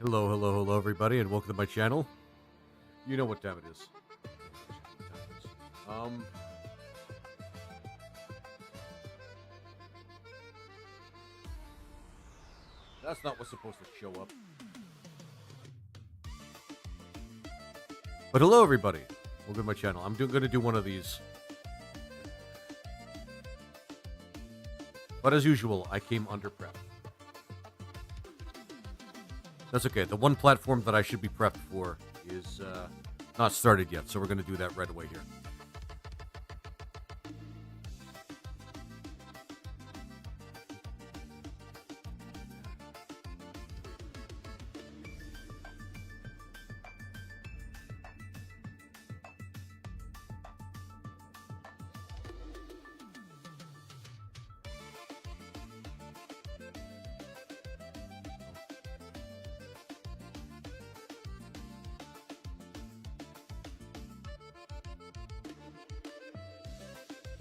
Hello, hello, hello, everybody, and welcome to my channel. You know what time it is. Um, that's not what's supposed to show up. But hello, everybody. Welcome to my channel. I'm going to do one of these. But as usual, I came under prep. That's okay. The one platform that I should be prepped for is not started yet, so we're going to do that right away here.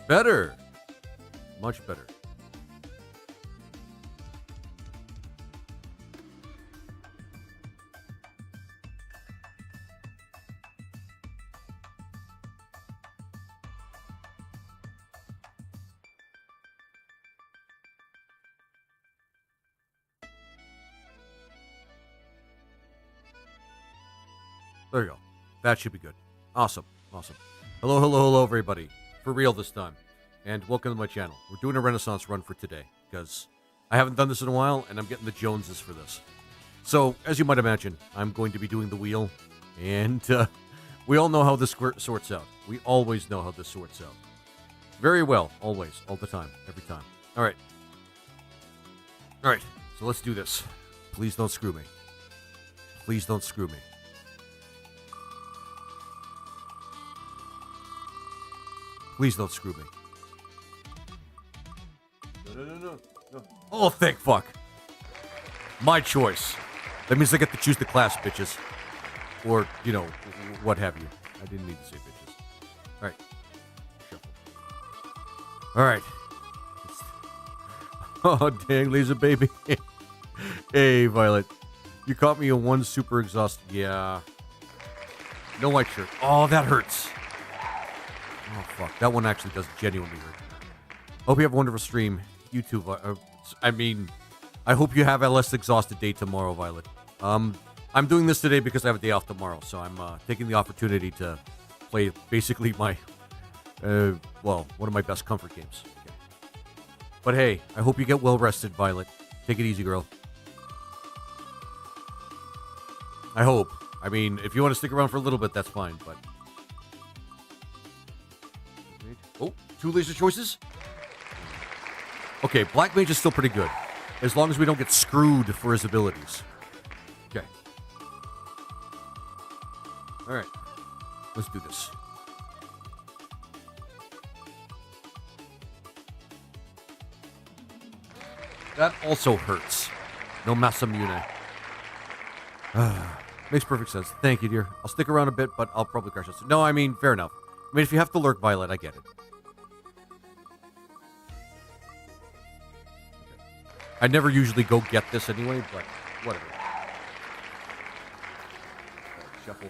Better. Much better. There you go. That should be good. Awesome. Awesome. Hello, hello, hello, everybody. For real this time. And welcome to my channel. We're doing a Renaissance run for today, because I haven't done this in a while, and I'm getting the Joneses for this. So, as you might imagine, I'm going to be doing the wheel, and we all know how this sorts out. We always know how this sorts out. Very well, always, all the time, every time. Alright. Alright, so let's do this. Please don't screw me. Please don't screw me. Please don't screw me. No. Oh, thank fuck. My choice. That means I get to choose the class, bitches. Or, you know, what have you. I didn't mean to say bitches. Alright. Shuffle. Alright. Oh, dang, Lisa, baby. Hey, Violet. You caught me in one super exhaust. Yeah. No white shirt. Oh, that hurts. Oh, fuck. That one actually does genuinely hurt. Hope you have a wonderful stream. You too, I hope you have a less exhausted day tomorrow, Violet. I'm doing this today because I have a day off tomorrow, so I'm taking the opportunity to play basically my, one of my best comfort games. Okay. But hey, I hope you get well rested, Violet. Take it easy, girl. I hope. I mean, if you want to stick around for a little bit, that's fine, but... Oh, 2 laser choices? Okay, Black Mage is still pretty good. As long as we don't get screwed for his abilities. Okay. Alright. Let's do this. That also hurts. No Masamune. Makes perfect sense. Thank you, dear. I'll stick around a bit, but I'll probably crash this. No, I mean, fair enough. I mean, if you have to lurk, Violet, I get it. I never usually go get this anyway, but whatever. Shuffle.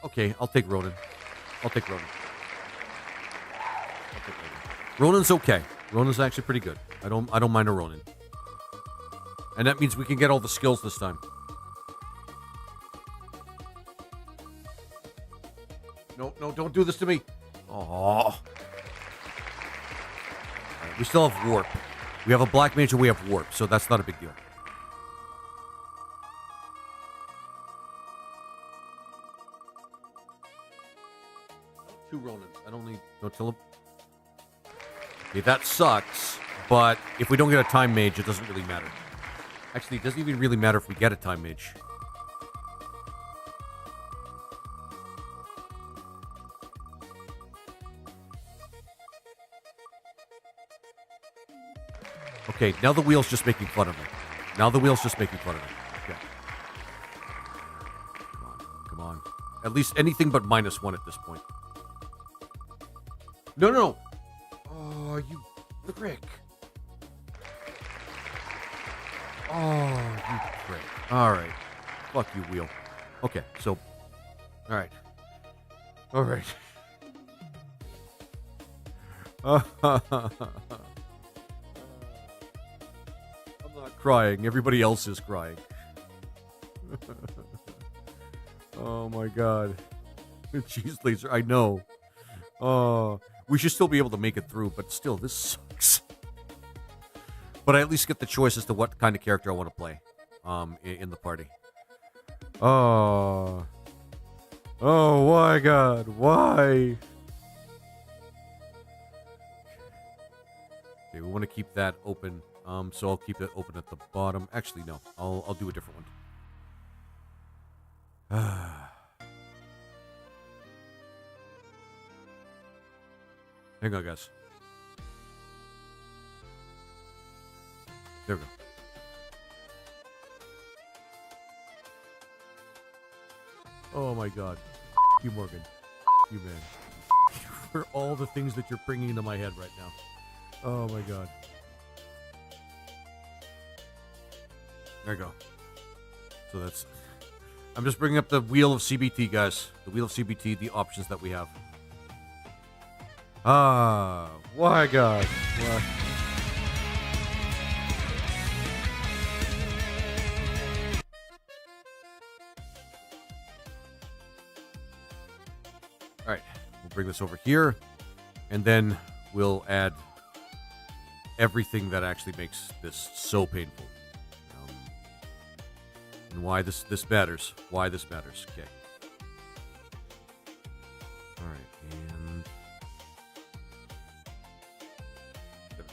Okay, I'll take Ronan. Ronan's okay. Ronan's actually pretty good. I don't mind a Ronan. And that means we can get all the skills this time. No, don't do this to me. Oh. Right, we still have Warp. We have a Black Mage and we have Warp, so that's not a big deal. Two Ronans. I don't need no Tillip. Okay, that sucks, but if we don't get a Time Mage, it doesn't really matter. Actually, it doesn't even really matter if we get a Time Mage. Okay, now the wheel's just making fun of me. Okay. Come on. At least anything but -1 at this point. No, no, no. Oh, you prick. Oh, you prick. All right. Fuck you, wheel. Okay, so. All right. All right. I'm not crying. Everybody else is crying. Oh my god. Cheese laser. I know. We should still be able to make it through, but still, this sucks. But I at least get the choice as to what kind of character I want to play in the party. Oh. Oh my god. Why? Okay, we want to keep that open. So I'll keep it open at the bottom. Actually, no. I'll do a different one. Hang on, guys. There we go. Oh my god. You, Morgan. You, man. For all the things that you're bringing into my head right now. Oh my god. There we go. So that's... I'm just bringing up the wheel of CBT, guys. The wheel of CBT, the options that we have. Ah, why, God? Why? All right, we'll bring this over here, and then we'll add everything that actually makes this so painful. And why this matters. Why this matters. Okay. All right, and there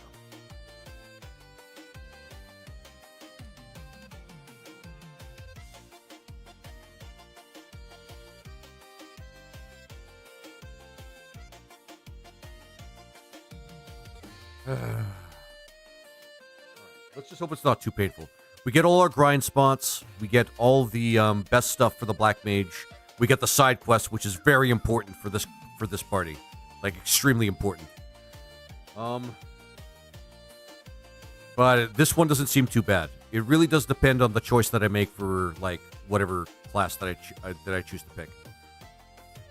we go. Let's just hope it's not too painful. We get all our grind spots. We get all the best stuff for the Black Mage. We get the side quest, which is very important for this party, like extremely important. But this one doesn't seem too bad. It really does depend on the choice that I make for like whatever class that I choose to pick.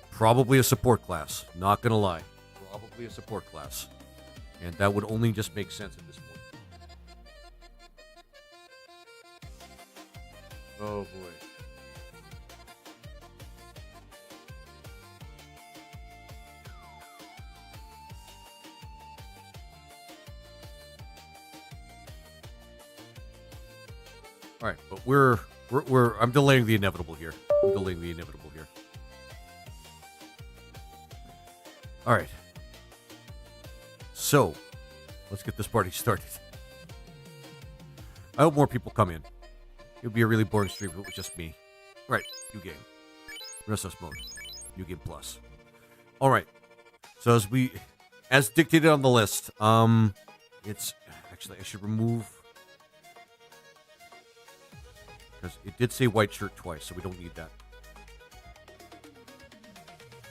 Probably a support class. Not gonna lie, probably a support class, and that would only just make sense at this point. Oh boy. All right, but I'm delaying the inevitable here. All right. So, let's get this party started. I hope more people come in. It would be a really boring stream if it was just me. Right, new game. Renaissance mode. New game plus. Alright. So as dictated on the list, it's... Actually, I should remove... Because it did say white shirt twice, so we don't need that.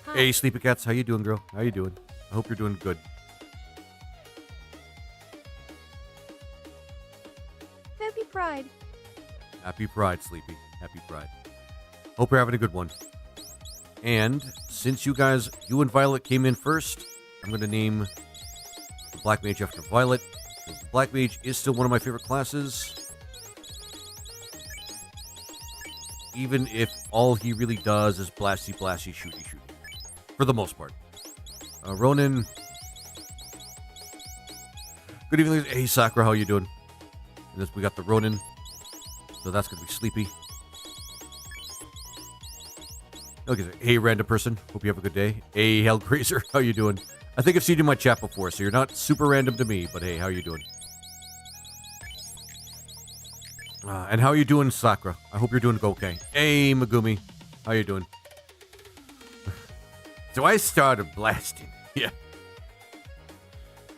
Hi. Hey, Sleepy Cats. How you doing, girl? How you doing? I hope you're doing good. Happy Pride. Happy Pride, Sleepy. Happy Pride. Hope you're having a good one. And since you and Violet came in first, I'm going to name the Black Mage after Violet. The Black Mage is still one of my favorite classes. Even if all he really does is blasty, blasty, shooty, shooty. For the most part. Ronin. Good evening. Hey, Sakura, how you doing? And we got the Ronin. So that's going to be Sleepy. Okay, hey, random person. Hope you have a good day. Hey, Hellgrazer. How you doing? I think I've seen you in my chat before, so you're not super random to me, but hey, how you doing? And how you doing, Sakura? I hope you're doing okay. Hey, Megumi. How you doing? So I started blasting. Yeah.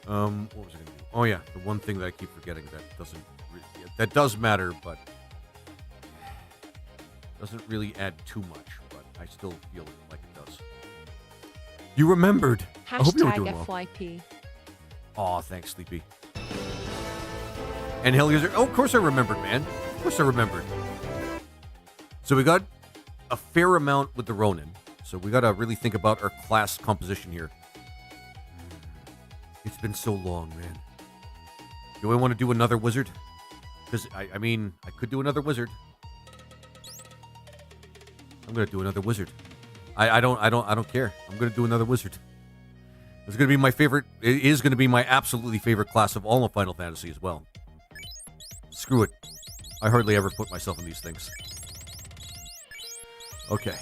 What was I going to do? Oh, yeah. The one thing that I keep forgetting that does matter, but doesn't really add too much, but I still feel like it does. You remembered. hope you were doing well. FYP. Aw, thanks, Sleepy. And Hellraiser. Oh, of course I remembered, man. Of course I remembered. So we got a fair amount with the Ronin. So we got to really think about our class composition here. It's been so long, man. Do I want to do another wizard? Because, I mean, I could do another wizard. I'm going to do another wizard. I don't care. I'm going to do another wizard. It's going to be my favorite. It is going to be my absolutely favorite class of all of Final Fantasy as well. Screw it. I hardly ever put myself in these things. Okay.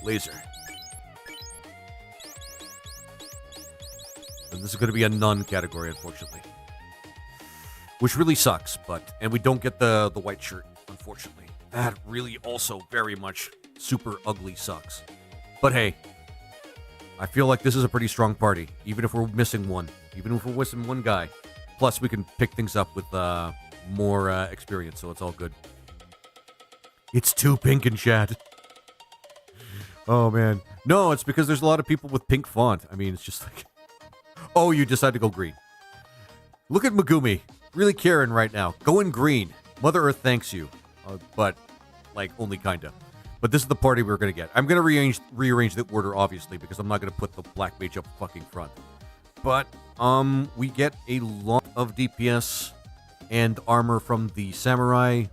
Laser. And this is going to be a nun category, unfortunately. Which really sucks, and we don't get the white shirt, unfortunately. That really also very much super ugly sucks. But hey, I feel like this is a pretty strong party, even if we're missing one. Even if we're missing one guy. Plus, we can pick things up with more experience, so it's all good. It's too pink in chat. Oh, man. No, it's because there's a lot of people with pink font. I mean, it's just like... Oh, you decide to go green. Look at Megumi. Really caring right now. Go in green. Mother Earth thanks you. But, like, only kinda. But this is the party we're going to get. I'm going to rearrange the order, obviously, because I'm not going to put the Black Mage up fucking front. But, we get a lot of DPS and armor from the Samurai.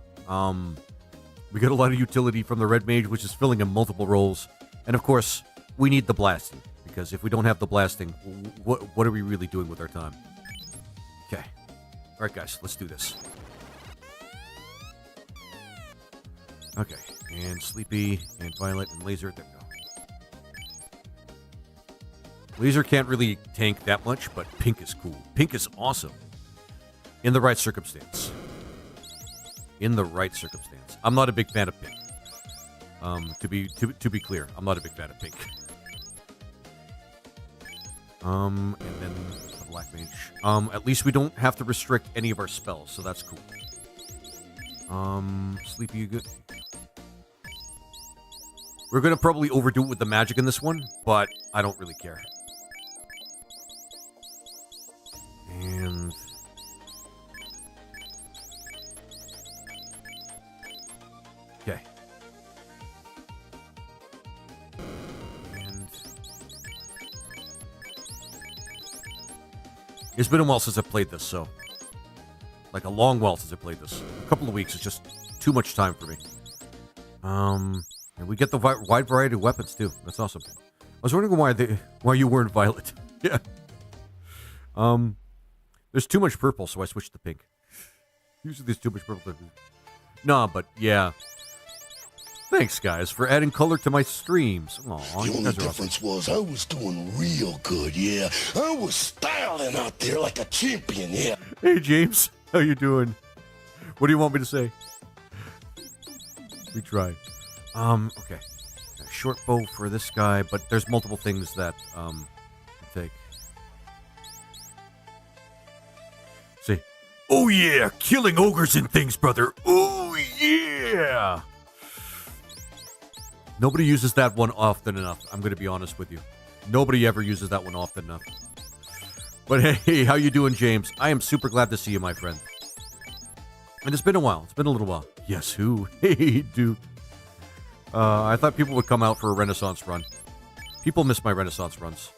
We get a lot of utility from the Red Mage, which is filling in multiple roles. And, of course, we need the blasting. Because if we don't have the blasting, what are we really doing with our time? Okay. All right, guys, let's do this. Okay. And Sleepy, and Violet, and Laser. There we go. Laser can't really tank that much, but Pink is cool. Pink is awesome. In the right circumstance. In the right circumstance. I'm not a big fan of Pink. To be clear, I'm not a big fan of Pink. And then the Black Mage. At least we don't have to restrict any of our spells, so that's cool. Sleepy, you good? We're gonna probably overdo it with the magic in this one, but I don't really care. And... Okay. And... It's been a while since I've played this, so... Like, a long while since I played this. A couple of weeks is just too much time for me. And we get the wide variety of weapons, too. That's awesome. I was wondering why you weren't Violet. Yeah. There's too much purple, so I switched to pink. Usually there's too much purple. Nah, but yeah. Thanks, guys, for adding color to my streams. Aww, the only difference was I was doing real good, yeah. I was styling out there like a champion, yeah. Hey, James. How you doing? What do you want me to say? We tried. Okay. A short bow for this guy, but there's multiple things that, take. See. Oh, yeah! Killing ogres and things, brother! Oh, yeah! Nobody uses that one often enough, I'm gonna be honest with you. Nobody ever uses that one often enough. But hey, how you doing, James? I am super glad to see you, my friend. And it's been a while. It's been a little while. Yes, who? Hey, Duke. I thought people would come out for a Renaissance run. People miss my Renaissance runs.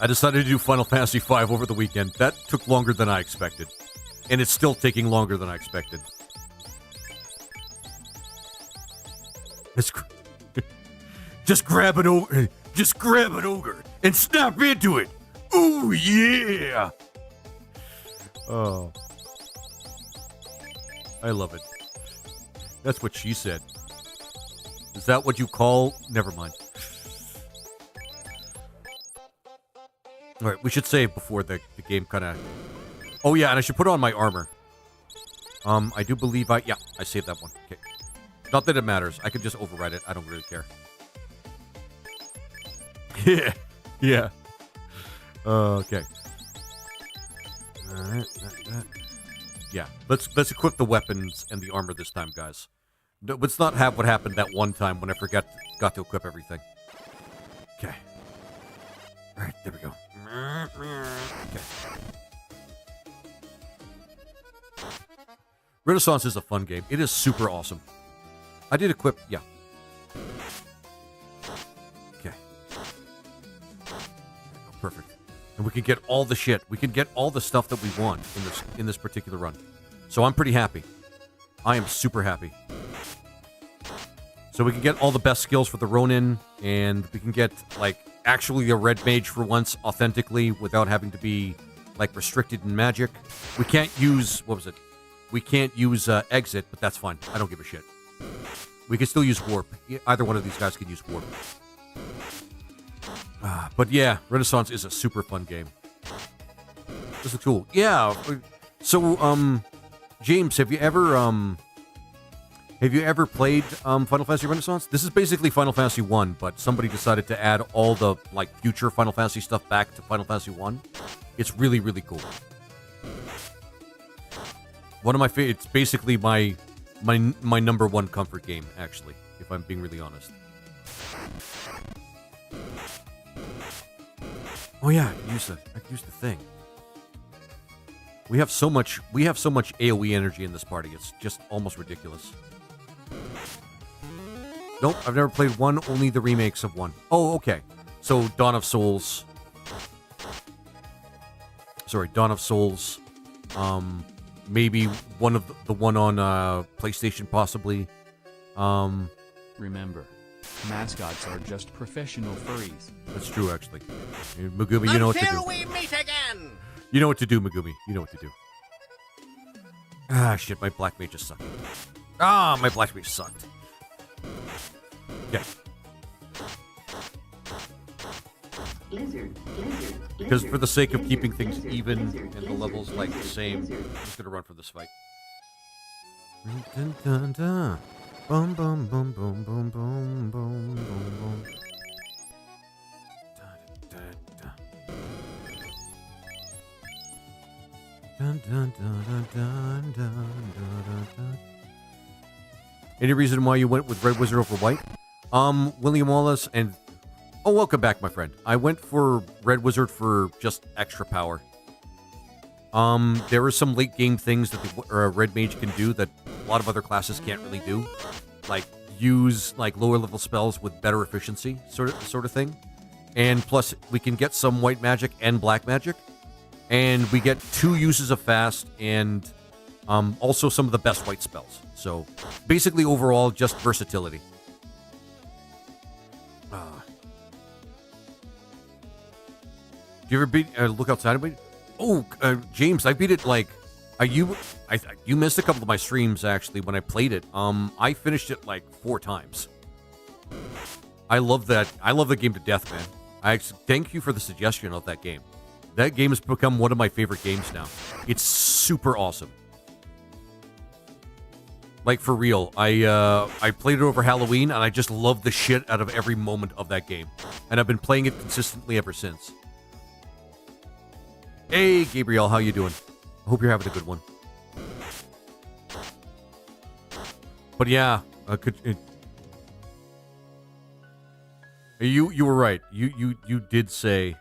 I decided to do Final Fantasy V over the weekend. That took longer than I expected. And it's still taking longer than I expected. Just grab an ogre. Just grab an ogre and snap into it. Ooh, yeah. Oh. I love it. That's what she said. Is that what you call... Never mind. Alright, we should save before the game kind of... Oh, yeah, and I should put on my armor. I do believe I... Yeah, I saved that one. Okay. Not that it matters. I can just override it. I don't really care. Yeah. Yeah. Okay. Alright. Yeah. Let's equip the weapons and the armor this time, guys. Let's not have what happened that one time when I got to equip everything. Okay. Alright, there we go. Okay. Renaissance is a fun game. It is super awesome. I did equip, yeah. Okay. Perfect. And we can get all the shit. We can get all the stuff that we want in this particular run. So I'm pretty happy. I am super happy. So we can get all the best skills for the Ronin, and we can get, like, actually a red mage for once, authentically, without having to be, like, restricted in magic. We can't use, what was it? We can't use exit, but that's fine. I don't give a shit. We can still use warp. Either one of these guys can use warp. But yeah, Renaissance is a super fun game. This is cool. Yeah. So, James, have you ever played Final Fantasy Renaissance? This is basically Final Fantasy 1, but somebody decided to add all the like future Final Fantasy stuff back to Final Fantasy 1. It's really, really cool. One of my it's basically my number one comfort game, actually, if I'm being really honest. Oh yeah, I can use the thing. We have so much AoE energy in this party. It's just almost ridiculous. Nope, I've never played one, only the remakes of one. Oh, okay. So Dawn of Souls. Sorry, Dawn of Souls. Maybe one of the one on PlayStation, possibly. Remember, mascots are just professional furries. That's true, actually. Megumi, you know what to do. Until we meet again! You know what to do, Megumi. You know what to do. Ah, shit, my black mage just sucked. Ah, my black mage sucked. Yeah. Because for the sake of keeping things even and the levels like the same, I'm just gonna run for this fight. Dun, dun, dun. Boom, boom, boom, boom, boom, boom, boom, boom, boom. Dun, dun, dun, dun, dun, dun, dun, dun. Any reason why you went with Red Wizard over White? William Wallace and... Oh, welcome back, my friend. I went for Red Wizard for just extra power. There are some late game things that the Red Mage can do that a lot of other classes can't really do. Like, use, like, lower level spells with better efficiency, sort of thing. And plus, we can get some white magic and black magic. And we get 2 uses of fast and also some of the best white spells. So, basically, overall, just versatility. Do you ever beat Look Outside of Me? Oh, James, I beat it like... you missed a couple of my streams, actually, when I played it. I finished it like 4 times. I love that. I love the game to death, man. Thank you for the suggestion of that game. That game has become one of my favorite games now. It's super awesome. Like, for real. I played it over Halloween, and I just love the shit out of every moment of that game. And I've been playing it consistently ever since. Hey, Gabriel, how you doing? I hope you're having a good one. But yeah, you were right. You did say,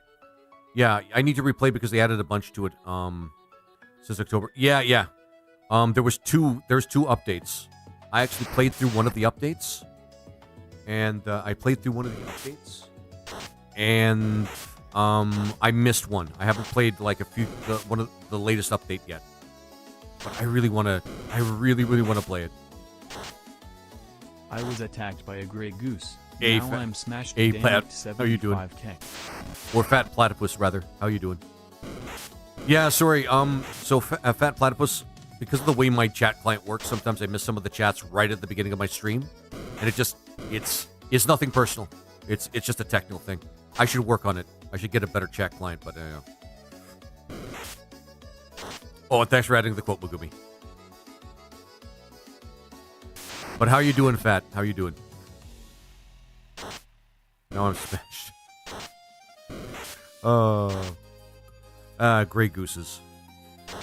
yeah. I need to replay because they added a bunch to it. Since October. Yeah. There's two updates. I actually played through one of the updates, and I missed one. I haven't played like one of the latest update yet. But I really want to play it. I was attacked by a gray goose. Hey, now I'm smashed hey, down Plat, to how you doing? 75K. Or Fat Platypus, rather. How you doing? Yeah, sorry. So Fat Platypus, because of the way my chat client works, sometimes I miss some of the chats right at the beginning of my stream, and it's nothing personal. It's just a technical thing. I should work on it. I should get a better chat client, but Oh, and thanks for adding the quote, Megumi. But how you doing, Fat? How you doing? Now I'm smashed. Gray gooses.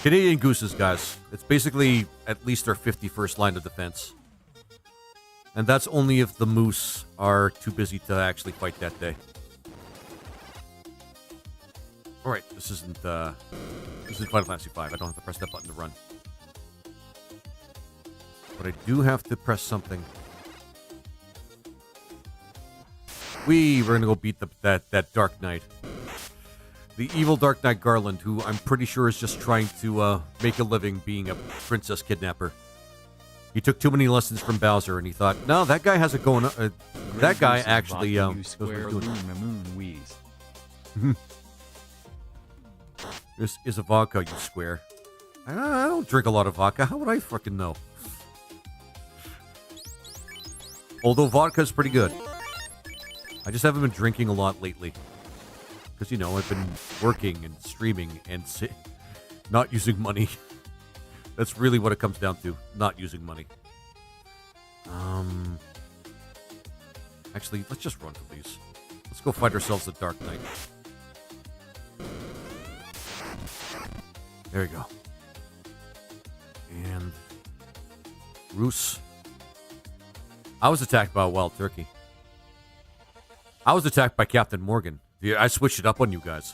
Canadian gooses, guys. It's basically at least our 51st line of defense. And that's only if the moose are too busy to actually fight that day. Alright, this isn't Final Fantasy V. I don't have to press that button to run. But I do have to press something. We're gonna go beat that Dark Knight. The evil Dark Knight Garland, who I'm pretty sure is just trying to make a living being a princess kidnapper. He took too many lessons from Bowser, and he thought, no, that guy has it going on. That guy actually knows what he's doing. This is a vodka, you square. I don't drink a lot of vodka. How would I fucking know? Although vodka's pretty good. I just haven't been drinking a lot lately. Because, you know, I've been working and streaming and not using money. That's really what it comes down to. Not using money. Actually, let's just run for these. Let's go find ourselves a Dark Knight. There we go. And Roos. I was attacked by a wild turkey. I was attacked by Captain Morgan. Yeah, I switched it up on you guys.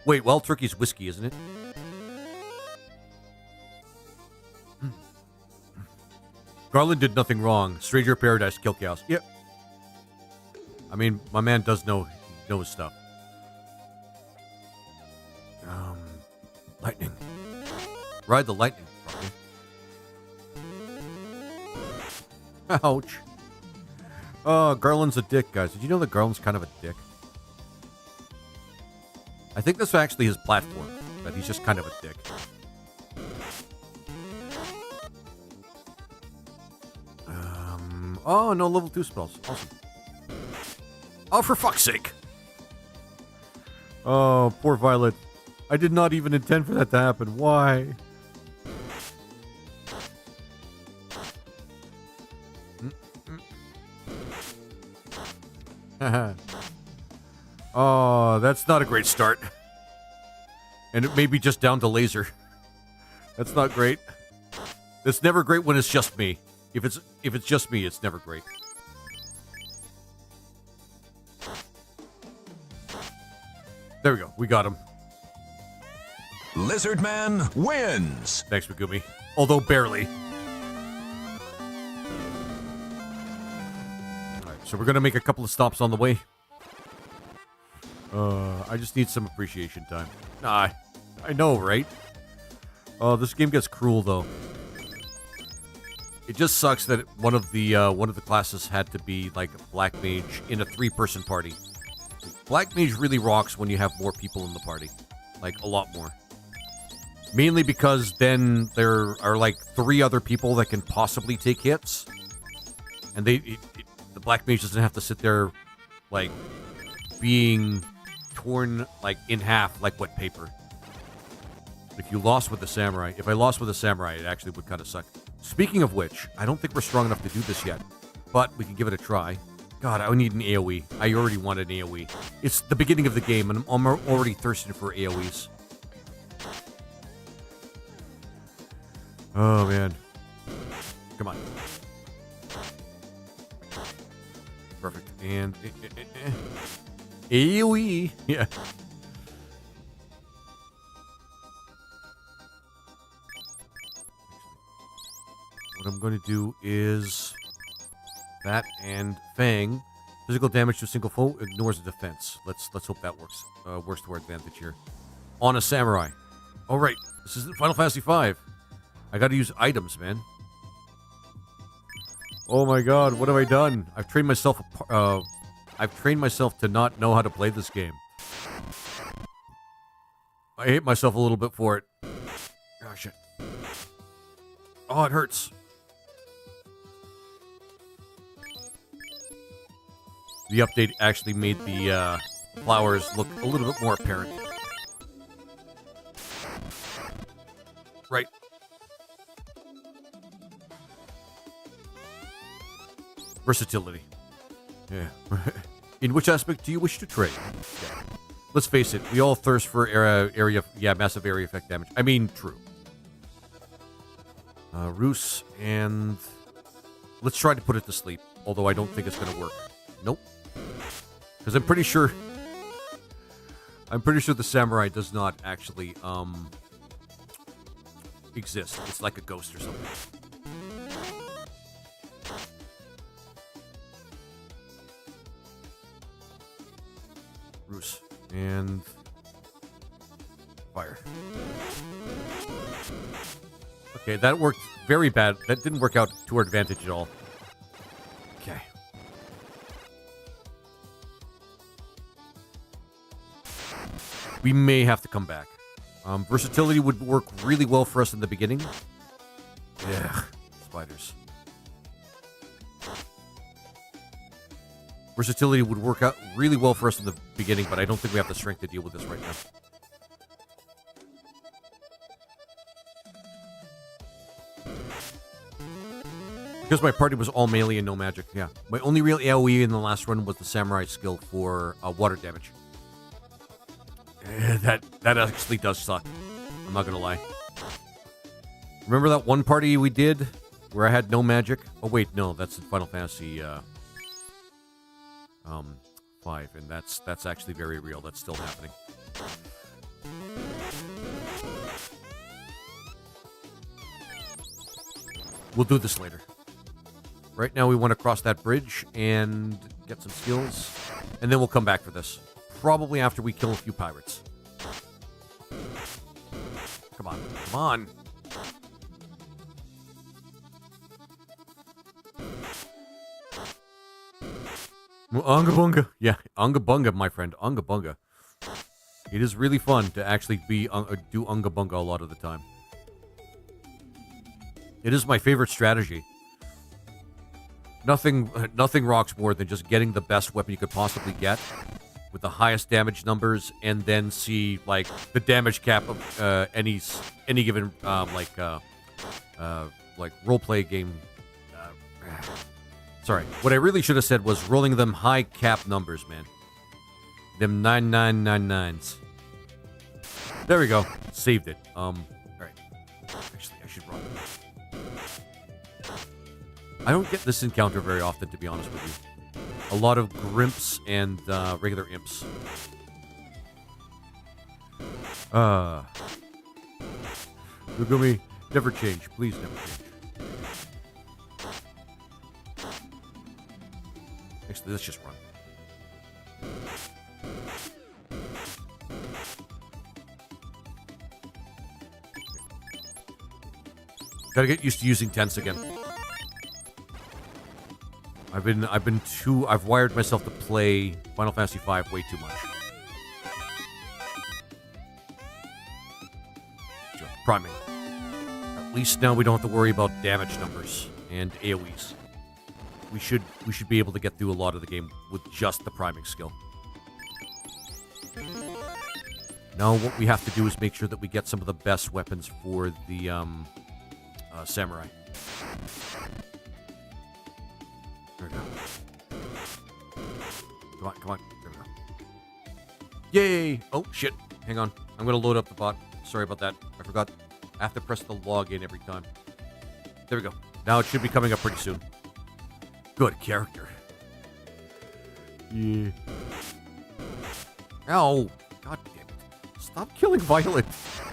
Wait, wild turkey's whiskey, isn't it? Garland did nothing wrong. Stranger of Paradise, kill cows. Yep. I mean, my man does know his stuff. Lightning. Ride the lightning. Ouch. Oh, Garland's a dick, guys. Did you know that Garland's kind of a dick? I think that's actually his platform, that he's just kind of a dick. Oh, no level 2 spells. Awesome. Oh, for fuck's sake. Oh, poor Violet. I did not even intend for that to happen. Why? Oh, that's not a great start. And it may be just down to laser. That's not great. It's never great when it's just me. If it's just me, it's never great. There we go. We got him. Lizard Man wins. Thanks, Megumi. Although barely. Alright, so we're going to make a couple of stops on the way. I just need some appreciation time. Nah, I know, right? Oh, this game gets cruel, though. It just sucks that one of the classes had to be like a Black Mage in a 3-person party. Black Mage really rocks when you have more people in the party. Like, a lot more. Mainly because then there are like 3 other people that can possibly take hits. And the Black Mage doesn't have to sit there, like, being torn, like, in half like wet paper. If you lost with a samurai, if I lost with a samurai, it actually would kind of suck. Speaking of which, I don't think we're strong enough to do this yet, but we can give it a try. God, I need an AoE. I already want an AoE. It's the beginning of the game, and I'm already thirsting for AoEs. Oh, man. Come on. Perfect. And... AoE! Yeah. What I'm going to do is that and Fang. Physical damage to a single foe ignores the defense. Let's hope that works. Works to our advantage here. On a samurai. All right, this is Final Fantasy V. I got to use items, man. Oh my God, what have I done? I've trained myself. I've trained myself to not know how to play this game. I hate myself a little bit for it. Oh shit. Oh, it hurts. The update actually made the flowers look a little bit more apparent. Right. Versatility. Yeah. In which aspect do you wish to trade? Yeah. Let's face it, we all thirst for massive area effect damage. I mean, true. Roos, and let's try to put it to sleep, although I don't think it's going to work. Nope. Because I'm pretty sure I'm pretty sure the samurai does not actually exist. It's like a ghost or something. Roos. And fire. Okay, that worked very bad. That didn't work out to our advantage at all. Okay. We may have to come back. Versatility would work really well for us in the beginning. Yeah, spiders. Versatility would work out really well for us in the beginning, but I don't think we have the strength to deal with this right now. Because my party was all melee and no magic, yeah. My only real AoE in the last run was the samurai skill for water damage. That actually does suck. I'm not gonna lie. Remember that one party we did where I had no magic? Oh wait, no, that's in Final Fantasy 5, and that's actually very real. That's still happening. We'll do this later. Right now we want to cross that bridge and get some skills, and then we'll come back for this. Probably after we kill a few pirates. Come on. Come on. Unga Bunga. Yeah, Unga Bunga, my friend. Unga Bunga. It is really fun to actually do Unga Bunga a lot of the time. It is my favorite strategy. Nothing rocks more than just getting the best weapon you could possibly get with the highest damage numbers, and then see like the damage cap of any given like roleplay game. Sorry, what I really should have said was rolling them high cap numbers, man. Them 9999s. There we go. Saved it. All right. Actually, I should run. I don't get this encounter very often, to be honest with you. A lot of grimps and regular imps. Lugumi, never change. Please never change. Actually, let's just run. Gotta get used to using tents again. I've wired myself to play Final Fantasy V way too much. Sure, priming. At least now we don't have to worry about damage numbers and AoEs. We should be able to get through a lot of the game with just the priming skill. Now what we have to do is make sure that we get some of the best weapons for the samurai. There we go. Come on, come on. There we go. Yay! Oh, shit. Hang on. I'm going to load up the bot. Sorry about that. I forgot. I have to press the login every time. There we go. Now it should be coming up pretty soon. Good character. Yeah. Ow. God damn it. Stop killing Violet.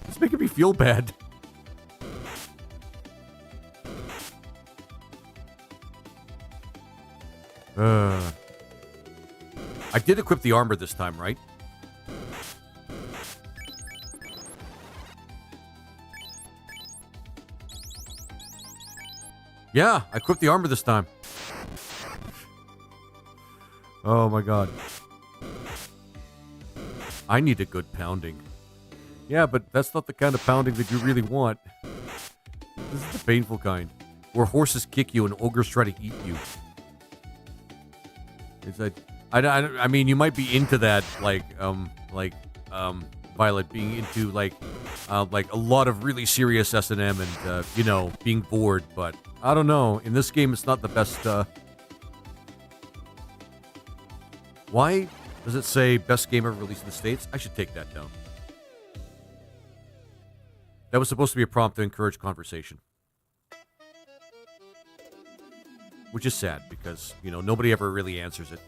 It's making me feel bad. I did equip the armor this time, right? Yeah, I equipped the armor this time. Oh my god. I need a good pounding. Yeah, but that's not the kind of pounding that you really want. This is the painful kind. Where horses kick you and ogres try to eat you. It's like, I mean, you might be into that, Violet being into, like a lot of really serious S&M and, you know, being bored, but I don't know. In this game, it's not the best, Why does it say best game ever released in the States? I should take that down. That was supposed to be a prompt to encourage conversation. Which is sad, because, you know, nobody ever really answers it.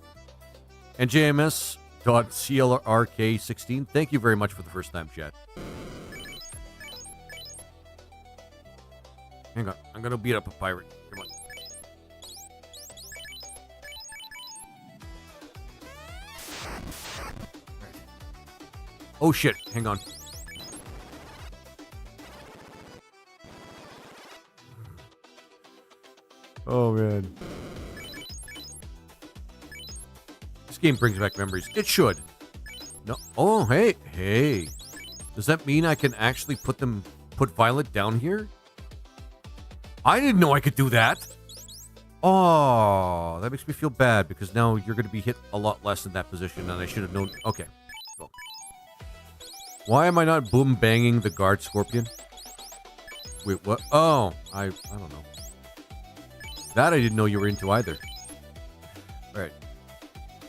And JMS, FANMADE.CLRK16. Thank you very much for the first time, chat. Hang on. I'm going to beat up a pirate. Come on. Oh, shit. Hang on. Oh, man. This game brings back memories. It should. No. Oh, hey. Hey. Does that mean I can actually put Violet down here? I didn't know I could do that. Oh, that makes me feel bad because now you're going to be hit a lot less in that position and I should have known. Okay. Well. Why am I not boom banging the guard scorpion? Wait, what? Oh, I don't know. That I didn't know you were into either. All right.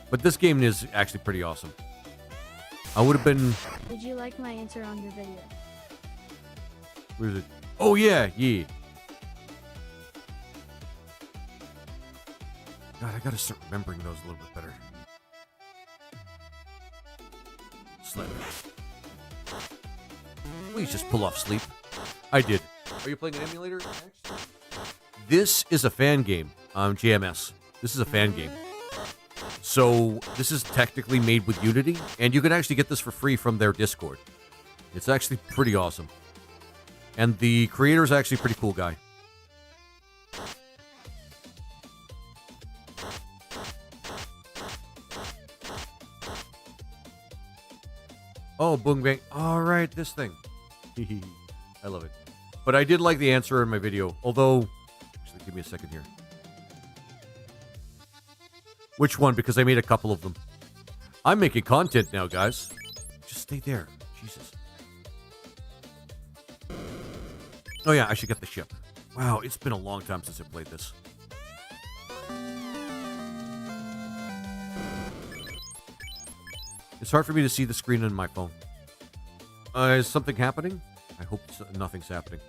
But this game is actually pretty awesome. I would have been... Did you like my answer on your video? Where is it? Oh, yeah. Yeah. God, I gotta start remembering those a little bit better. Slip. Please just pull off sleep. I did. Are you playing an emulator? Actually? This is a fan game. JMS. This is a fan game. So, this is technically made with Unity, and you can actually get this for free from their Discord. It's actually pretty awesome. And the creator is actually a pretty cool guy. Oh, boom bang. All right, this thing. I love it. But I did like the answer in my video, although... Actually, give me a second here. Which one? Because I made a couple of them. I'm making content now, guys. Just stay there. Jesus. Oh, yeah, I should get the ship. Wow, it's been a long time since I played this. It's hard for me to see the screen on my phone. Is something happening? I hope nothing's happening.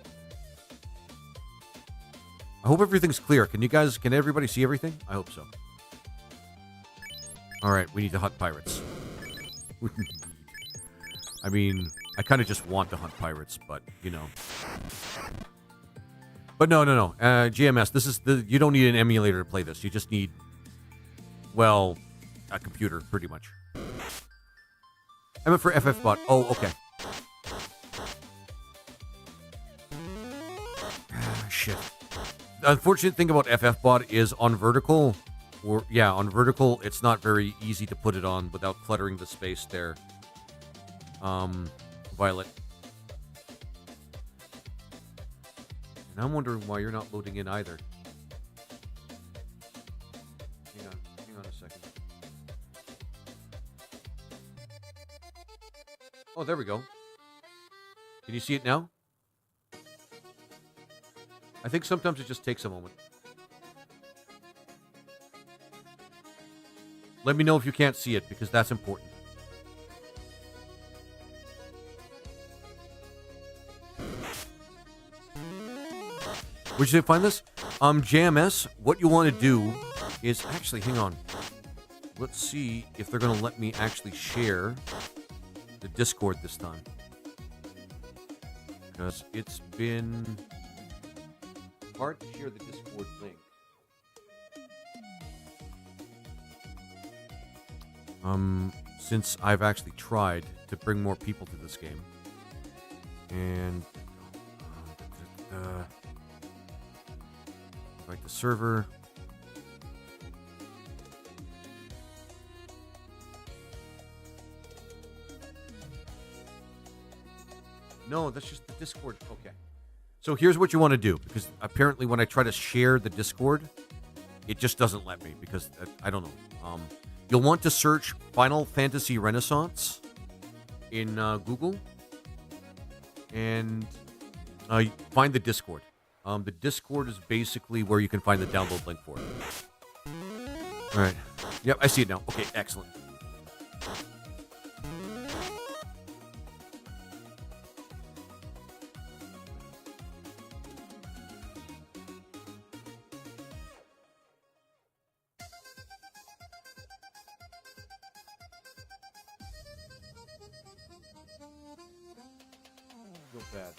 I hope everything's clear. Can everybody see everything? I hope so. Alright, we need to hunt pirates. I mean, I kind of just want to hunt pirates, but, you know. But no. GMS, this is you don't need an emulator to play this. You just need, well, a computer, pretty much. I meant for FFbot. Oh, okay. Shit. The unfortunate thing about FFbot is on vertical, it's not very easy to put it on without cluttering the space there. Violet. And I'm wondering why you're not loading in either. Hang on a second. Oh, there we go. Can you see it now? I think sometimes it just takes a moment. Let me know if you can't see it, because that's important. Where'd you say find this? JMS, what you want to do is... Actually, hang on. Let's see if they're going to let me actually share the Discord this time. Because it's been hard to share the Discord link. Since I've actually tried to bring more people to this game. And invite the server. No, that's just the Discord. Okay. So here's what you want to do, because apparently when I try to share the Discord, it just doesn't let me, because I don't know. You'll want to search Final Fantasy Renaissance in Google and find the Discord. The Discord is basically where you can find the download link for it. All right. Yep, I see it now. Okay, excellent. feel bad.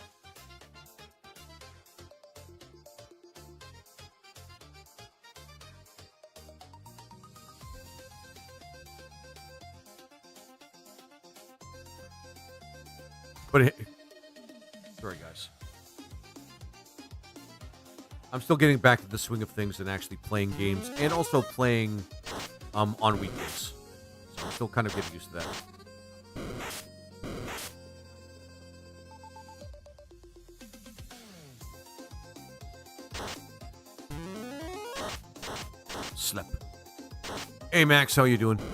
But sorry, guys. I'm still getting back to the swing of things and actually playing games, and also playing on weekdays. So I'm still kind of getting used to that. Slip. Hey, Max, how you doing? There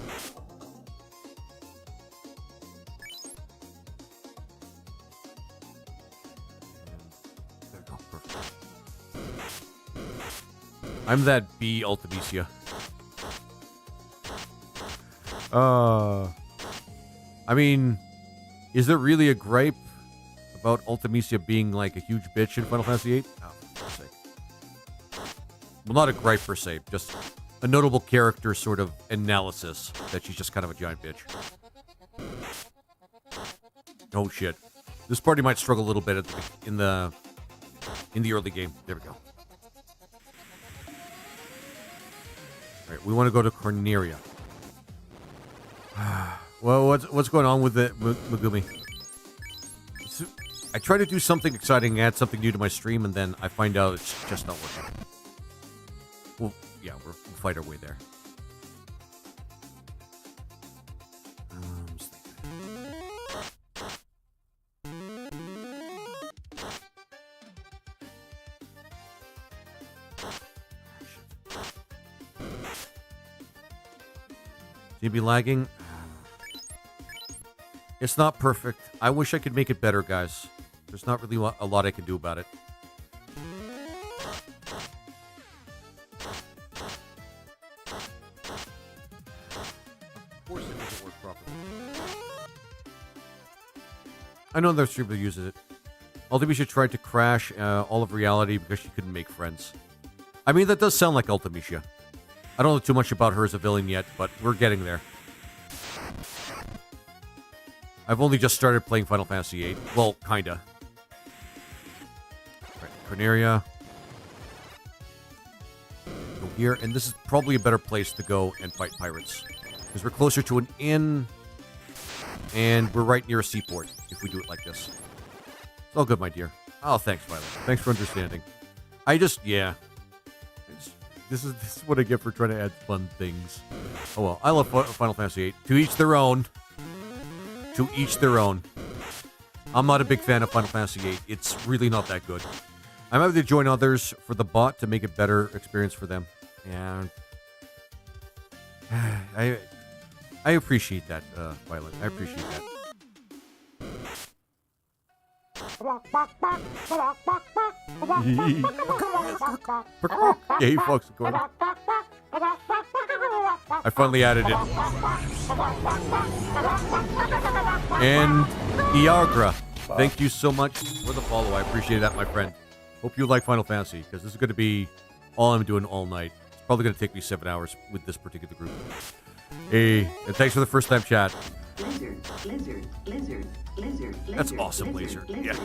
we go. Perfect. I'm that B Ultimecia. I mean, is there really a gripe about Ultimecia being like a huge bitch in Final Fantasy VIII? Oh, for God's sake. Well, not a gripe per se, just a notable character sort of analysis that she's just kind of a giant bitch. Oh shit. This party might struggle a little bit in the early game. There we go. Alright, we want to go to Corneria. Well, what's going on with the Megumi? I try to do something exciting, add something new to my stream, and then I find out it's just not working. Well, yeah, we'll fight our way there. You be lagging? It's not perfect. I wish I could make it better, guys. There's not really a lot I can do about it. Of course it doesn't work properly. I know there's people who uses it. Ultimecia tried to crash all of reality because she couldn't make friends. I mean, that does sound like Ultimecia. I don't know too much about her as a villain yet, but we're getting there. I've only just started playing Final Fantasy VIII. Well, kinda. Right, Corneria. Go here, and this is probably a better place to go and fight pirates. Because we're closer to an inn, and we're right near a seaport, if we do it like this. It's all good, my dear. Oh, thanks, Violet. Thanks for understanding. Yeah. This is what I get for trying to add fun things. Oh well, I love Final Fantasy VIII. To each their own. To each their own. I'm not a big fan of Final Fantasy VIII. It's really not that good. I'm happy to join others for the bot to make a better experience for them. And I appreciate that, Violet. I appreciate that. Yeah, he fucks the corner. I finally added it. And Iagra, thank you so much for the follow. I appreciate that, my friend. Hope you like Final Fantasy, because this is going to be all I'm doing all night. It's probably going to take me 7 hours with this particular group. Hey, and thanks for the first time chat. Lizard. That's awesome, Lizard. Yeah.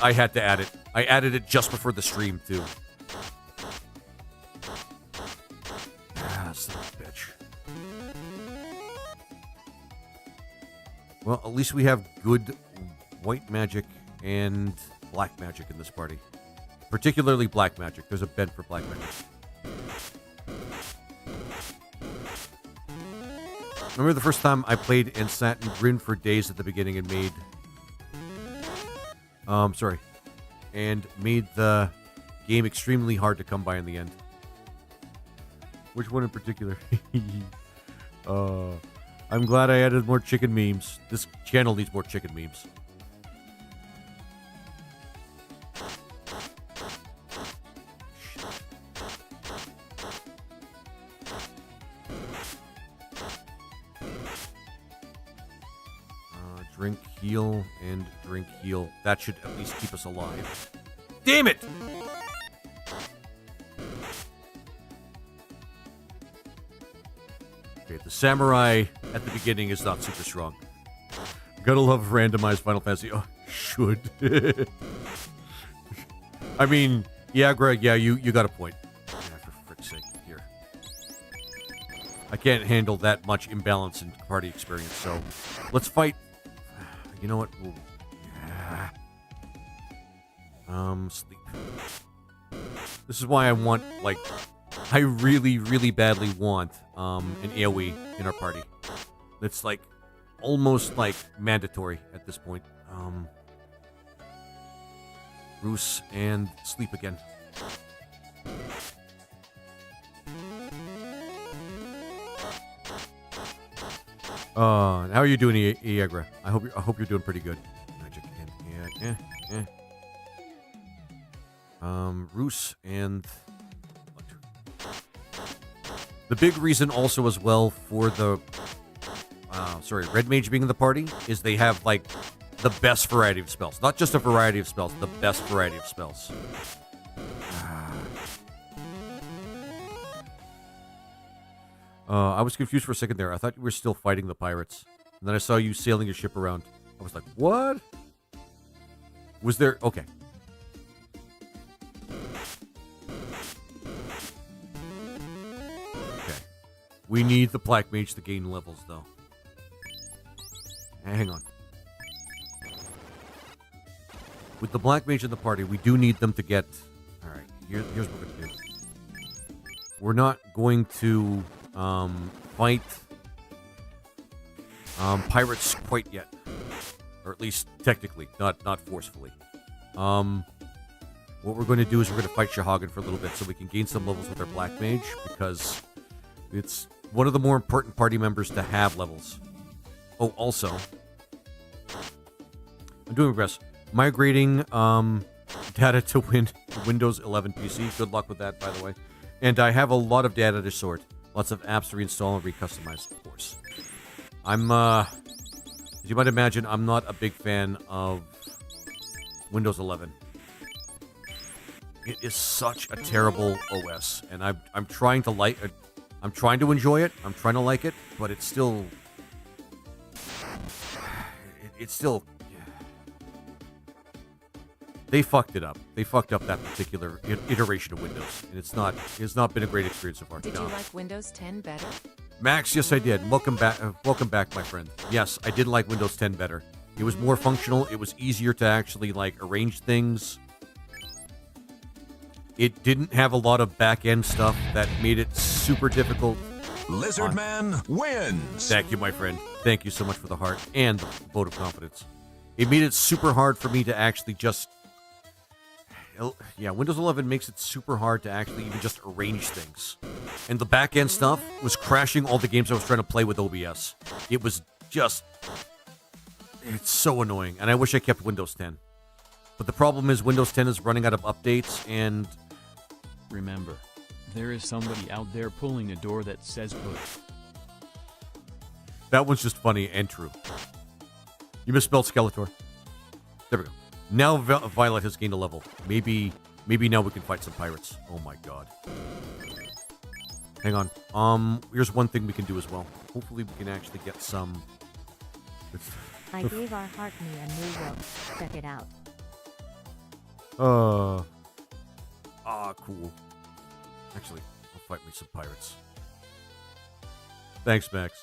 I had to add it. I added it just before the stream, too. Ah, son of a bitch. Well, at least we have good white magic and black magic in this party. Particularly black magic. There's a bed for black magic. Remember the first time I played and sat and grinned for days at the beginning and made... And made the game extremely hard to come by in the end. Which one in particular? I'm glad I added more chicken memes. This channel needs more chicken memes. Drink, heal, and drink, heal. That should at least keep us alive. Damn it! Okay, the samurai at the beginning is not super strong. Gotta love randomized Final Fantasy. Oh, Should. I mean, yeah, Greg, yeah, you got a point. Yeah, for frick's sake, here. I can't handle that much imbalance in party experience, so let's fight. You know what? Ooh. Yeah. Sleep. This is why I want, like, I really, really badly want an AoE in our party. It's like almost like mandatory at this point. Roos and sleep again. How are you doing, Iagra? I hope you're doing pretty good. Magic and Roos and the big reason also as well for the Red Mage being in the party is they have like the best variety of spells. Not just a variety of spells, the best variety of spells. I was confused for a second there. I thought you were still fighting the pirates. And then I saw you sailing your ship around. I was like, what? Was there... Okay. Okay. We need the Black Mage to gain levels, though. Hang on. With the Black Mage in the party, we do need them to get... Alright, here's what we're going to do. We're not going to... fight pirates quite yet, or at least technically, not forcefully. What we're going to do is we're going to fight Shahagan for a little bit so we can gain some levels with our Black Mage, because it's one of the more important party members to have levels. Oh, also, I'm doing progress. Migrating data to Windows 11 PC. Good luck with that, by the way. And I have a lot of data to sort. Lots of apps to reinstall and recustomize, of course. I'm, as you might imagine, I'm not a big fan of Windows 11. It is such a terrible OS, and I'm trying to like it. I'm trying to enjoy it. I'm trying to like it, but it's still... It's still... They fucked it up. They fucked up that particular iteration of Windows, and it's not been a great experience so far. Did you like Windows 10 better? Max, yes I did. Welcome back, my friend. Yes, I did like Windows 10 better. It was more functional. It was easier to actually like arrange things. It didn't have a lot of back-end stuff that made it super difficult. Lizardman wins. Thank you, my friend. Thank you so much for the heart and the vote of confidence. It made it super hard for me to actually just... Yeah, Windows 11 makes it super hard to actually even just arrange things. And the back-end stuff was crashing all the games I was trying to play with OBS. It was just... It's so annoying, and I wish I kept Windows 10. But the problem is Windows 10 is running out of updates, and... Remember, there is somebody out there pulling a door that says push. That one's just funny and true. You misspelled Skeletor. There we go. Now Violet has gained a level. Maybe now we can fight some pirates. Oh my god. Hang on. Here's one thing we can do as well. Hopefully we can actually get some... I gave our heart me a new rope. Check it out. Cool. Actually, I'll fight me some pirates. Thanks, Max.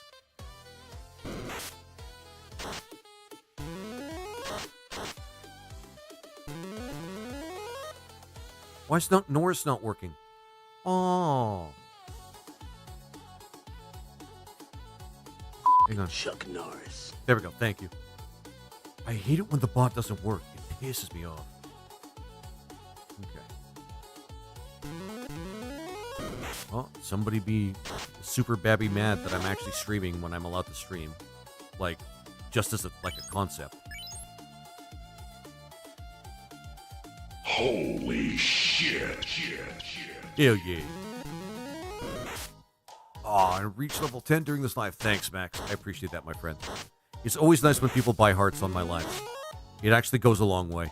Why is Norris not working? Oh. Hang on. Chuck Norris. There we go. Thank you. I hate it when the bot doesn't work. It pisses me off. Okay. Well, somebody be super babby mad that I'm actually streaming when I'm allowed to stream. Like, just as a concept. Holy shit. Hell yeah. Aw, I reached level 10 during this live. Thanks, Max. I appreciate that, my friend. It's always nice when people buy hearts on my lives. It actually goes a long way.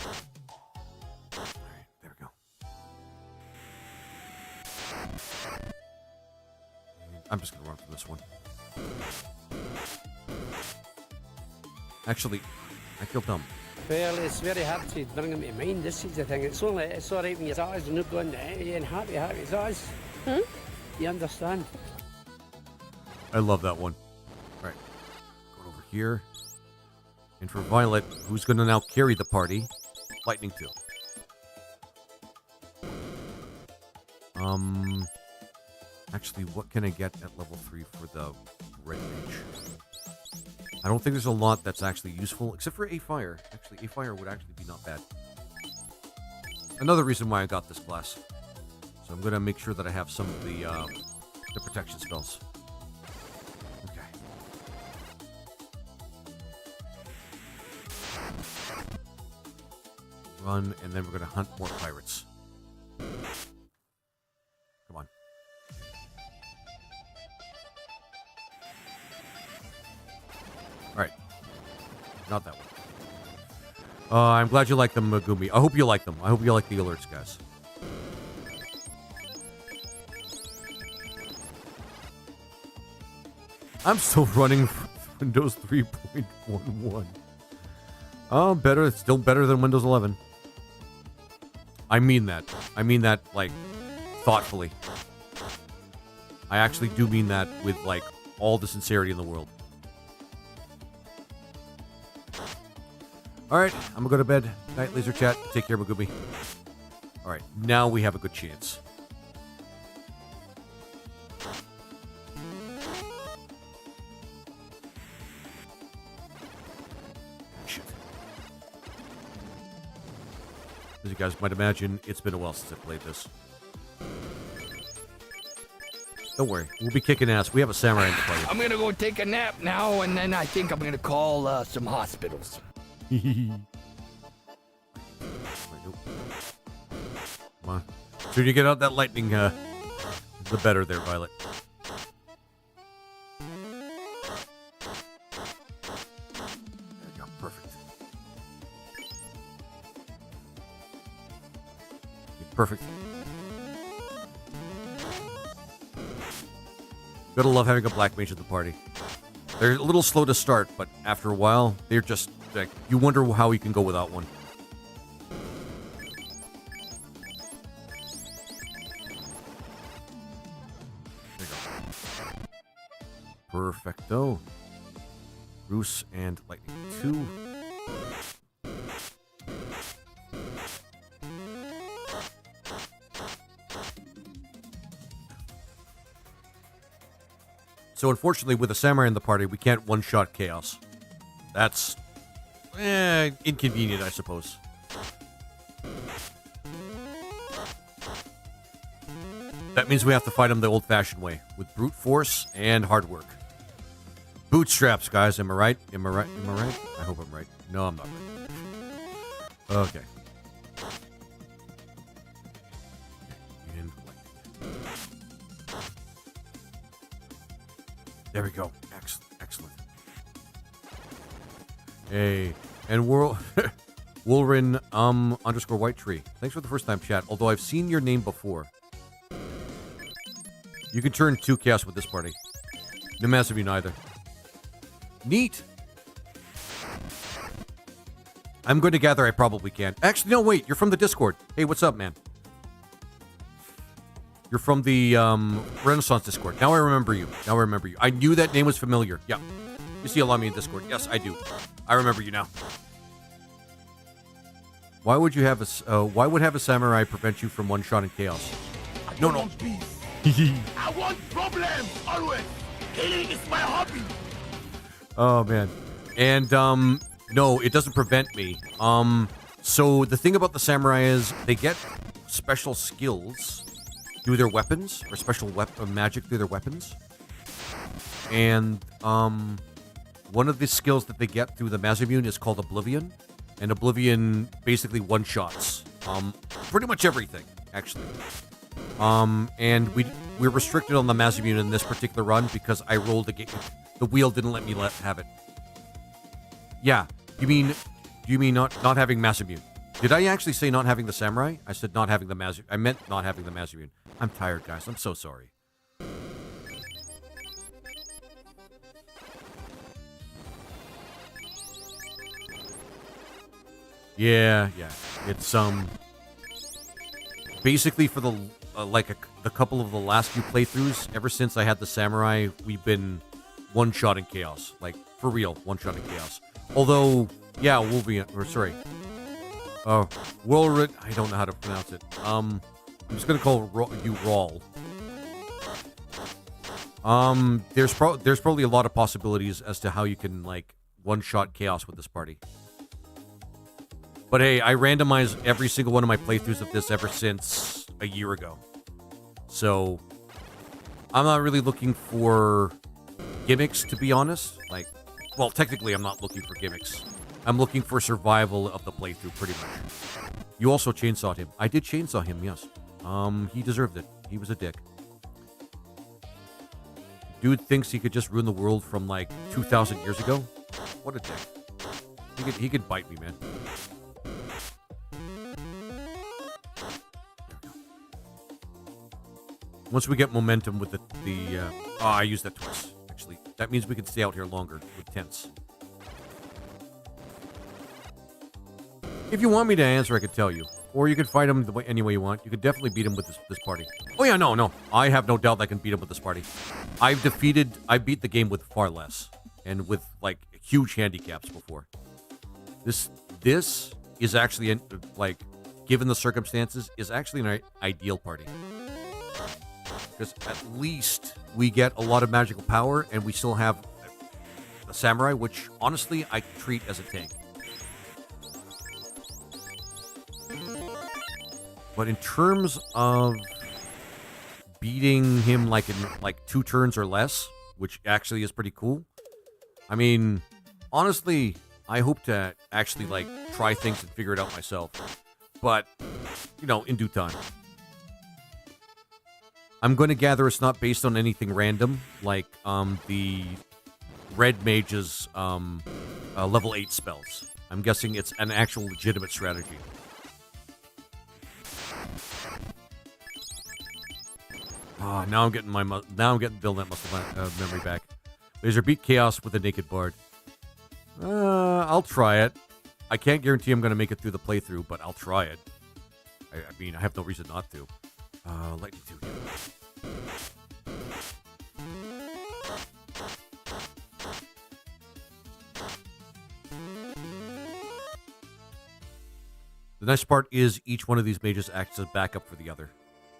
Alright, there we go. I'm just gonna run from this one. Actually, I feel dumb. Well, it's very hard to bring them to mind. This is the thing. It's all right when your eyes are not going and happy eyes. You understand? I love that one. All right. Going over here. And for Violet, who's going to now carry the party? Lightning 2. Actually, what can I get at level 3 for the Red Mage? I don't think there's a lot that's actually useful, except for A Fire. Actually, A Fire would actually be not bad. Another reason why I got this class. So I'm going to make sure that I have some of the protection spells. Okay. Run, and then we're going to hunt more pirates. Come on. Alright. Not that one. I'm glad you like them, Megumi. I hope you like them. I hope you like the alerts, guys. I'm still running Windows 3.11. Oh, better. It's still better than Windows 11. I mean that. I mean that, like, thoughtfully. I actually do mean that with, like, all the sincerity in the world. Alright, I'm gonna go to bed. Night, Laser Chat. Take care, Megumi. Alright, now we have a good chance. Shit. As you guys might imagine, it's been a while since I played this. Don't worry, we'll be kicking ass. We have a samurai in the party. I'm gonna go take a nap now, and then I think I'm gonna call some hospitals. Come on. Soon you get out that lightning, the better there, Violet. There we go, perfect. Perfect. Gotta love having a black mage at the party. They're a little slow to start, but after a while, they're just, like, you wonder how you can go without one. There you go. Perfecto. Roos and Lightning 2. So unfortunately, with a samurai in the party, we can't one-shot chaos. That's inconvenient, I suppose. That means we have to fight him the old-fashioned way, with brute force and hard work. Bootstraps, guys. Am I right? Am I right? Am I right? I hope I'm right. No, I'm not right. Okay. And there we go. Excellent. Excellent. Hey. And Wolrin underscore White Tree. Thanks for the first time chat. Although I've seen your name before. You can turn 2 chaos with this party. No massive you neither. Neat. I'm going to gather I probably can. Actually, no, wait. You're from the Discord. Hey, what's up, man? You're from the Renaissance Discord. Now I remember you. Now I remember you. I knew that name was familiar. Yeah. You see a lot of me in Discord. Yes, I do. I remember you now. Why would you have a why would have a samurai prevent you from one-shot in chaos? No. I want problems always. Killing is my hobby. Oh man. And no, it doesn't prevent me. So the thing about the samurai is they get special skills through their weapons, or special magic through their weapons. And one of the skills that they get through the Mazimune is called Oblivion. And Oblivion basically one-shots pretty much everything, actually. And we're restricted on the Mazimune in this particular run because I rolled the wheel didn't let me have it. Yeah, do you mean not having Mazimune? Did I actually say not having the samurai? I said not having the Mazimune. I meant not having the Mazimune. I'm tired, guys. I'm so sorry. Yeah. It's basically for the the couple of the last few playthroughs. Ever since I had the samurai, we've been one-shotting chaos, like for real, one-shotting chaos. Although, yeah, Wolverine, or sorry, Wolrit. I don't know how to pronounce it. I'm just gonna call you Rawl. There's probably a lot of possibilities as to how you can like one-shot chaos with this party. But hey, I randomized every single one of my playthroughs of this ever since a year ago. So I'm not really looking for gimmicks, to be honest. Like, well, technically I'm not looking for gimmicks. I'm looking for survival of the playthrough, pretty much. You also chainsawed him. I did chainsaw him, yes. He deserved it. He was a dick. Dude thinks he could just ruin the world from like 2,000 years ago. What a dick. He could bite me, man. Once we get momentum with I used that twice, actually. That means we can stay out here longer with tents. If you want me to answer, I could tell you. Or you could fight him any way you want. You could definitely beat him with this party. Oh yeah, no. I have no doubt I can beat him with this party. I beat the game with far less. And with, like, huge handicaps before. This is actually, like, given the circumstances, is actually an ideal party. Because at least we get a lot of magical power, and we still have a samurai, which, honestly, I treat as a tank. But in terms of beating him like in like 2 turns or less, which actually is pretty cool. I mean, honestly, I hope to actually like try things and figure it out myself. But, you know, in due time. I'm going to gather it's not based on anything random, like the Red Mage's level 8 spells. I'm guessing it's an actual legitimate strategy. Oh, now I'm getting building that muscle memory back. Laser beat chaos with a naked bard. I'll try it. I can't guarantee I'm going to make it through the playthrough, but I'll try it. I mean, I have no reason not to. Lightning 2 here. The nice part is each one of these mages acts as backup for the other,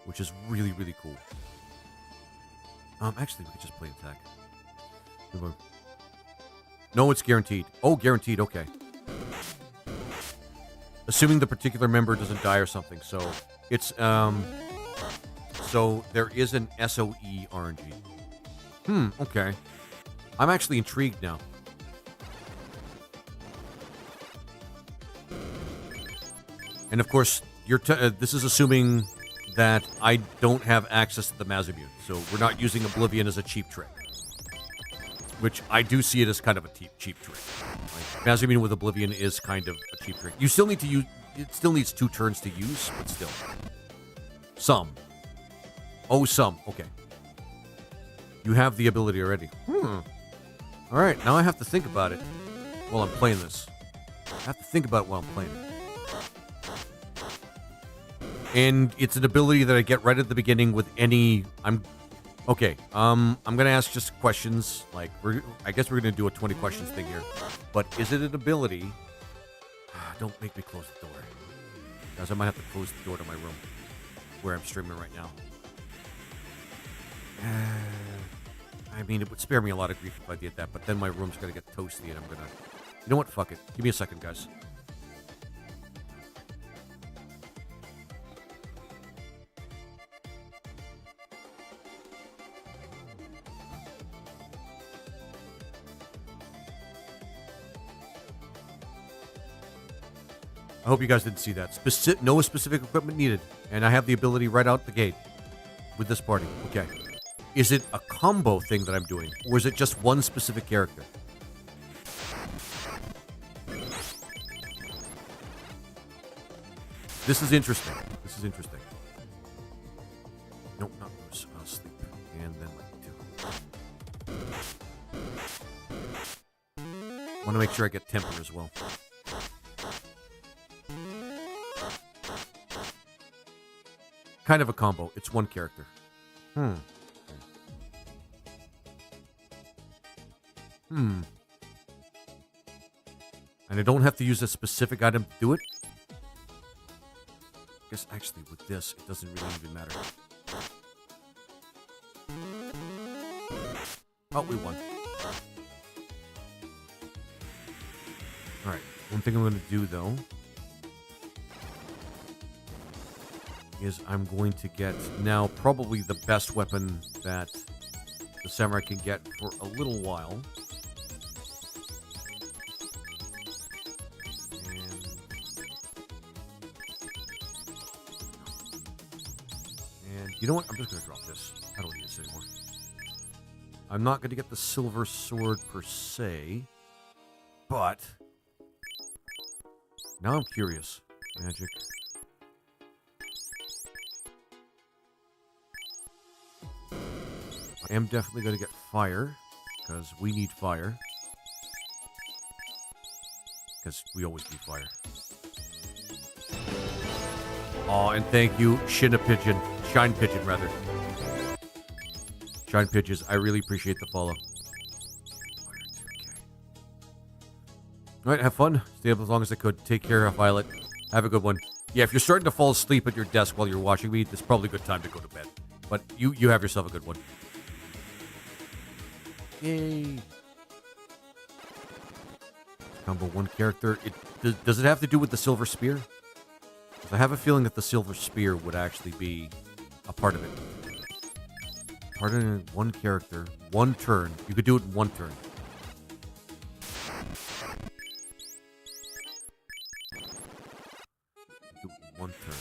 which is really, really cool. Actually, we could just play attack. No, it's guaranteed. Oh, guaranteed, okay. Assuming the particular member doesn't die or something, so it's, so there is an SOE RNG. Okay. I'm actually intrigued now. And of course, this is assuming that I don't have access to the Mazamune, so we're not using Oblivion as a cheap trick. Which I do see it as kind of a cheap trick. Like, Mazamune with Oblivion is kind of a cheap trick. You still need to use... It still needs 2 turns to use, but still. Some. Oh, some. Okay. You have the ability already. Alright, now I have to think about it while I'm playing this. I have to think about it while I'm playing it. And it's an ability that I get right at the beginning with any... Okay, I'm gonna ask just questions, like, I guess we're gonna do a 20 questions thing here. But is it an ability... Don't make me close the door. Guys, I might have to close the door to my room, where I'm streaming right now. I mean, it would spare me a lot of grief if I did that, but then my room's gonna get toasty and I'm gonna... You know what? Fuck it. Give me a second, guys. I hope you guys didn't see that. No specific equipment needed. And I have the ability right out the gate with this party. Okay. Is it a combo thing that I'm doing? Or is it just one specific character? This is interesting. This is interesting. Nope, not those. I'll sleep. And then like 2. I want to make sure I get temper as well. kind of a combo. It's one character. And I don't have to use a specific item to do it. I guess actually with this, it doesn't really even matter. Oh, we won. Alright, one thing I'm going to do, though, is I'm going to get now probably the best weapon that the samurai can get for a little while. And you know what? I'm just going to drop this. I don't need this anymore. I'm not going to get the silver sword per se, but now I'm curious. Magic. I am definitely going to get fire, because we need fire. Because we always need fire. Oh, and thank you, Shine Pigeon, rather. Shine Pigeons, I really appreciate the follow. Alright, have fun. Stay up as long as I could. Take care, Violet. Have a good one. Yeah, if you're starting to fall asleep at your desk while you're watching me, it's probably a good time to go to bed. But you have yourself a good one. Yay. Combo one character. Does it have to do with the silver spear? I have a feeling that the silver spear would actually be a part of it. Part of one character, one turn. You could do it in one turn. Do it in one turn.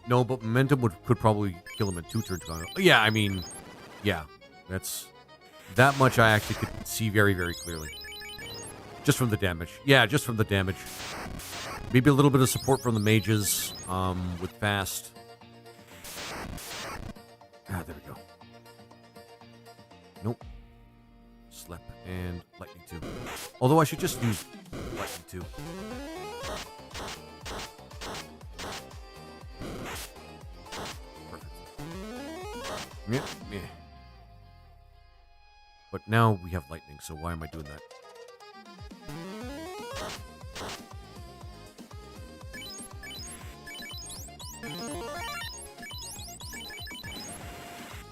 No, but momentum could probably kill him in 2 turns. Yeah, I mean, yeah. That's that much I actually could see very, very clearly. Just from the damage. Yeah, just from the damage. Maybe a little bit of support from the mages with fast. Ah, there we go. Nope. Slip and lightning too. Although I should just use lightning too. Yeah, yeah. But now we have lightning, so why am I doing that?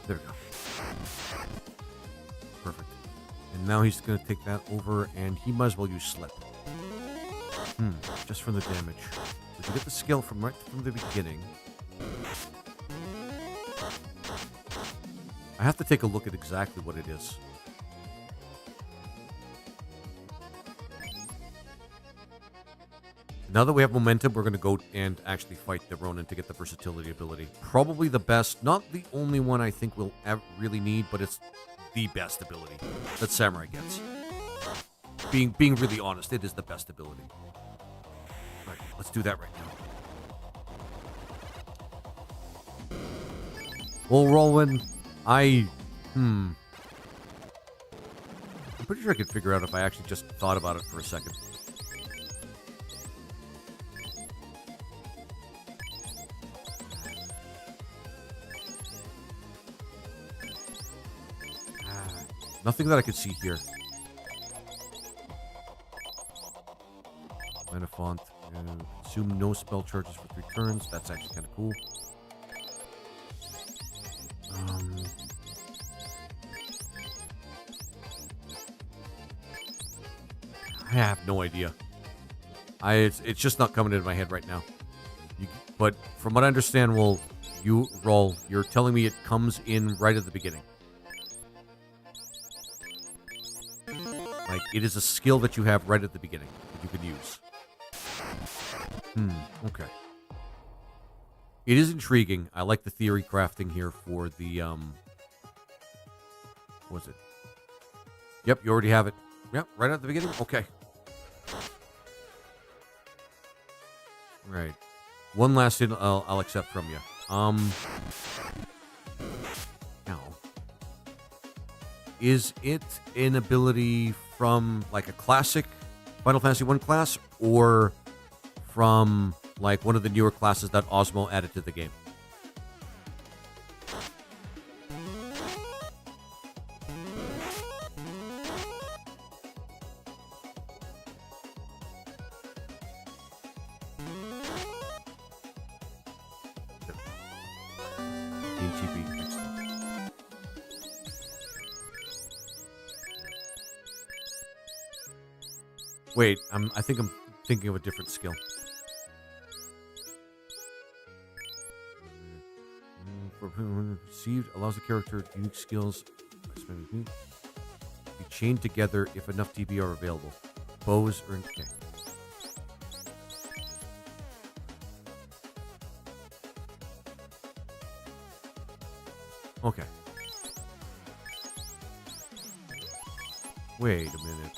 There we go. Perfect. And now he's going to take that over, and he might as well use Slip. Just from the damage. Did you get the skill from right from the beginning? I have to take a look at exactly what it is. Now that we have momentum, we're going to go and actually fight the Ronin to get the versatility ability. Probably the best, not the only one I think we'll really need, but it's the best ability that Samurai gets. Being really honest, it is the best ability. Alright, let's do that right now. Well, Roland, I'm pretty sure I could figure out if I actually just thought about it for a second. Nothing that I could see here. Mana font. Assume no spell charges for 3 turns. That's actually kind of cool. I have no idea. It's just not coming into my head right now. But from what I understand, well, you're telling me it comes in right at the beginning. Like, it is a skill that you have right at the beginning that you can use. Okay. It is intriguing. I like the theory crafting here for the, what was it? Yep, you already have it. Yep, right at the beginning? Okay. Right. One last thing I'll accept from you. Now. Is it an ability from, like, a classic Final Fantasy 1 class, or from like one of the newer classes that Osmo added to the game. Wait, I think I'm thinking of a different skill. Received allows the character unique skills be chained together if enough TP are available. Bows or okay. Okay. Wait a minute.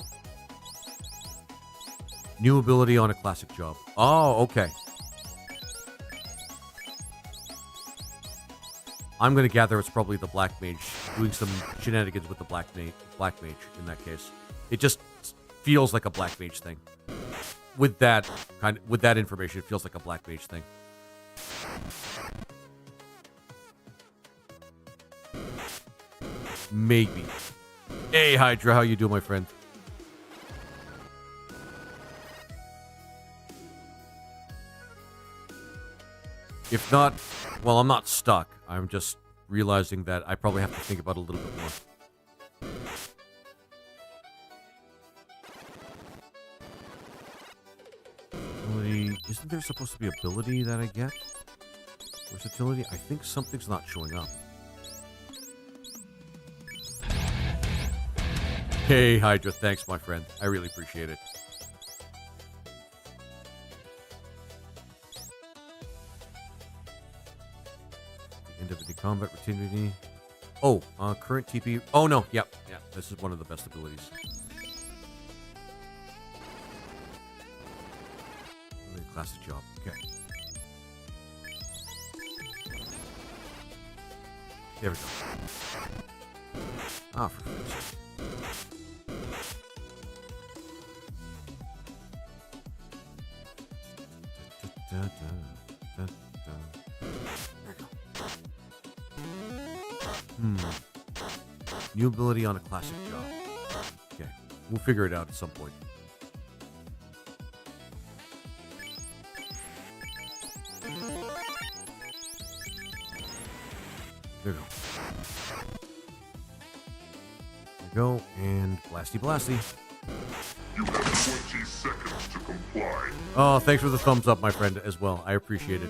New ability on a classic job. Oh, okay. I'm going to gather it's probably the Black Mage doing some shenanigans with the Black Mage in that case. It just feels like a Black Mage thing. With that information, it feels like a Black Mage thing. Maybe. Hey, Hydra, how you doing, my friend? If not, well, I'm not stuck. I'm just realizing that I probably have to think about it a little bit more. Ability. Isn't there supposed to be ability that I get? Versatility? I think something's not showing up. Hey, Hydra, thanks, my friend. I really appreciate it. End of any combat routine. Oh, current TP. Oh, no. Yep. Yeah, this is one of the best abilities. Classic job. Okay. There we go. Ah, for goodness sake. New ability on a classic job. Okay. We'll figure it out at some point. There we go. There we go. And blasty blasty. You have 20 seconds to comply. Oh, thanks for the thumbs up, my friend, as well. I appreciate it.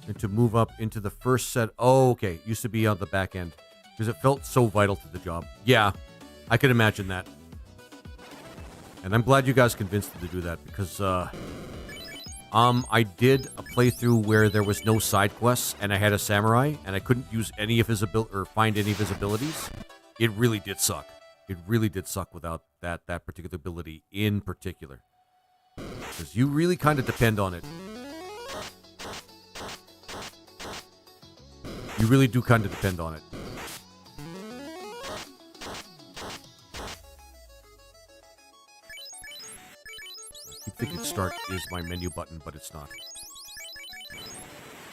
And to move up into the first set. Oh, okay. Used to be on the back end. Because it felt so vital to the job. Yeah, I can imagine that. And I'm glad you guys convinced me to do that. Because, I did a playthrough where there was no side quests. And I had a samurai. And I couldn't use any of his or find any of his abilities. It really did suck. It really did suck without that particular ability in particular. Because you really kind of depend on it. You really do kind of depend on it. I keep thinking start is my menu button, but it's not.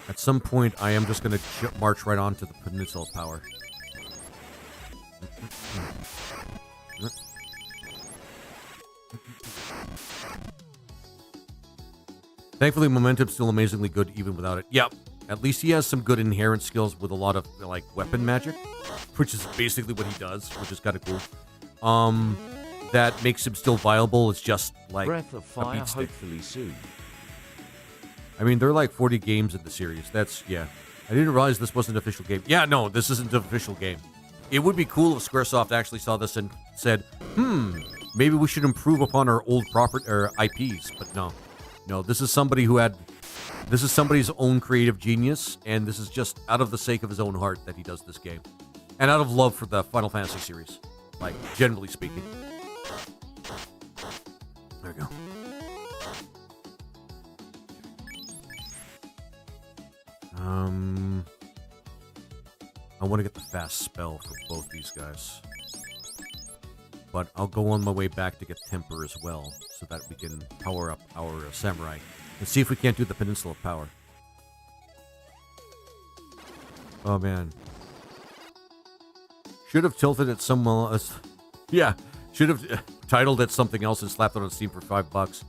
At some point, I am just going to march right on to the Peninsula Power. Thankfully, momentum's still amazingly good even without it. Yep. At least he has some good inherent skills with a lot of, like, weapon magic. Which is basically what he does, which is kind of cool. That makes him still viable. It's just, like, Breath of Fire, a beat stick. hopefully soon. I mean, there are, like, 40 games in the series. That's, yeah. I didn't realize this wasn't an official game. Yeah, no, this isn't an official game. It would be cool if Squaresoft actually saw this and said, maybe we should improve upon our old property or IPs. But no. No, this is somebody who had... This is somebody's own creative genius, and this is just out of the sake of his own heart that he does this game. And out of love for the Final Fantasy series. Like, generally speaking. There we go. I want to get the fast spell for both these guys. but I'll go on my way back to get Temper as well, so that we can power up our Samurai. And see if we can't do the Peninsula of Power. Oh, man. Should have tilted it somewhere else. Yeah, should have titled it something else and slapped it on Steam for $5.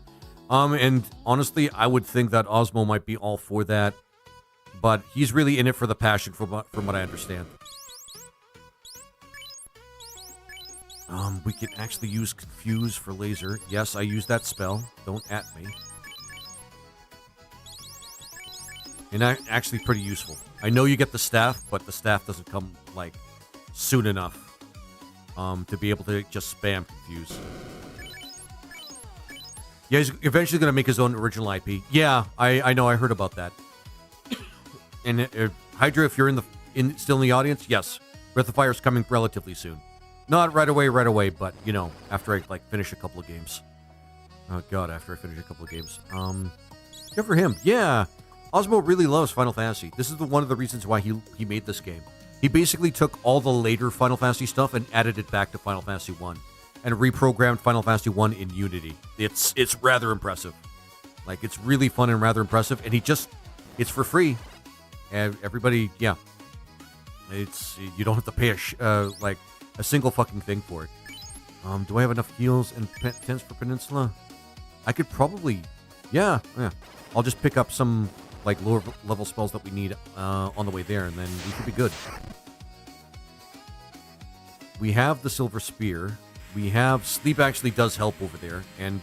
And honestly, I would think that Osmo might be all for that. But he's really in it for the passion, from what I understand. We can actually use Confuse for laser. Yes, I use that spell. Don't at me. And actually pretty useful. I know you get the staff, but the staff doesn't come, like, soon enough to be able to just spam Confuse. Yeah, he's eventually going to make his own original IP. Yeah, I know. I heard about that. And Hydra, if you're still in the audience, yes, Breath of Fire is coming relatively soon. Not right away, but, you know, after I, like, finish a couple of games. Oh, God, after I finish a couple of games. Good for him. Yeah, Osmo really loves Final Fantasy. This is one of the reasons why he made this game. He basically took all the later Final Fantasy stuff and added it back to Final Fantasy 1. And reprogrammed Final Fantasy 1 in Unity. It's rather impressive. Like, it's really fun and rather impressive. And it's for free. And everybody, yeah. You don't have to pay like a single fucking thing for it. Do I have enough heals and tents for Peninsula? I could probably, yeah. I'll just pick up some like lower level spells that we need on the way there, and then we should be good. We have the Silver Spear. We have Sleep actually does help over there, and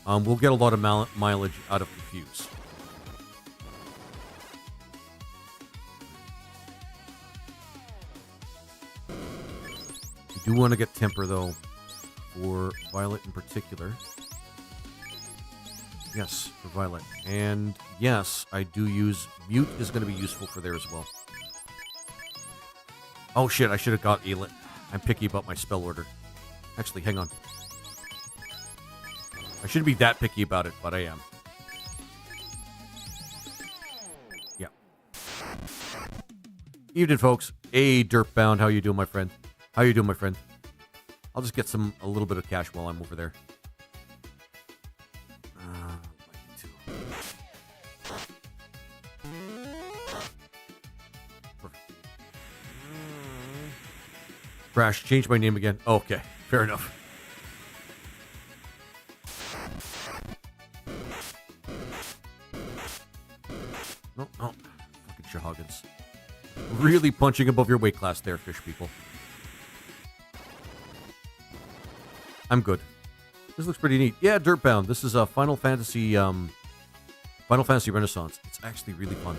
we'll get a lot of mileage out of Confuse. We do want to get Temper, though, for Violet in particular. Yes, for Violet. And yes, I do use... Mute is going to be useful for there as well. Oh shit, I should have got Aelin. I'm picky about my spell order. Actually, hang on. I shouldn't be that picky about it, but I am. Yeah. Evening, folks. Hey, Dirtbound. How you doing, my friend? How you doing, my friend? I'll just get a little bit of cash while I'm over there. Crash, change my name again. Oh, okay, fair enough. No, fucking Shahoggins. Really punching above your weight class there, fish people. I'm good. This looks pretty neat. Yeah, Dirtbound. This is a Final Fantasy Renaissance. It's actually really fun.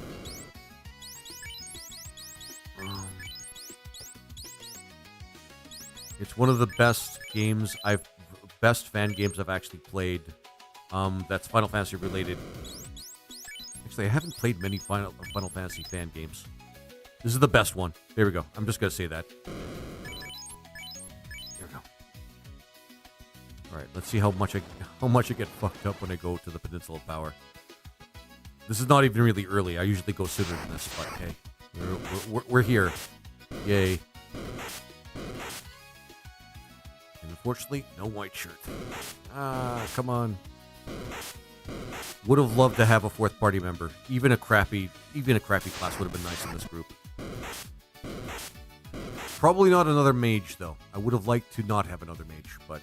It's one of the best fan games I've actually played. That's Final Fantasy related. Actually, I haven't played many Final Fantasy fan games. This is the best one. There we go. I'm just gonna say that. There we go. All right, let's see how much I get fucked up when I go to the Peninsula of Power. This is not even really early. I usually go sooner than this, but hey, we're here. Yay. And unfortunately, no white shirt. Ah, come on. Would have loved to have a fourth party member. Even a crappy class would have been nice in this group. Probably not another mage, though. I would have liked to not have another mage, but...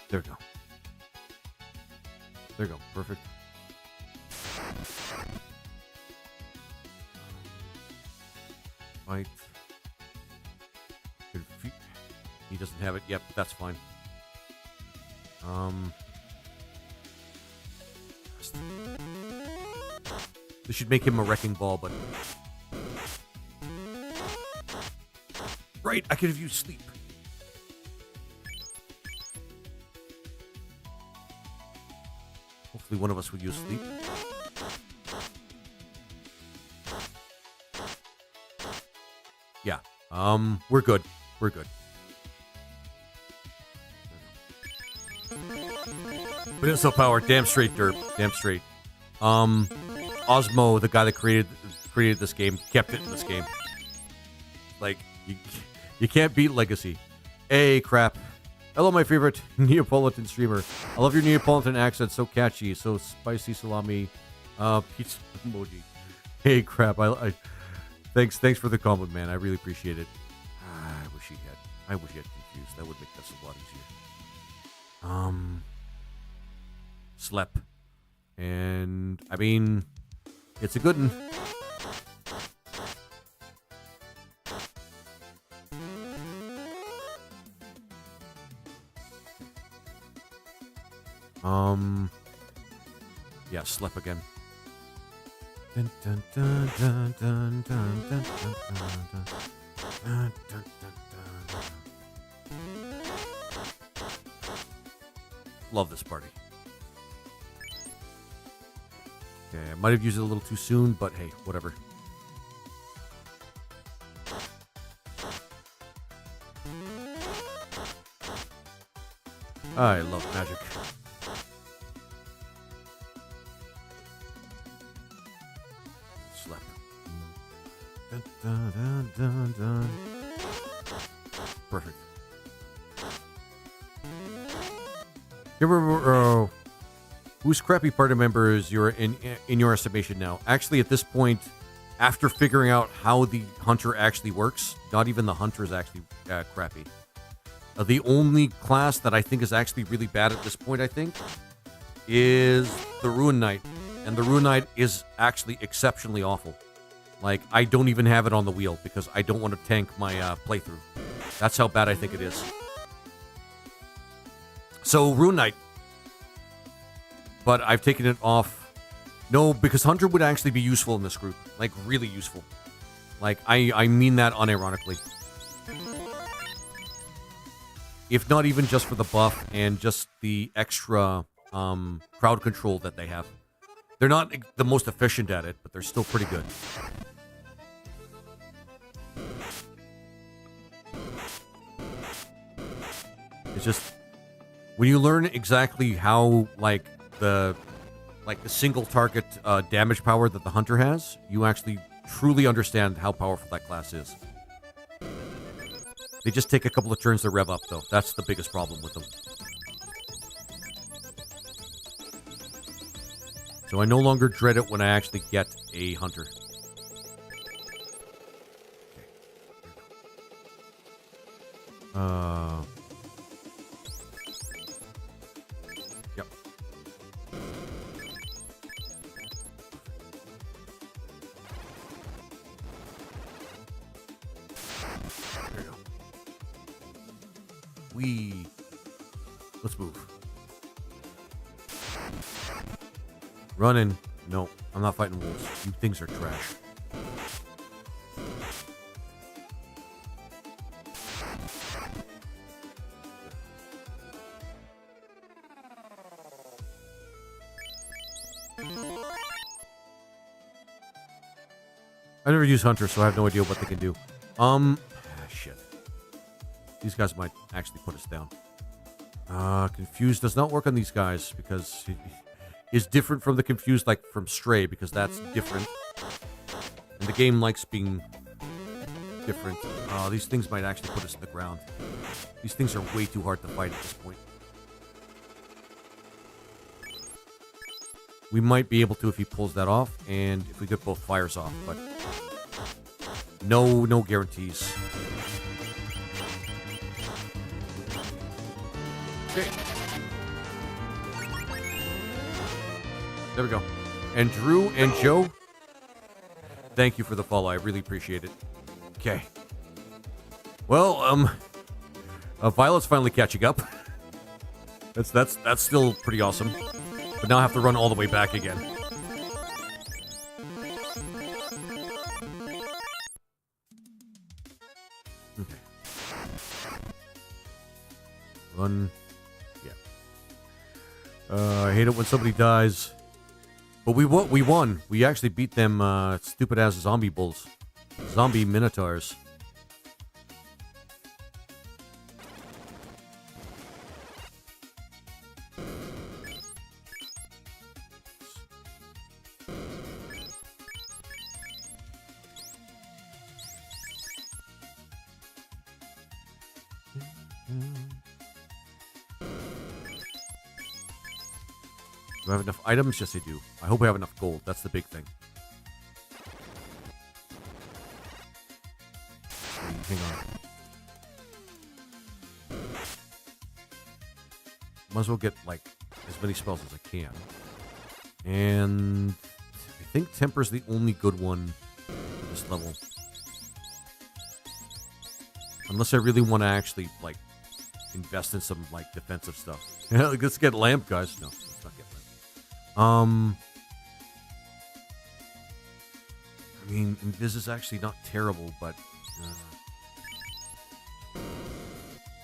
There we go. There we go. Perfect. Right. He doesn't have it yet, but that's fine. This should make him a wrecking ball, but... Right, I could have used sleep. Hopefully one of us would use sleep. Yeah, we're good. We're good. Peninsula Power, damn straight, Derp. Damn straight. Osmo, the guy that created this game, kept it in this game. Like, you can't beat Legacy. Hey, crap. Hello, my favorite Neapolitan streamer. I love your Neapolitan accent, so catchy, so spicy salami, pizza emoji. Hey, crap. Thanks for the compliment, man. I really appreciate it. I wish he had confused. That would make this a lot easier. Slep. And, I mean, it's a good one. Yeah, Slep again. Dun, dun, dun, dun, dun, dun, dun, dun, dun, dun, dun, dun. Love this party. Okay, I might have used it a little too soon, but hey, whatever. I love magic. Slap. Dun, dun, dun, dun, dun. Perfect. Whose crappy party members you're in your estimation now? Actually, at this point, after figuring out how the hunter actually works, not even the hunter is actually crappy. The only class that I think is actually really bad at this point, I think, is the Ruin Knight. And the Ruin Knight is actually exceptionally awful. Like, I don't even have it on the wheel because I don't want to tank my playthrough. That's how bad I think it is. So, Ruin Knight. But I've taken it off. No, because Hunter would actually be useful in this group. Like, really useful. Like, I mean that unironically. If not even just for the buff and just the extra crowd control that they have. They're not the most efficient at it, but they're still pretty good. It's just when you learn exactly how the single target damage power that the hunter has, you actually truly understand how powerful that class is. They just take a couple of turns to rev up, though. That's the biggest problem with them. So I no longer dread it when I actually get a hunter. Yep. There you go. Let's move. Running. No, I'm not fighting wolves. You things are trash. I never use Hunter, so I have no idea what they can do. Shit. These guys might actually put us down. Confused does not work on these guys because it is different from the Confused, like from Stray, because that's different. And the game likes being different. These things might actually put us in the ground. These things are way too hard to fight at this point. We might be able to if he pulls that off, and if we get both fires off, but no guarantees. Okay. There we go. And Drew and Joe, thank you for the follow. I really appreciate it. Okay. Well, Violet's finally catching up. That's still pretty awesome. But now I have to run all the way back again. Okay. Run. Yeah. I hate it when somebody dies. But we won. We actually beat them stupid ass zombie bulls. Zombie minotaurs. Do I have enough items? Yes, I do. I hope I have enough gold. That's the big thing. Hang on. Might as well get, like, as many spells as I can. And I think Temper's the only good one for this level. Unless I really want to actually, like, invest in some, like, defensive stuff. Let's get Lamp, guys. No, let's not get Lamp. I mean, Invis is actually not terrible, but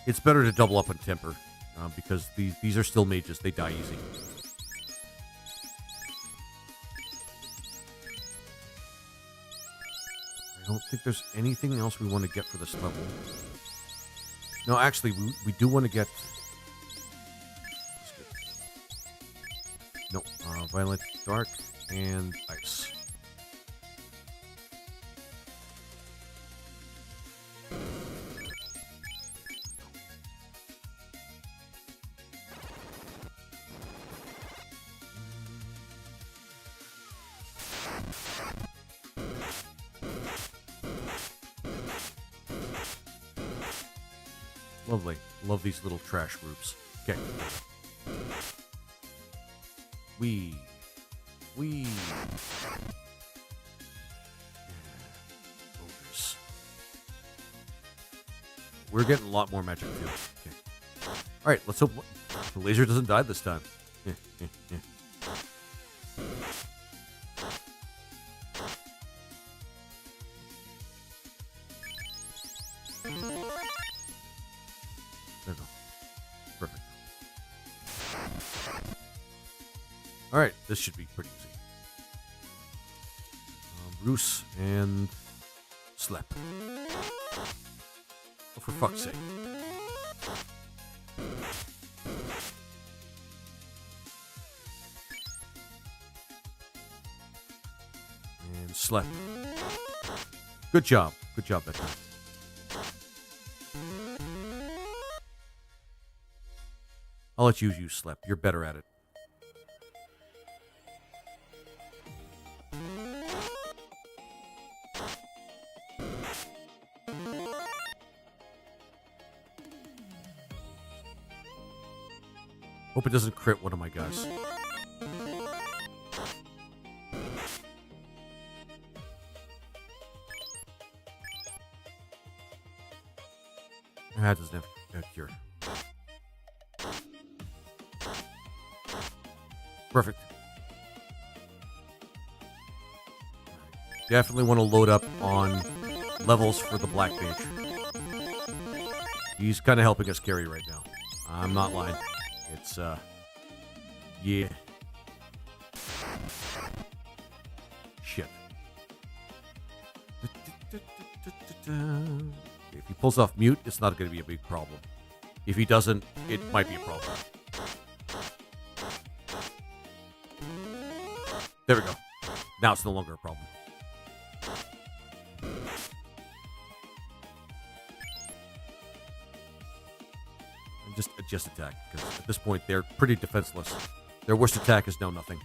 it's better to double up on Temper because these are still mages. They die easy. I don't think there's anything else we want to get for this level. No, actually, we do want to get... No, Violet, Dark, and Ice. Lovely. Love these little trash groups. Okay. Wee. Ogres. We're getting a lot more magic too. Okay. Alright, let's hope the laser doesn't die this time. There we go. Perfect. Alright, this should be pretty easy. Bruce and Slap. Oh, for fuck's sake. And Slap. Good job. Good job that time. I'll let you use Slap. You're better at it. Hope it doesn't crit one of my guys. That doesn't have a cure. Perfect. Definitely want to load up on levels for the Black Mage. He's kind of helping us carry right now. I'm not lying. It's, yeah. Shit. If he pulls off mute, it's not going to be a big problem. If he doesn't, it might be a problem. There we go. Now it's no longer a problem. And just adjust attack, because at this point they're pretty defenseless. Their worst attack is now nothing.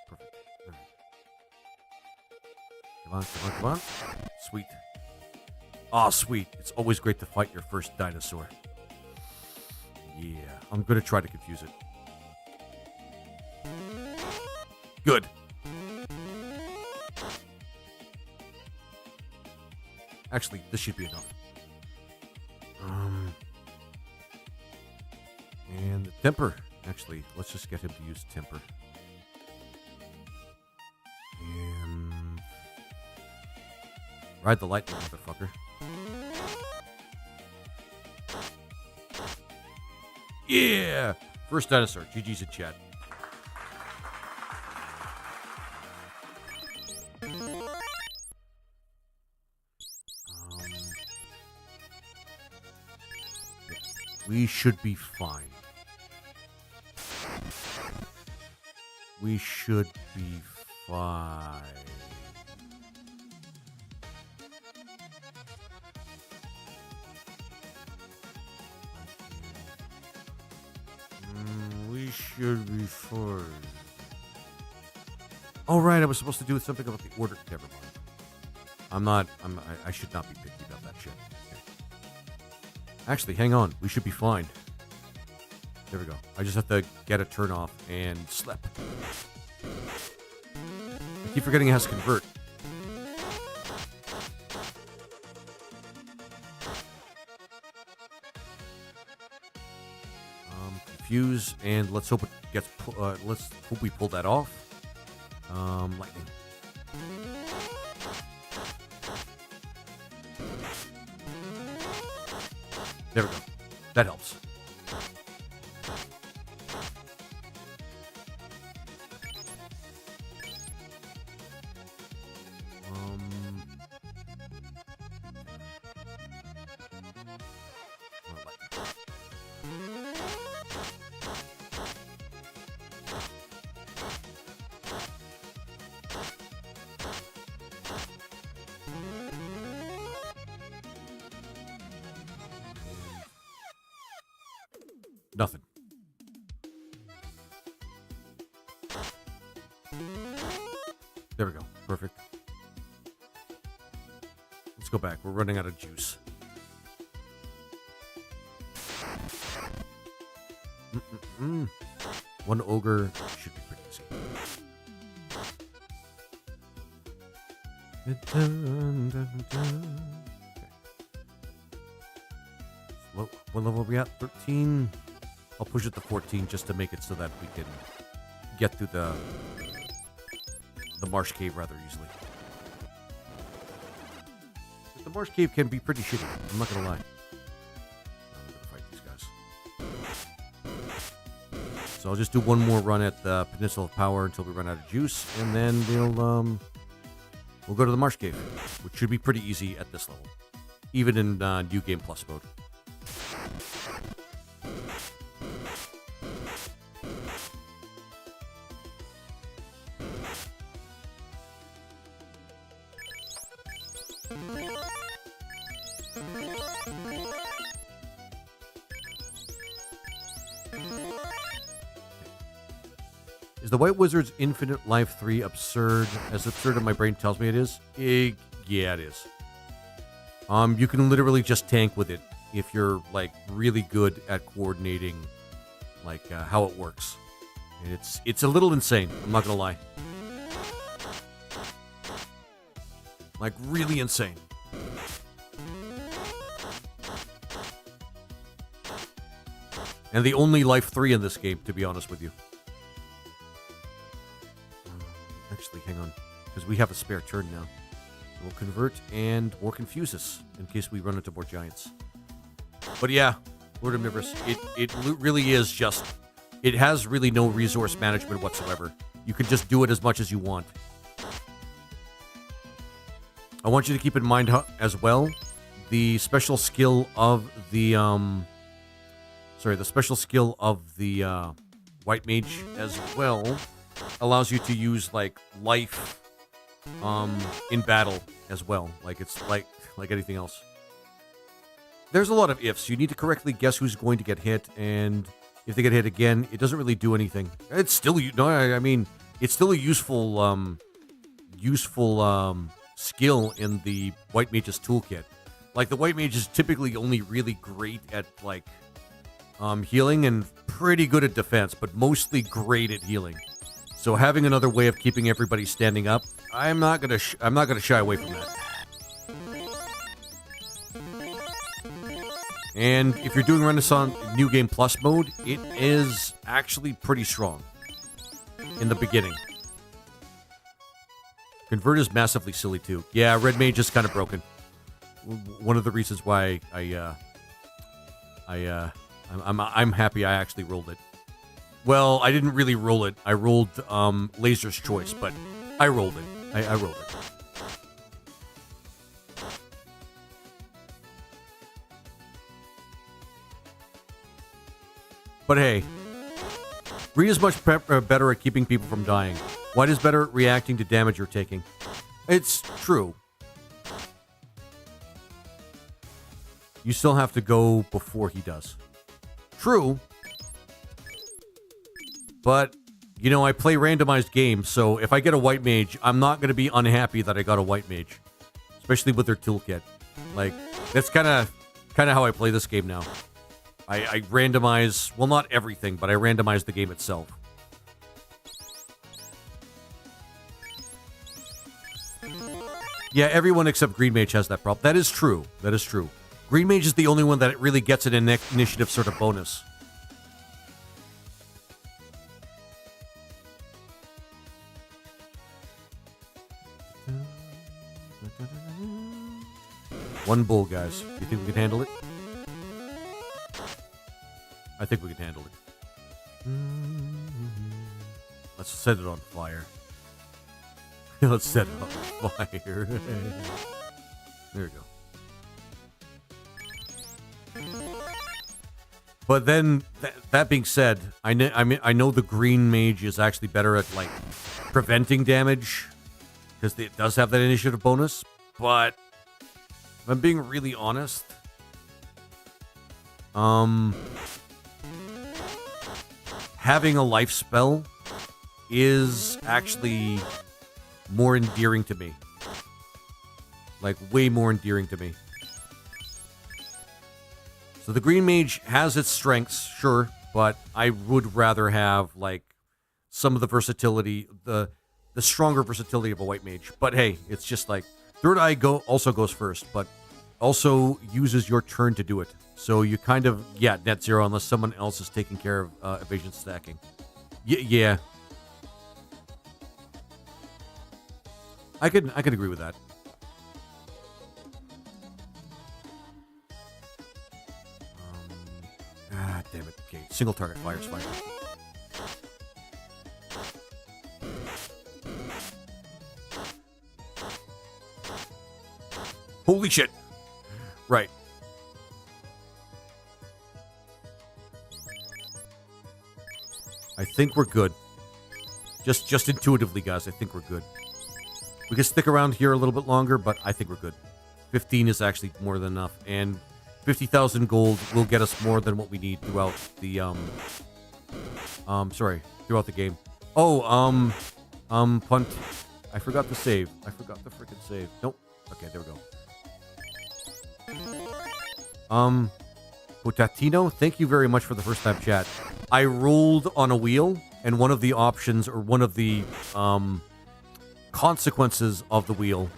Perfect. Right. Come on, come on, come on. Sweet. Ah, sweet. It's always great to fight your first dinosaur. Yeah, I'm going to try to confuse it. Good. Actually, this should be enough. And the temper. Actually, let's just get him to use temper. And ride the lightning, motherfucker. Yeah! First dinosaur. GG's in chat. We should be fine. We should be fine. should be fine. Oh, right, I was supposed to do something about the order. Never mind. I should not be picky about that shit. Okay. Actually, hang on. We should be fine. There we go. I just have to get a turn off and slip. I keep forgetting it has to convert. Confuse, and let's hope it gets. Let's hope we pull that off. Lightning. There we go. That helps. Nothing. There we go. Perfect. Let's go back. We're running out of juice. One ogre should be pretty easy. Okay. What level are we at? 13. I'll push it to 14 just to make it so that we can get through the marsh cave rather easily. But the marsh cave can be pretty shitty. I'm not gonna lie. I'm gonna fight these guys. So I'll just do one more run at the Peninsula of Power until we run out of juice, and then we'll go to the marsh cave, which should be pretty easy at this level, even in New Game Plus mode. Is the White Wizard's Infinite Life 3 absurd? As absurd as my brain tells me it is? Yeah, it is. You can literally just tank with it if you're, like, really good at coordinating, like, how it works. And it's a little insane, I'm not gonna lie. Like, really insane. And the only Life 3 in this game, to be honest with you. Actually, hang on, because we have a spare turn now. We'll convert and or confuse us in case we run into more giants. But yeah, Lord Omnivorous, it really is just, it has really no resource management whatsoever. You can just do it as much as you want. I want you to keep in mind as well, the special skill of the White Mage as well allows you to use, like, life in battle as well. Like, it's like anything else. There's a lot of ifs. You need to correctly guess who's going to get hit, and if they get hit again, it doesn't really do anything. It's still, I mean, it's still a useful skill in the White Mage's toolkit. Like, the White Mage is typically only really great at, like, healing and pretty good at defense, but mostly great at healing. So having another way of keeping everybody standing up, I'm not gonna shy away from that. And if you're doing Renaissance New Game Plus mode, it is actually pretty strong in the beginning. Convert is massively silly too. Yeah, Red Mage is kind of broken. One of the reasons why I'm happy I actually rolled it. Well, I didn't really roll it. I rolled Laser's Choice, but I rolled it. I rolled it. But hey, Reed is much better at keeping people from dying. White is better at reacting to damage you're taking. It's true. You still have to go before he does. True. But, you know, I play randomized games, so if I get a white mage, I'm not going to be unhappy that I got a white mage. Especially with their toolkit. Like, that's kind of how I play this game now. I randomize, well, not everything, but I randomize the game itself. Yeah, everyone except Green Mage has that problem. That is true. That is true. Green Mage is the only one that really gets an initiative sort of bonus. One bull, guys. Do you think we can handle it? I think we can handle it. Let's set it on fire. Let's set it on fire. There we go. But then, that being said, I know the green mage is actually better at, like, preventing damage, because it does have that initiative bonus, but if I'm being really honest, having a life spell is actually more endearing to me. Like, way more endearing to me. So the green mage has its strengths, sure, but I would rather have, like, some of the versatility, the stronger versatility of a white mage. But hey, it's just like, third eye also goes first, but also uses your turn to do it. So you kind of, yeah, net zero unless someone else is taking care of evasion stacking. Yeah. I could agree with that. Damn it. Okay, single target fires fire. Holy shit. Right. I think we're good. Just intuitively, guys, I think we're good. We can stick around here a little bit longer, but I think we're good. 15 is actually more than enough, and 50,000 gold will get us more than what we need throughout the, throughout the game. Oh, punt. I forgot to save. I forgot to freaking save. Nope. Okay, there we go. Potatino, thank you very much for the first time chat. I rolled on a wheel, and one of the options, or one of the, consequences of the wheel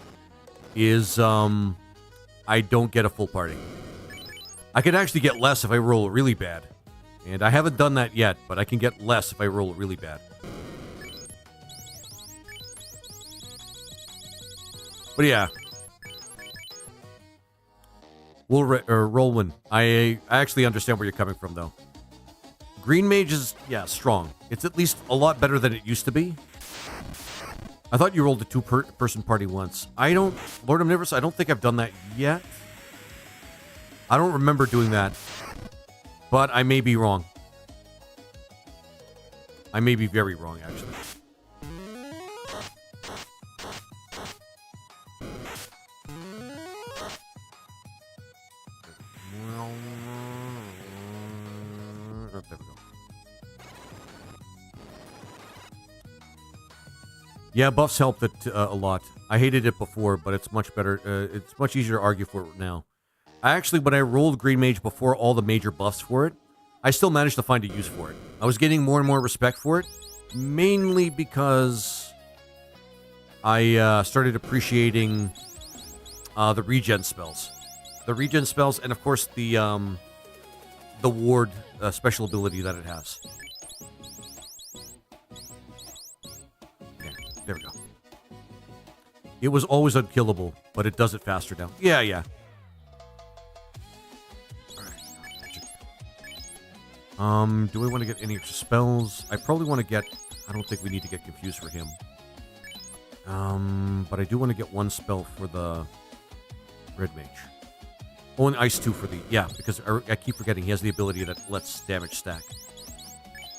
is, I don't get a full party. I can actually get less if I roll really bad. And I haven't done that yet, but I can get less if I roll really bad. But yeah. Rollwin. I actually understand where you're coming from, though. Green Mage is, yeah, strong. It's at least a lot better than it used to be. I thought you rolled a two-person party once. Lord Omnivorous, I don't think I've done that yet. I don't remember doing that. But I may be wrong. I may be very wrong, actually. There we go. Yeah, buffs helped it a lot. I hated it before, but it's much better. It's much easier to argue for it now. Actually, when I rolled Green Mage before all the major buffs for it, I still managed to find a use for it. I was getting more and more respect for it, mainly because I started appreciating the regen spells. The regen spells, and of course the ward special ability that it has. Yeah, there we go. It was always unkillable, but it does it faster now. Yeah. Do we want to get any extra spells? I probably want to get... I don't think we need to get confused for him. But I do want to get one spell for the Red Mage. Oh, and Ice 2 for the... Yeah, because I keep forgetting he has the ability that lets damage stack.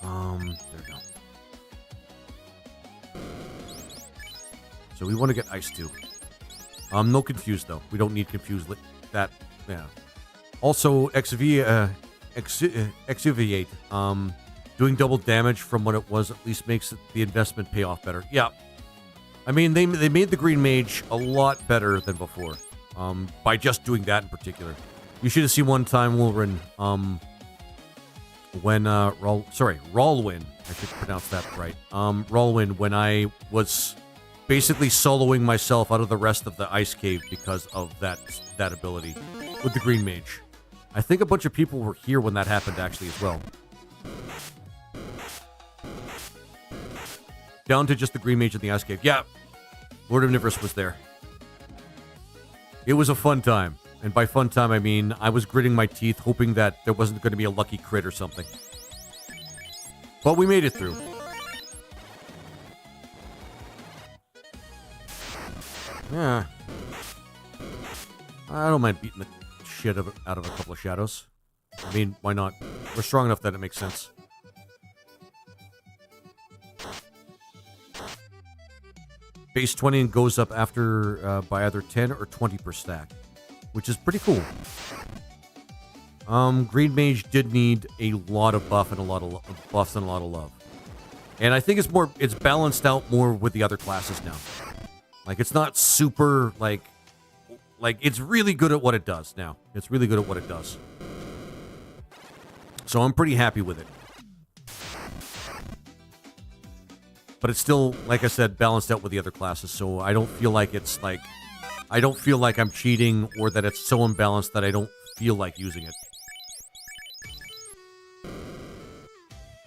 There we go. So we want to get Ice 2. No Confuse, though. We don't need Confuse. That... Yeah. Also, Exuviate. doing double damage from what it was at least makes the investment pay off better. Yeah. I mean, they made the Green Mage a lot better than before. By just doing that in particular. You should have seen one time, Wolverine, when, Rolwyn, I should pronounce that right. Rolwyn, when I was basically soloing myself out of the rest of the ice cave because of that ability with the Green Mage. I think a bunch of people were here when that happened actually as well. Down to just the Green Mage in the ice cave. Yeah, Lord of Niverus was there. It was a fun time. And by fun time, I mean I was gritting my teeth hoping that there wasn't going to be a lucky crit or something. But we made it through. Yeah. I don't mind beating the shit out of a couple of shadows. I mean, why not? We're strong enough that it makes sense. Base 20 and goes up after by either 10 or 20 per stack, which is pretty cool. Green Mage did need a lot of buff and a lot of buffs and a lot of love. And I think it's balanced out more with the other classes now. Like, it's not super, like, it's really good at what it does now. It's really good at what it does. So I'm pretty happy with it. But it's still, like I said, balanced out with the other classes, so I don't feel like it's, like, I don't feel like I'm cheating or that it's so imbalanced that I don't feel like using it.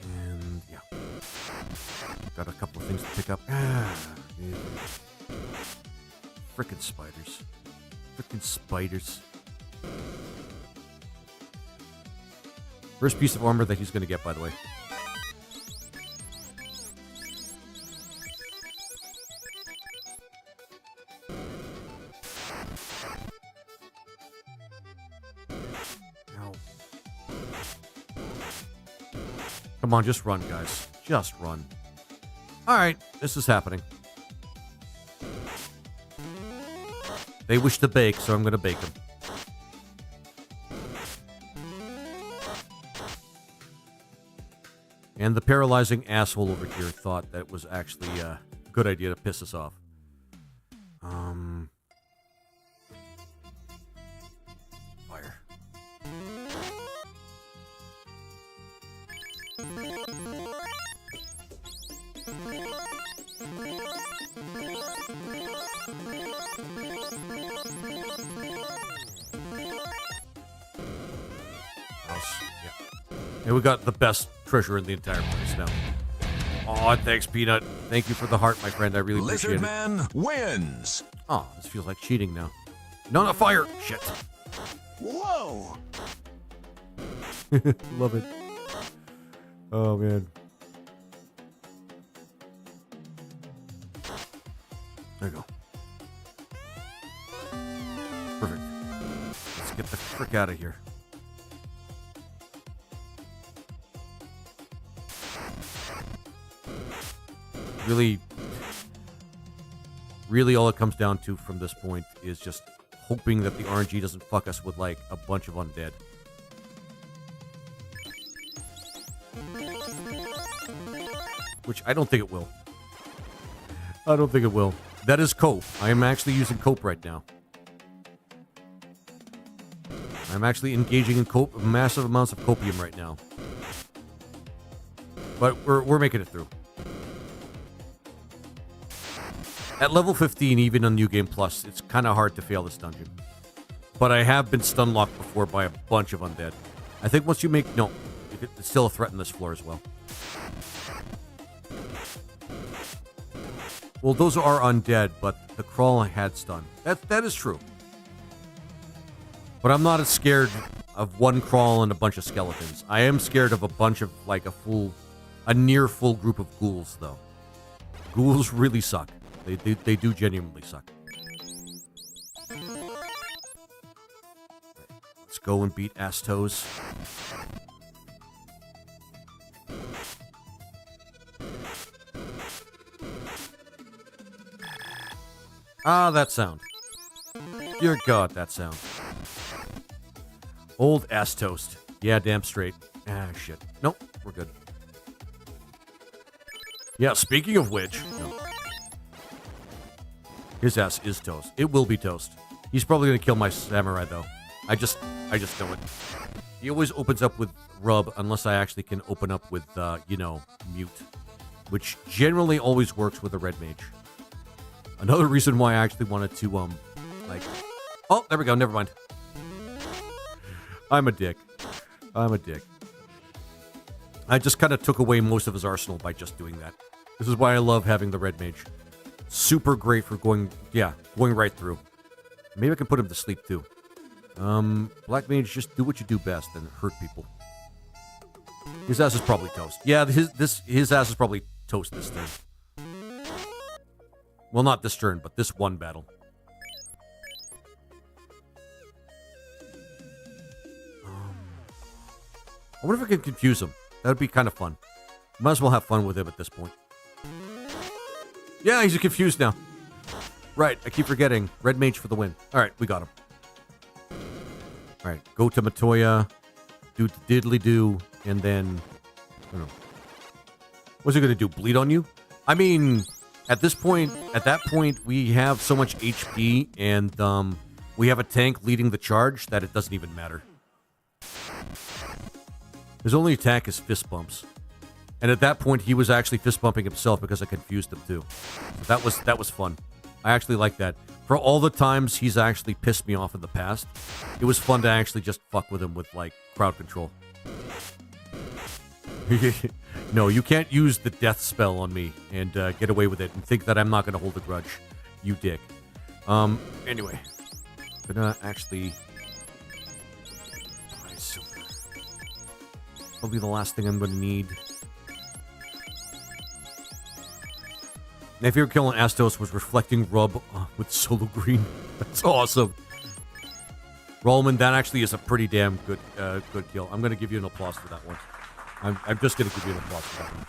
And, yeah. Got a couple of things to pick up. Frickin' spiders. Frickin' spiders. First piece of armor that he's going to get, by the way. Ow. Come on, just run, guys. Just run. Alright, this is happening. They wish to bake, so I'm going to bake them. And the paralyzing asshole over here thought that was actually a good idea to piss us off. Fire. And we got the best treasure in the entire place now. Oh, thanks, Peanut. Thank you for the heart, my friend. I really appreciate it. Lizardman wins. Oh, this feels like cheating now. No, not fire. Shit. Whoa. Love it. Oh, man. There you go. Perfect. Let's get the frick out of here. Really all it comes down to from this point is just hoping that the RNG doesn't fuck us with, like, a bunch of undead. Which I don't think it will. I don't think it will. That is cope. I am actually using cope right now. I'm actually engaging in cope, massive amounts of copium right now. But we're making it through. At level 15, even on New Game Plus, it's kind of hard to fail this dungeon. But I have been stun locked before by a bunch of undead. I think once you make... No, it's still a threat on this floor as well. Well, those are undead, but the crawl had stun. That is true. But I'm not as scared of one crawl and a bunch of skeletons. I am scared of a bunch of, like, a near full group of ghouls, though. Ghouls really suck. They do genuinely suck. Let's go and beat Astos. Ah, that sound. Dear God, that sound. Old ass toast. Yeah, damn straight. Ah, shit. Nope, we're good. Yeah, speaking of which, no. His ass is toast. It will be toast. He's probably gonna kill my samurai though. I just know it. He always opens up with rub unless I actually can open up with mute, which generally always works with a red mage. Another reason why I actually wanted to oh, there we go. Never mind. I'm a dick. I just kind of took away most of his arsenal by just doing that. This is why I love having the red mage. Super great for going right through. Maybe I can put him to sleep too. Black mage, just do what you do best and hurt people. His ass is probably toast. Yeah, his ass is probably toast this turn. Well, not this turn, but this one battle. I wonder if I can confuse him. That would be kind of fun. Might as well have fun with him at this point. Yeah, he's confused now. Right, I keep forgetting. Red mage for the win. Alright, we got him. Alright, go to Matoya, do diddly-do, and then... I don't know. What's he gonna do, bleed on you? I mean, at that point, we have so much HP, and we have a tank leading the charge that it doesn't even matter. His only attack is fist bumps. And at that point, he was actually fist bumping himself because I confused him too. So that was fun. I actually like that. For all the times he's actually pissed me off in the past, it was fun to actually just fuck with him with, like, crowd control. No, you can't use the death spell on me and get away with it and think that I'm not going to hold a grudge. You dick. Anyway. Gonna actually... buy silver. Probably the last thing I'm going to need. And if you're killing Astos was reflecting rub with solo green. That's awesome. Rollman, that actually is a pretty damn good kill. I'm going to give you an applause for that one. I'm just going to give you an applause for that one.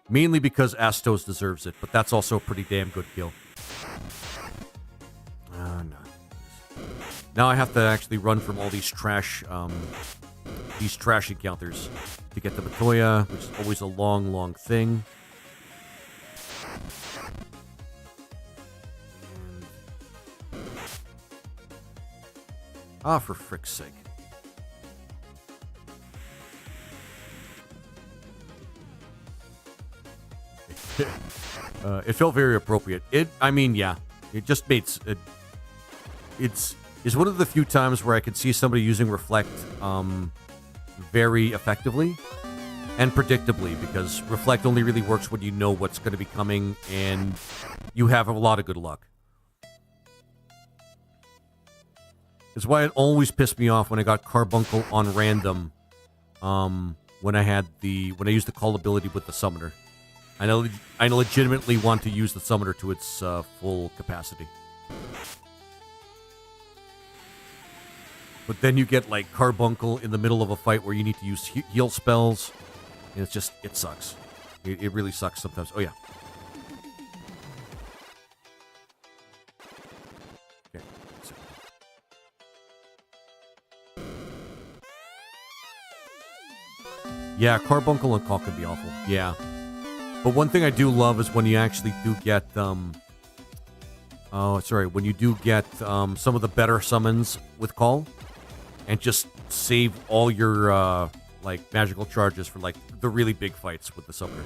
Mainly because Astos deserves it, but that's also a pretty damn good kill. No. Now I have to actually run from all these trash encounters to get to Matoya, which is always a long, long thing. Ah, for frick's sake. It felt very appropriate. Yeah. It just made... It's one of the few times where I could see somebody using Reflect very effectively and predictably, because Reflect only really works when you know what's going to be coming and you have a lot of good luck. It's why it always pissed me off when I got Carbuncle on random when I used the call ability with the Summoner. I legitimately want to use the Summoner to its full capacity. But then you get, like, Carbuncle in the middle of a fight where you need to use heal spells, and it sucks. It really sucks sometimes. Oh, yeah. Okay. Yeah, Carbuncle and Call can be awful. Yeah. But one thing I do love is when you actually do get, when you do get some of the better summons with Call, and just save all your, magical charges for, like, the really big fights with the Summoner.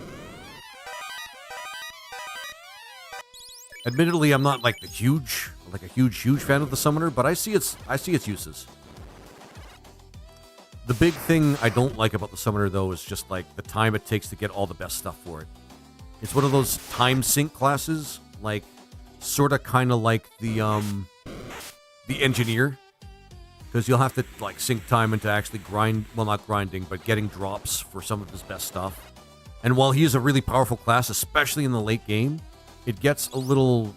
Admittedly, I'm not, like, a huge fan of the Summoner, but I see its uses. The big thing I don't like about the Summoner, though, is just, like, the time it takes to get all the best stuff for it. It's one of those time sync classes, like, sort of kind of like the Engineer. Because you'll have to, like, sync time into actually not grinding, but getting drops for some of his best stuff. And while he is a really powerful class, especially in the late game, it gets a little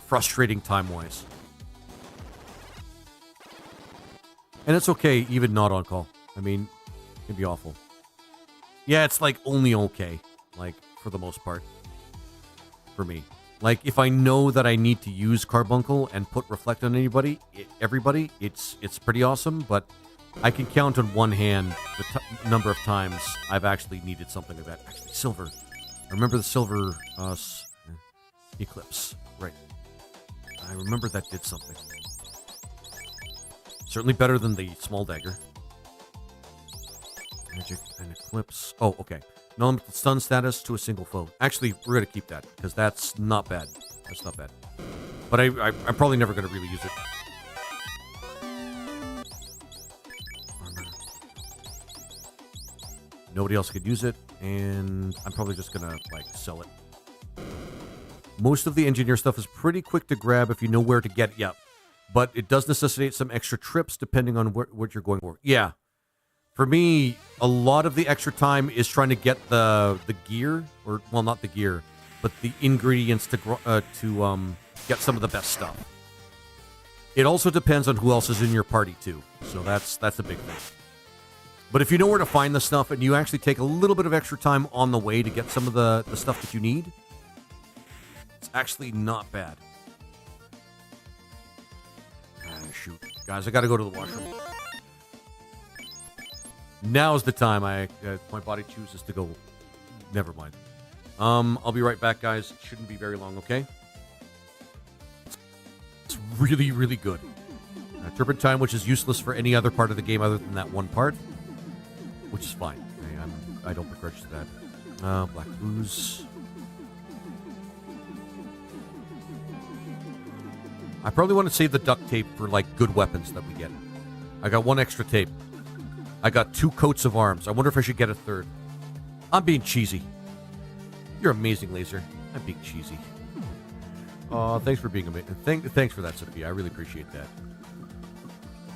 frustrating time-wise. And it's okay, even not on Call. I mean, it can be awful. Yeah, it's, like, only okay. Like, for the most part. For me. Like, if I know that I need to use Carbuncle and put Reflect on everybody, it's pretty awesome, but I can count on one hand the number of times I've actually needed something like that. Actually, silver. I remember the silver eclipse. Right. I remember that did something. Certainly better than the small dagger. Magic and eclipse. Oh, okay. Unlimited stun status to a single foe. Actually, we're going to keep that, because that's not bad. That's not bad. But I'm probably never going to really use it. Armor. Nobody else could use it, and I'm probably just going to, like, sell it. Most of the engineer stuff is pretty quick to grab if you know where to get it. Yeah. But it does necessitate some extra trips depending on what you're going for. Yeah. For me, a lot of the extra time is trying to get the gear, or well, not the gear, but the ingredients to get some of the best stuff. It also depends on who else is in your party too, so that's a big thing. But if you know where to find the stuff and you actually take a little bit of extra time on the way to get some of the stuff that you need, it's actually not bad. Shoot, guys, I got to go to the washroom. Now's the time my body chooses to go. Never mind. I'll be right back, guys. It shouldn't be very long, okay? It's really, really good. Turpentine, which is useless for any other part of the game other than that one part, which is fine. I don't begrudge that. Black ooze. I probably want to save the duct tape for, like, good weapons that we get. I got one extra tape. I got 2 coats of arms. I wonder if I should get a third. I'm being cheesy. You're amazing, Laser. I'm being cheesy. Thanks for being amazing. Thanks for that, Sophia. I really appreciate that.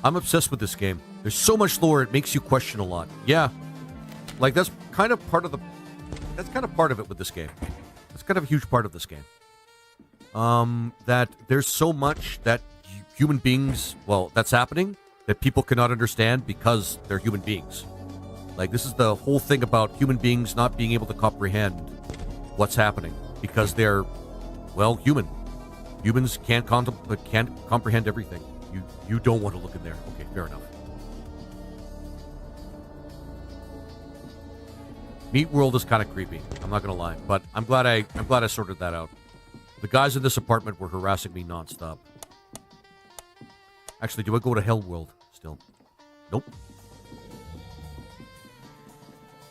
I'm obsessed with this game. There's so much lore, it makes you question a lot. Yeah. Like, that's kind of part of it with this game. That's kind of a huge part of this game. That there's so much that human beings, well, that's happening, that people cannot understand because they're human beings. Like, this is the whole thing about human beings not being able to comprehend what's happening because they're, well, human. Humans can't comprehend everything. You don't want to look in there. Okay, fair enough. Meat World is kind of creepy. I'm not gonna lie, but I'm glad I sorted that out. The guys in this apartment were harassing me nonstop. Actually, do I go to Hell World still? Nope.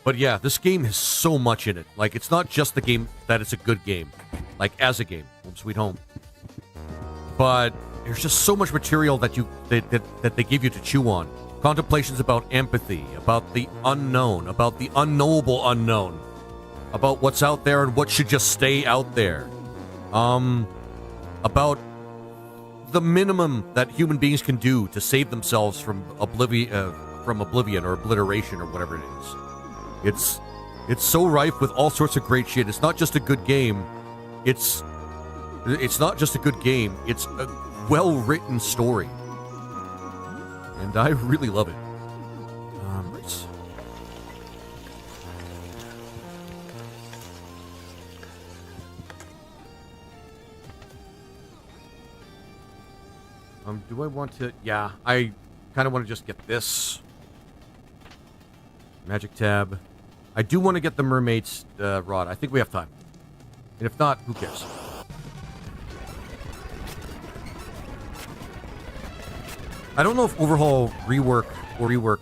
But yeah, this game has so much in it. Like, it's not just the game that it's a good game. Like, as a game. Home Sweet Home. But there's just so much material that they give you to chew on. Contemplations about empathy, about the unknown, about the unknowable unknown, about what's out there and what should just stay out there. About the minimum that human beings can do to save themselves from oblivion or obliteration or whatever it is. It's so rife with all sorts of great shit. It's not just a good game. It's not just a good game. It's a well-written story. And I really love it. Do I want to... Yeah, I kind of want to just get this. Magic tab. I do want to get the mermaid's rod. I think we have time. And if not, who cares? I don't know if overhaul, rework, or rework.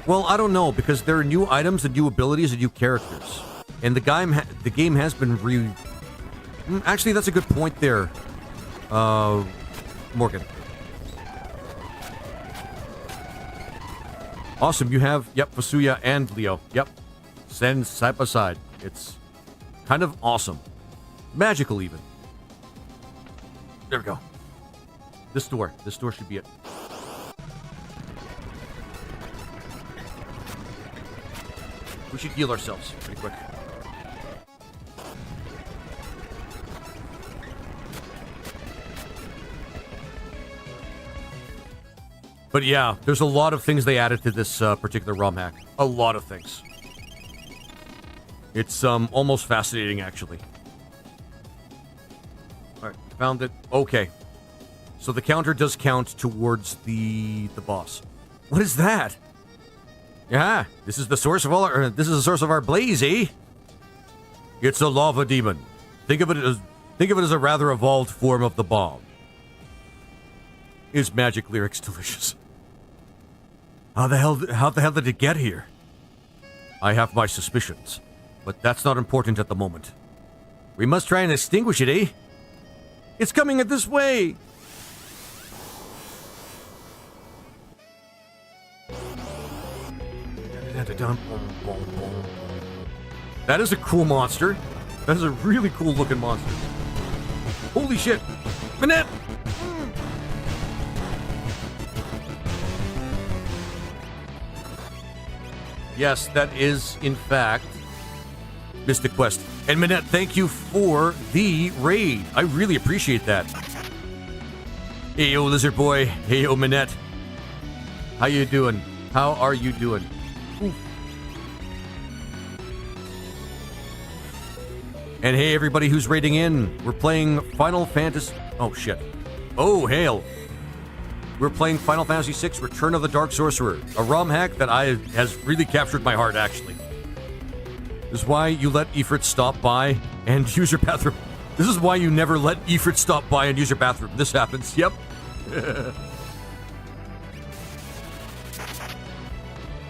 Well, I don't know, because there are new items and new abilities and new characters. And the game has been actually, that's a good point there, Morgan. Awesome, you have, yep, Fusuya and Leo. Yep. Stand side by side. It's kind of awesome. Magical, even. There we go. This door should be it. We should heal ourselves pretty quick. But yeah, there's a lot of things they added to this particular ROM hack. A lot of things. It's almost fascinating, actually. Alright, found it. Okay. So the counter does count towards the boss. What is that? Yeah, this is the source of our blaze, eh? It's a lava demon. Think of it as a rather evolved form of the bomb. Is magic lyrics delicious? How the hell did it get here? I have my suspicions, but that's not important at the moment. We must try and extinguish it, eh? It's coming at this way! That is a cool monster. That is a really cool looking monster. Holy shit! Manette! Yes, that is, in fact, Mystic Quest. And Manette, thank you for the raid. I really appreciate that. Hey, yo, Lizard Boy. Hey, yo, Manette. How you doing? How are you doing? Oof. And hey, everybody who's raiding in. We're playing Final Fantasy... Oh, shit. Oh, hail. We're playing Final Fantasy VI Return of the Dark Sorcerer. A ROM hack that has really captured my heart, actually. This is why you let Ifrit stop by and use your bathroom. This is why you never let Ifrit stop by and use your bathroom. This happens. Yep.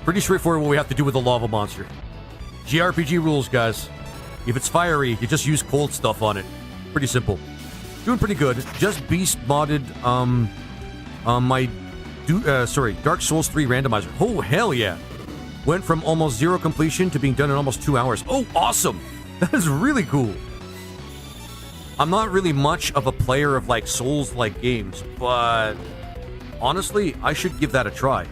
Pretty straightforward what we have to do with the lava monster. JRPG rules, guys. If it's fiery, you just use cold stuff on it. Pretty simple. Doing pretty good. Just beast modded Dark Souls 3 randomizer. Oh, hell yeah. Went from almost zero completion to being done in almost 2 hours. Oh, awesome. That is really cool. I'm not really much of a player of like Souls-like games, but honestly, I should give that a try.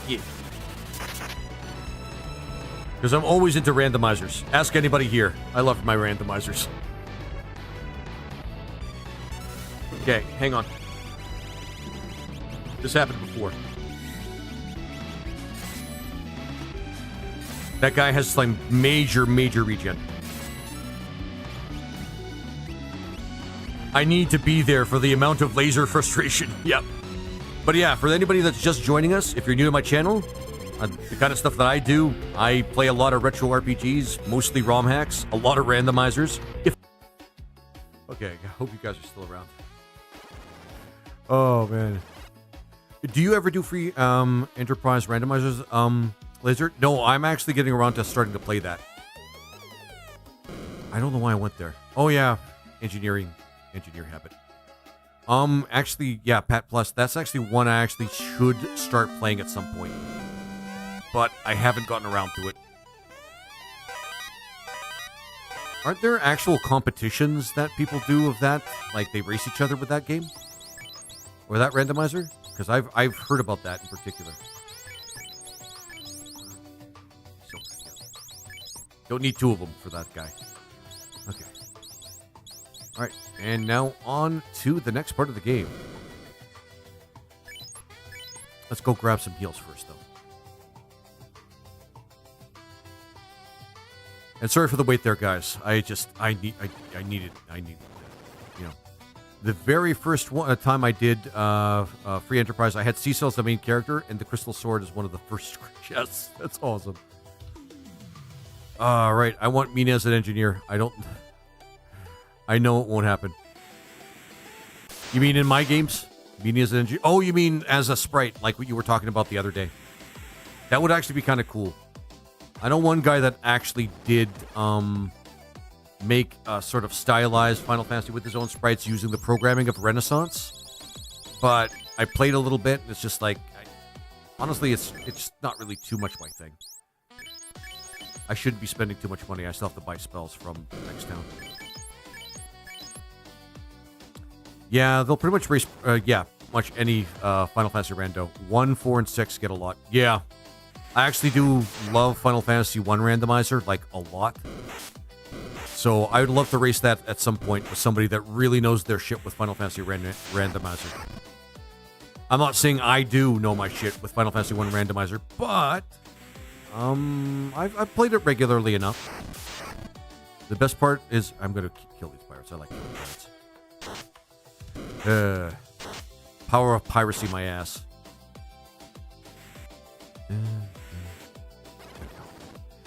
Yeah. Because I'm always into randomizers. Ask anybody here. I love my randomizers. Okay, hang on. This happened before. That guy has like major regen. I need to be there for the amount of laser frustration. Yep. But yeah, for anybody that's just joining us, if you're new to my channel, the kind of stuff that I do, I play a lot of retro RPGs, mostly ROM hacks, a lot of randomizers. Okay, I hope you guys are still around. Oh, man. Do you ever do free enterprise randomizers, Lizard? No, I'm actually getting around to starting to play that. I don't know why I went there. Oh, yeah. Engineer habit. Actually, yeah, Pat Plus. That's actually one I actually should start playing at some point. But I haven't gotten around to it. Aren't there actual competitions that people do of that? Like, they race each other with that game? Or that randomizer? Because I've heard about that in particular. So, yeah. Don't need two of them for that guy. Okay. Alright, and now on to the next part of the game. Let's go grab some heals first, though. And sorry for the wait there, guys. I need it. You know, the very first time I did Free Enterprise, I had Cecil as the main character, and the Crystal Sword is one of the first. Yes, that's awesome. Right, I want Mina as an engineer. I know it won't happen. You mean in my games? Mina as an engineer? Oh, you mean as a sprite, like what you were talking about the other day? That would actually be kind of cool. I know one guy that actually did make a sort of stylized Final Fantasy with his own sprites using the programming of Renaissance. But I played a little bit, and it's just like, honestly, it's not really too much my thing. I shouldn't be spending too much money. I still have to buy spells from next town. Yeah, they'll pretty much race, much any Final Fantasy rando. 1, 4, and 6 get a lot. Yeah. I actually do love Final Fantasy 1 randomizer, like, a lot. So I would love to race that at some point with somebody that really knows their shit with Final Fantasy randomizer. I'm not saying I do know my shit with Final Fantasy 1 randomizer, but I've played it regularly enough. The best part is I'm gonna kill these pirates. I like killing pirates. Power of piracy, my ass.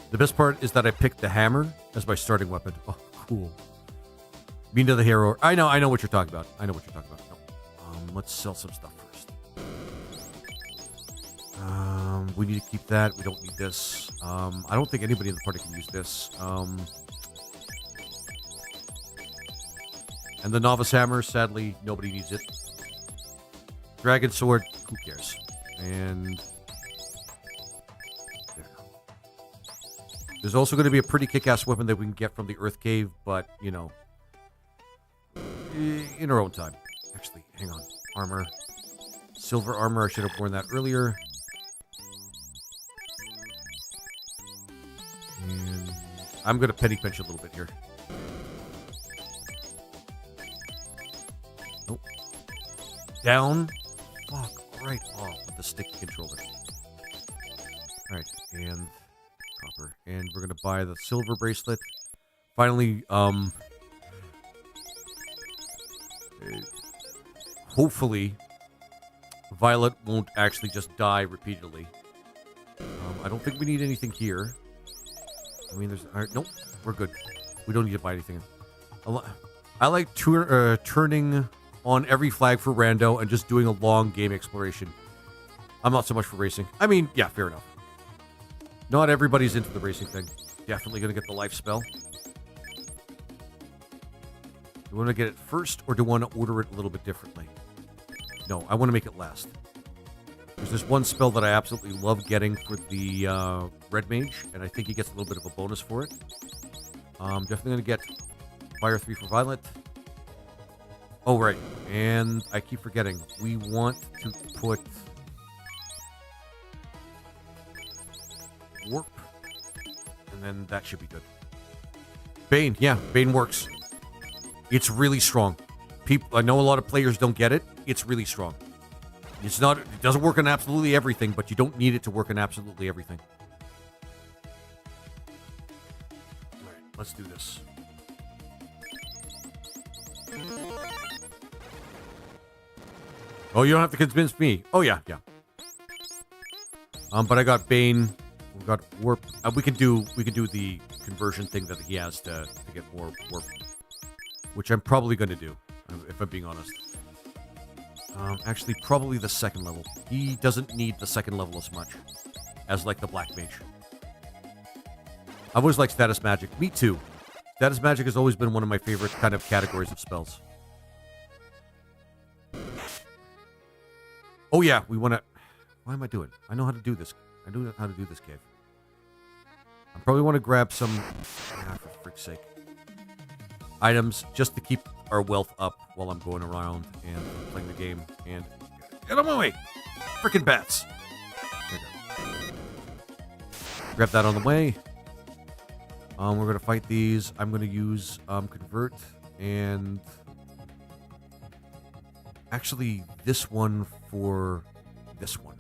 The best part is that I picked the hammer as my starting weapon. Oh, cool. Mean to the hero. I know what you're talking about. I know what you're talking about. No. Let's sell some stuff first. We need to keep that. We don't need this. I don't think anybody in the party can use this. And the novice hammer, sadly, nobody needs it. Dragon sword, who cares? And there. There's also going to be a pretty kick-ass weapon that we can get from the Earth Cave, but, you know, in our own time. Actually, hang on. Armor. Silver armor, I should have worn that earlier. And I'm going to penny pinch a little bit here. Nope. Down. Fuck right off with the stick controller. Alright, and copper. And we're going to buy the silver bracelet. Finally, hopefully, Violet won't actually just die repeatedly. I don't think we need anything here. I mean, there's... Alright, nope. We're good. We don't need to buy anything. I like turning on every flag for rando and just doing a long game exploration. I'm not so much for racing. I mean, yeah, fair enough. Not everybody's into the racing thing. Definitely going to get the life spell. Do you want to get it first, or do you want to order it a little bit differently? No, I want to make it last. There's this one spell that I absolutely love getting for the Red Mage, and I think he gets a little bit of a bonus for it. Definitely going to get Fire 3 for Violet. Oh, right. And I keep forgetting. We want to put Warp, and then that should be good. Bane, yeah, Bane works. It's really strong. I know a lot of players don't get it. It's really strong. It doesn't work on absolutely everything, but you don't need it to work on absolutely everything. All right, let's do this. Oh, you don't have to convince me. Oh, yeah. But I got Bane. We've got Warp. We can do the conversion thing that he has to get more Warp, which I'm probably going to do, if I'm being honest. Actually, probably the second level. He doesn't need the second level as much as, like, the Black Mage. I've always liked Status Magic. Me too. Status Magic has always been one of my favorite kind of categories of spells. Oh, yeah, we want to... Why am I doing? I know how to do this. I know how to do this cave. I probably want to grab some... for frick's sake. Items just to keep our wealth up while I'm going around and playing the game. And get out of my way! Frickin' bats! There we go. Grab that on the way. We're going to fight these. I'm going to use Convert and... Actually, this one for this one.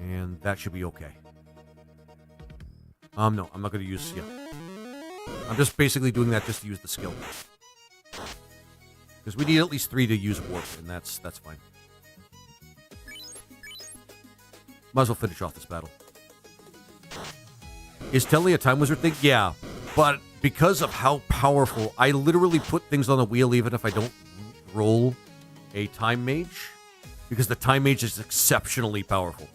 And that should be okay. No, I'm not going to use... Yeah. I'm just basically doing that just to use the skill. Because we need at least 3 to use Warp, and that's fine. Might as well finish off this battle. Is Telly a Time Wizard thing? Yeah, but because of how powerful, I literally put things on the wheel even if I don't roll a Time Mage, because the Time Mage is exceptionally powerful.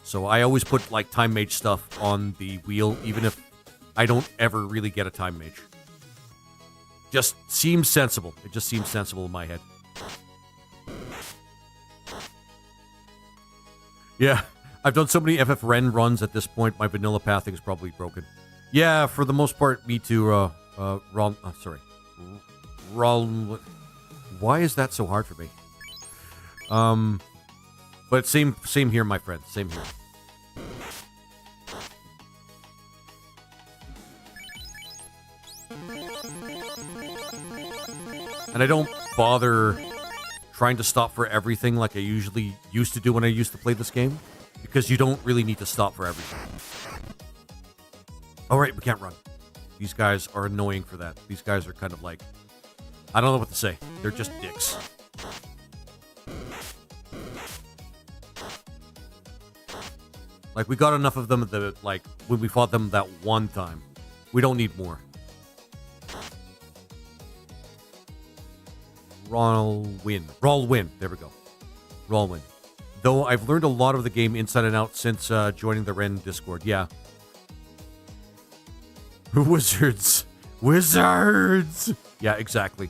So I always put, like, Time Mage stuff on the wheel, even if I don't ever really get a Time Mage. Just seems sensible. It just seems sensible in my head. Yeah, I've done so many FF-Ren runs at this point, my vanilla pathing is probably broken. Yeah, for the most part, me too, why is that so hard for me? But same here, my friend. Same here. And I don't bother trying to stop for everything like I usually used to do when I used to play this game. Because you don't really need to stop for everything. All right, we can't run. These guys are annoying for that. These guys are kind of like, I don't know what to say. They're just dicks. Like, we got enough of them that, like, when we fought them that one time. We don't need more. Roll-win. There we go. Roll-win. Though I've learned a lot of the game inside and out since joining the Ren Discord. Yeah. Wizards. Yeah, exactly.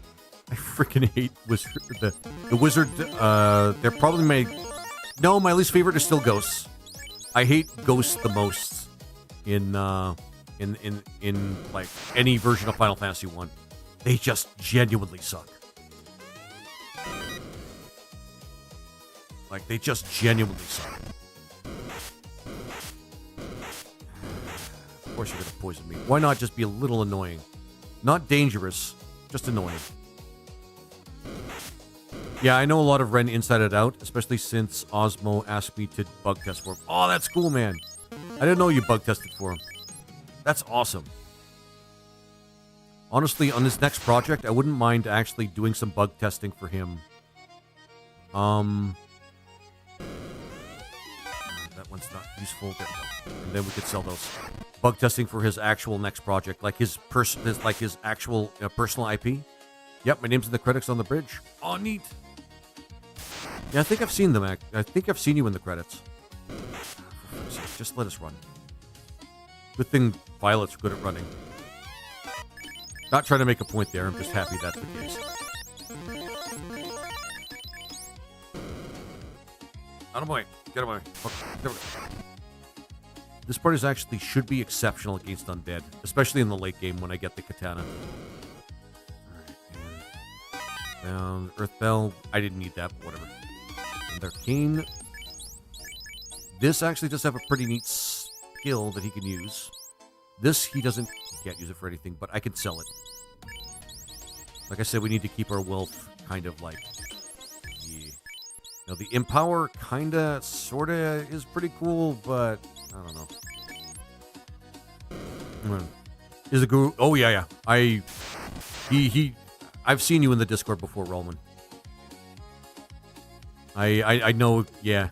I freaking hate the wizard. They're probably my least favorite is still ghosts. I hate ghosts the most in like any version of Final Fantasy 1. They just genuinely suck. Like, they just genuinely suck. Of course you're gonna poison me. Why not just be a little annoying? Not dangerous, just annoying. Yeah, I know a lot of Ren inside and out, especially since Osmo asked me to bug test for him. Oh, that's cool, man. I didn't know you bug tested for him. That's awesome. Honestly, on this next project, I wouldn't mind actually doing some bug testing for him. That one's not useful. There we go. And then we could sell those. Bug testing for his actual next project, like his actual personal IP. Yep, my name's in the credits on the bridge. Oh, neat. Yeah, I think I've seen them. I think I've seen you in the credits. Just let us run. Good thing Violet's good at running. Not trying to make a point there. I'm just happy that's the case. Out of my way. Get out of my way. Okay, there we go. This part is actually should be exceptional against undead, especially in the late game when I get the katana. Down, Earth Bell. I didn't need that, but whatever. And Arcane. This actually does have a pretty neat skill that he can use. This, he can't use it for anything, but I can sell it. Like I said, we need to keep our wealth kind of like... Yeah. Now, the Empower kinda, sorta is pretty cool, but I don't know. Is a guru... Oh, yeah. I've seen you in the Discord before, Roman. I know, yeah.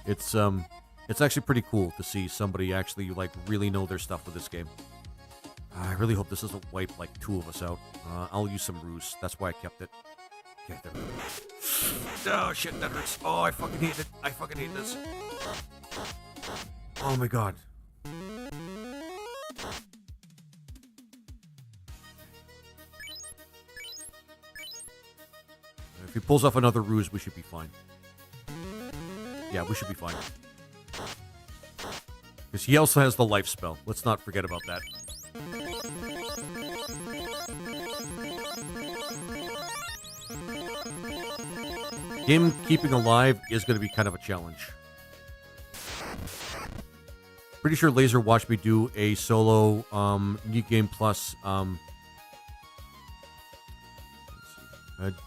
It's actually pretty cool to see somebody actually, like, really know their stuff with this game. I really hope this doesn't wipe, like, 2 of us out. I'll use some ruse. That's why I kept it. Okay, there we go. Oh, shit, that hurts. Oh, I fucking hate it. I fucking hate this. Oh, my God. If he pulls off another ruse, we should be fine. Yeah, we should be fine. Because he also has the life spell. Let's not forget about that. Him keeping alive is going to be kind of a challenge. Pretty sure Laser watched me do a solo New Game Plus a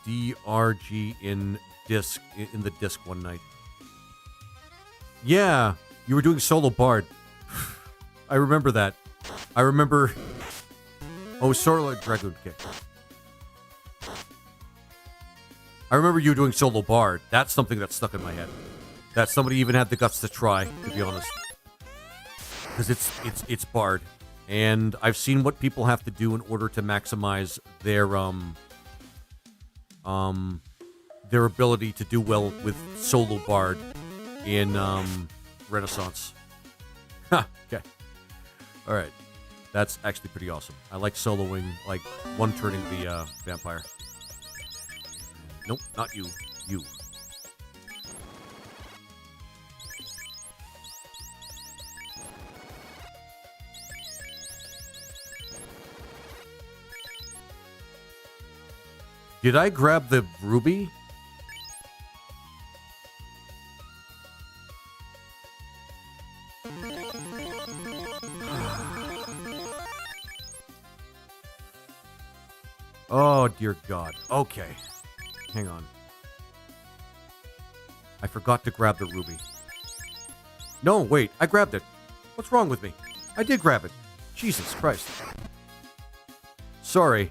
DRG in the disc one night. Yeah, you were doing solo Bard. I remember that. I remember... Oh, solo Dragoon Kick. I remember you doing solo Bard. That's something that stuck in my head. That somebody even had the guts to try, to be honest. Because it's Bard. And I've seen what people have to do in order to maximize their ability to do well with solo Bard in Renaissance. Ha, okay. Alright. That's actually pretty awesome. I like soloing, like, one-turning the vampire. Nope, not you. You. Did I grab the ruby? Oh, dear God. Okay. hang on. I forgot to grab the ruby. No, wait, I grabbed it. What's wrong with me? I did grab it. Jesus Christ. Sorry.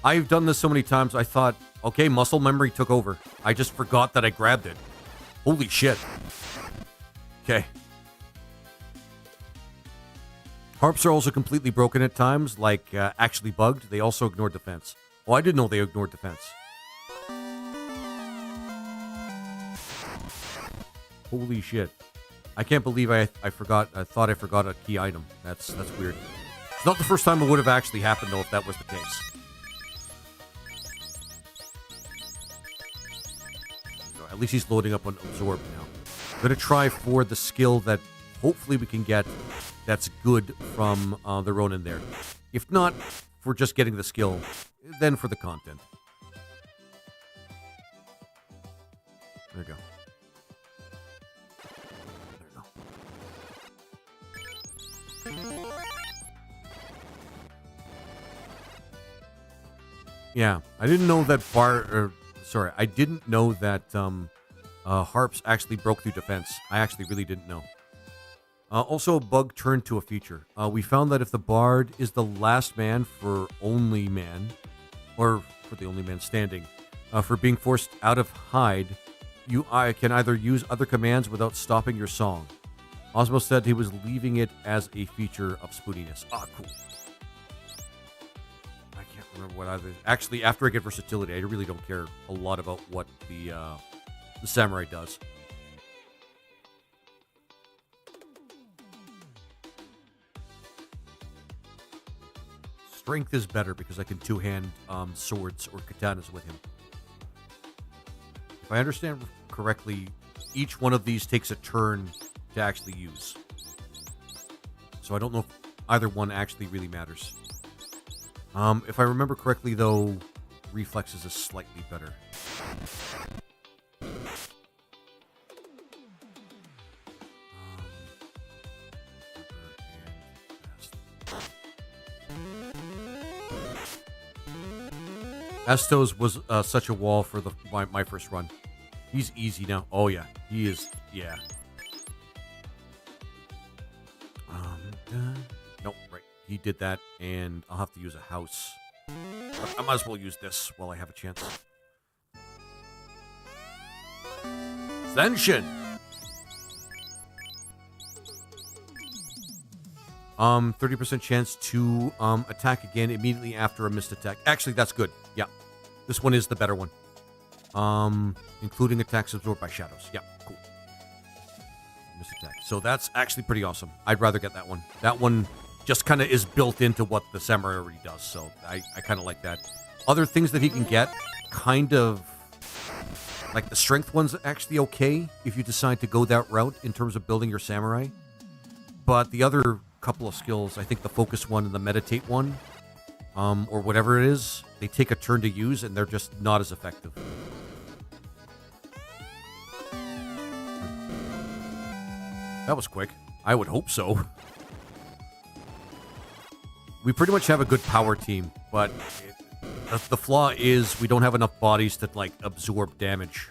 I've done this so many times, I thought, okay, muscle memory took over. I just forgot that I grabbed it. Holy shit. Okay. Harps are also completely broken at times, like actually bugged. They also ignore defense. Oh, I didn't know they ignored defense. Holy shit. I can't believe I forgot. I thought I forgot a key item. That's weird. It's not the first time it would have actually happened, though, if that was the case. At least he's loading up on Absorb now. I'm going to try for the skill that hopefully we can get that's good from the Ronin there. If not for just getting the skill, then for the content. There you go. There you go. Yeah, I didn't know that I didn't know that harps actually broke through defense. I actually really didn't know. Also, a bug turned to a feature. We found that if the bard is the last man for only man, or for the only man standing, for being forced out of hide, you can either use other commands without stopping your song. Osmo said he was leaving it as a feature of spooniness. Ah, cool. I can't remember what either. Actually, after I get versatility, I really don't care a lot about what the samurai does. Strength is better because I can two-hand swords or katanas with him. If I understand correctly, each one of these takes a turn to actually use. So I don't know if either one actually really matters. If I remember correctly, though, reflexes is slightly better. Astos was such a wall for my first run. He's easy now. Oh, yeah. He is, yeah. Nope, right. He did that, and I'll have to use a house. But I might as well use this while I have a chance. Ascension! 30% chance to attack again immediately after a missed attack. Actually, that's good. Yeah. This one is the better one. Including attacks absorbed by shadows. Yeah, cool. Missed attack. So that's actually pretty awesome. I'd rather get that one. That one just kind of is built into what the samurai already does, so I kind of like that. Other things that he can get, kind of... Like the strength one's actually okay if you decide to go that route in terms of building your samurai. But the other couple of skills, I think the focus one and the meditate one, or whatever it is, they take a turn to use and they're just not as effective. That was quick. I would hope so. We pretty much have a good power team, but the flaw is we don't have enough bodies to, like, absorb damage.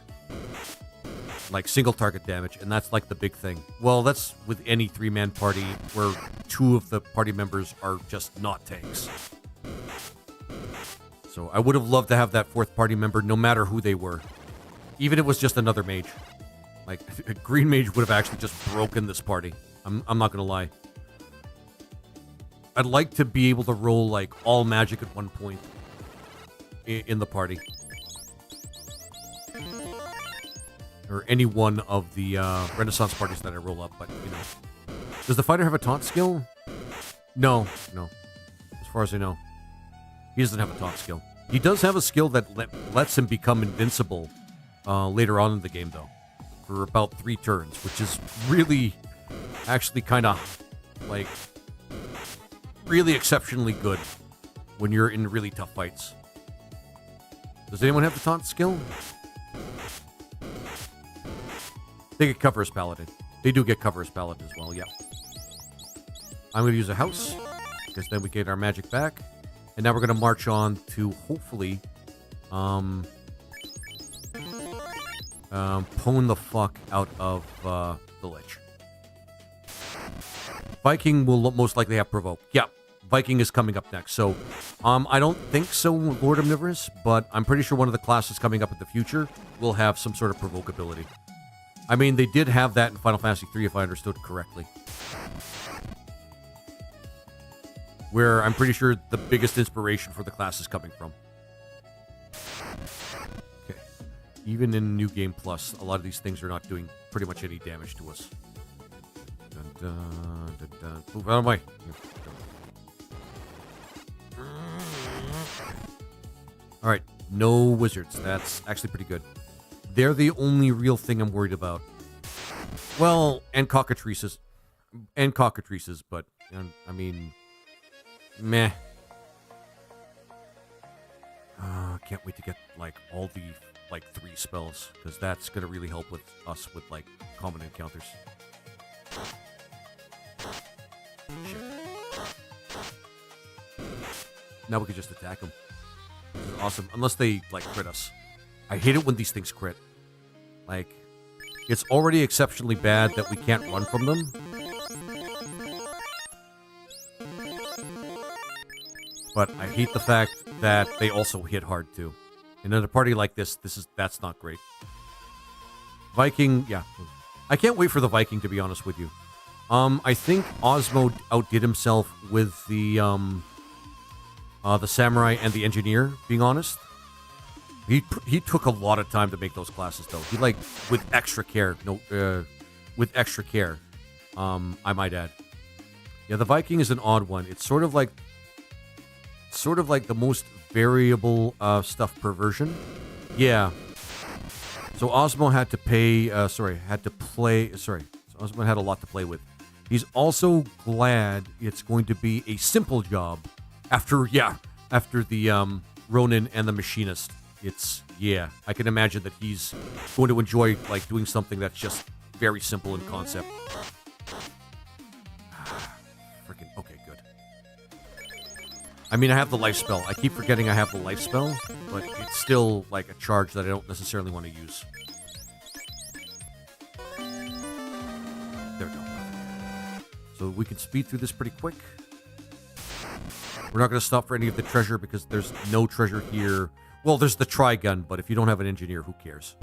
Like, single target damage, and that's, like, the big thing. Well, that's with any three-man party where two of the party members are just not tanks. So I would have loved to have that fourth party member, no matter who they were. Even if it was just another mage. Like, a green mage would have actually just broken this party. I'm not going to lie. I'd like to be able to roll, like, all magic at one point in the party. Or any one of the Renaissance parties that I roll up, but, you know. Does the fighter have a taunt skill? No. As far as I know. He doesn't have a taunt skill. He does have a skill that lets him become invincible later on in the game, though. For about 3 turns, which is really, actually kind of, like, really exceptionally good when you're in really tough fights. Does anyone have the taunt skill? They get cover as paladin. They do get cover as paladin as well, yeah. I'm going to use a house, because then we get our magic back. And now we're going to march on to, hopefully, Pwn the fuck out of the Lich. Viking will most likely have Provoke. Yeah, Viking is coming up next. So, I don't think so, Lord Omnivorous, but I'm pretty sure one of the classes coming up in the future will have some sort of Provoke ability. I mean, they did have that in Final Fantasy III, if I understood correctly. Where I'm pretty sure the biggest inspiration for the class is coming from. Okay. Even in New Game Plus, a lot of these things are not doing pretty much any damage to us. Dun, dun, dun, dun. Move out of my... Alright, no wizards. That's actually pretty good. They're the only real thing I'm worried about. Well, and cockatrices. And cockatrices, but, I mean... Meh. Can't wait to get, like, all the, like, 3 spells, because that's going to really help with us with, like, common encounters. Shit. Now we can just attack them. This is awesome. Unless they, like, crit us. I hate it when these things crit. Like, it's already exceptionally bad that we can't run from them. But I hate the fact that they also hit hard, too. And in a party like this, that's not great. Viking, yeah. I can't wait for the Viking, to be honest with you. I think Osmo outdid himself with the Samurai and the Engineer, being honest. He took a lot of time to make those classes, though. He, like, with extra care. With extra care, I might add. Yeah, the Viking is an odd one. It's sort of like the most variable stuff per version. Yeah. So Osmo had to so Osmo had a lot to play with. He's also glad it's going to be a simple job after the Ronin and the Machinist. I can imagine that he's going to enjoy, like, doing something that's just very simple in concept. Freaking, okay, good. I mean, I have the life spell. I keep forgetting I have the life spell, but it's still, like, a charge that I don't necessarily want to use. There we go. So we can speed through this pretty quick. We're not going to stop for any of the treasure because there's no treasure here. Well, there's the Trigun, but if you don't have an engineer, who cares?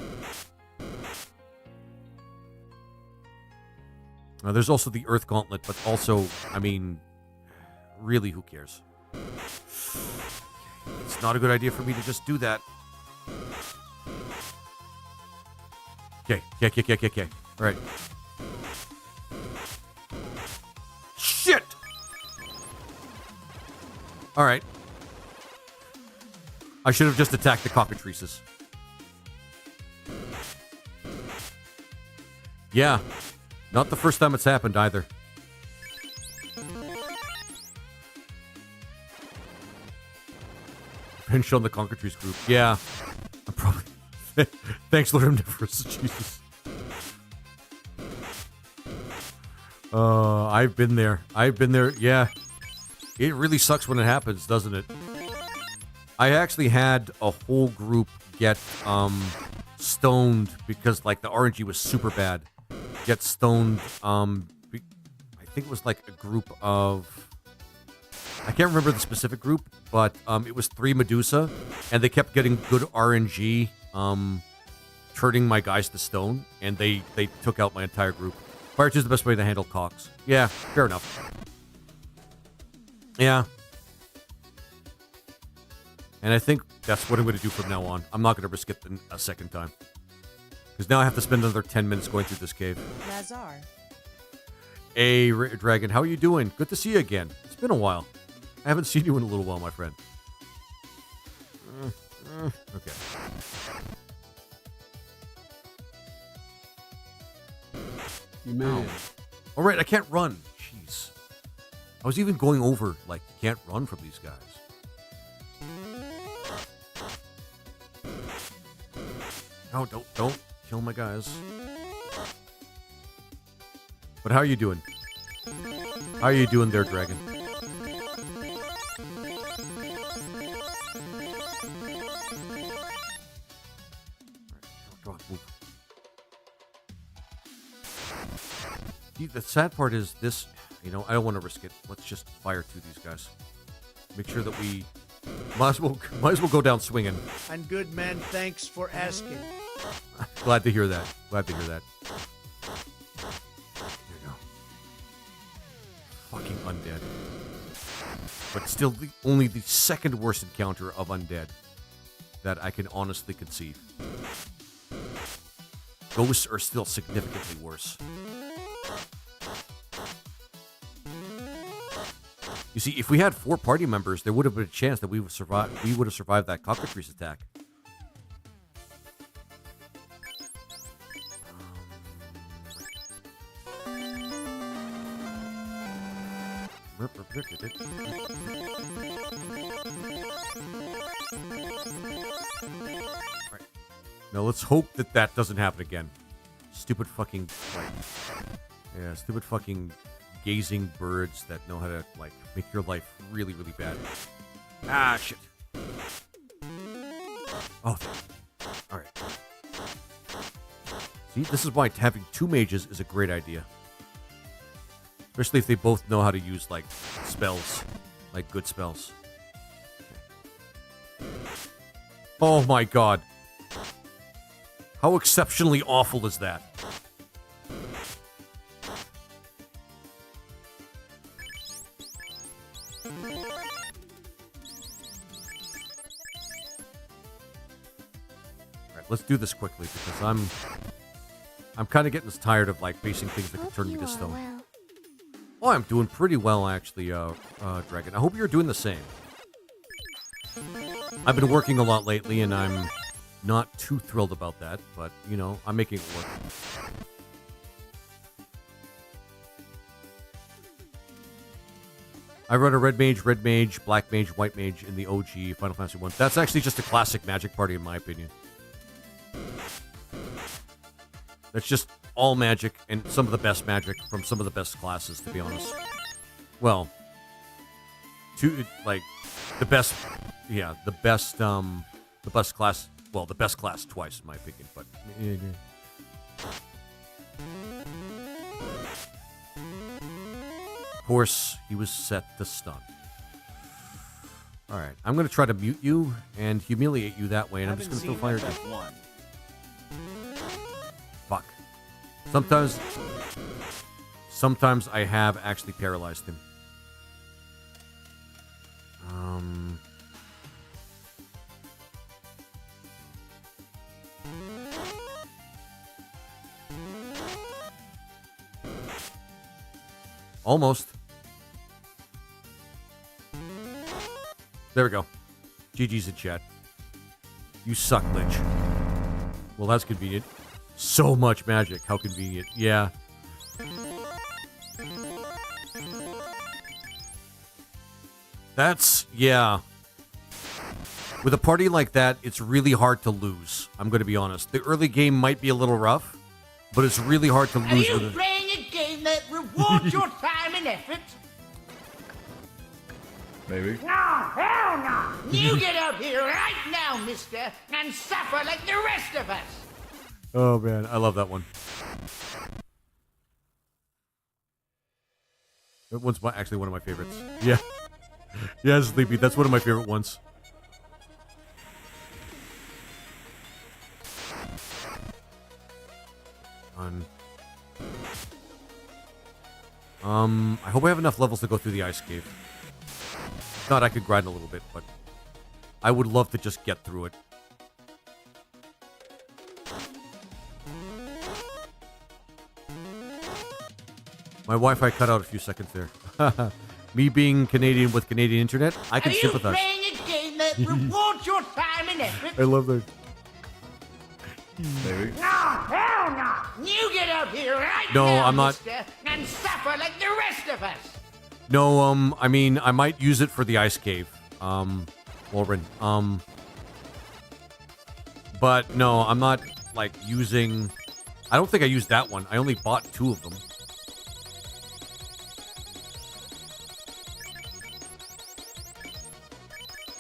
There's also the Earth Gauntlet, but also, I mean, really, who cares? It's not a good idea for me to just do that. Okay. All right. Shit! All right. I should have just attacked the cockatrices. Yeah. Not the first time it's happened, either. Pinch on the cockatrice group. Yeah. I'm probably... Thanks, Lord Omnivorous. Jesus. I've been there. Yeah. It really sucks when it happens, doesn't it? I actually had a whole group get stoned because, like, the RNG was super bad. Get stoned. I think it was like a group of... I can't remember the specific group, but it was 3 Medusa, and they kept getting good RNG, turning my guys to stone, and they took out my entire group. Fire is the best way to handle cocks. Yeah, fair enough. Yeah. And I think that's what I'm going to do from now on. I'm not going to risk it a second time. Because now I have to spend another 10 minutes going through this cave. Lazar. Hey, Dragon, how are you doing? Good to see you again. It's been a while. I haven't seen you in a little while, my friend. Okay. You man. All right, I can't run. Jeez. I was even going over, like, you can't run from these guys. No, don't kill my guys. But how are you doing? How are you doing there, Dragon? Come on, move. See, the sad part is this, you know, I don't want to risk it. Let's just fire to these guys. Make sure that we might as well go down swinging. And good man, thanks for asking. Glad to hear that. Glad to hear that. There you go. Fucking undead. But still, only the second worst encounter of undead that I can honestly conceive. Ghosts are still significantly worse. You see, if we had 4 party members, there would have been a chance that we would have survived that cockatrice attack. Right. Now let's hope that that doesn't happen again. Stupid fucking, stupid fucking gazing birds that know how to, like, make your life really, really bad. Ah, shit. Oh, alright. See, this is why having 2 mages is a great idea. Especially if they both know how to use, like, spells. Like, good spells. Oh my god. How exceptionally awful is that? Let's do this quickly because I'm kind of getting tired of like facing things that can turn me to stone. Well. Oh, I'm doing pretty well actually, Dragon. I hope you're doing the same. I've been working a lot lately, and I'm not too thrilled about that, but you know, I'm making it work. I run a red mage, black mage, white mage in the OG Final Fantasy 1. That's actually just a classic Magic party, in my opinion. That's just all magic and some of the best magic from some of the best classes, to be honest. Well, the best class. Well, the best class twice, in my opinion. But of course, he was set to stun. All right, I'm gonna try to mute you and humiliate you that way, and I'm just gonna throw fire at you. Fuck. Sometimes I have actually paralyzed him. Almost. There we go. GG's in chat. You suck, Lich. Well, that's convenient. So much magic. How convenient. Yeah. Yeah. With a party like that, it's really hard to lose. I'm going to be honest. The early game might be a little rough, but it's really hard to lose with it. Playing a game that rewards your time and effort? Maybe. No, hell no! You get out here right now, mister, and suffer like the rest of us! Oh, man. I love that one. That one's actually one of my favorites. Yeah. Yeah, Sleepy. That's one of my favorite ones. I hope I have enough levels to go through the ice cave. If not, I could grind a little bit, but I would love to just get through it. My Wi-Fi cut out a few seconds there. Me being Canadian with Canadian internet, I can sympathize. Are you playing a game that rewards your time and effort? I love that. Maybe. No, hell no! You get out here right No, now, I'm not. mister, and suffer like the rest of us! No, I mean, I might use it for the ice cave, Lauren. But no, I'm not, like, using... I don't think I used that one. I only bought 2 of them.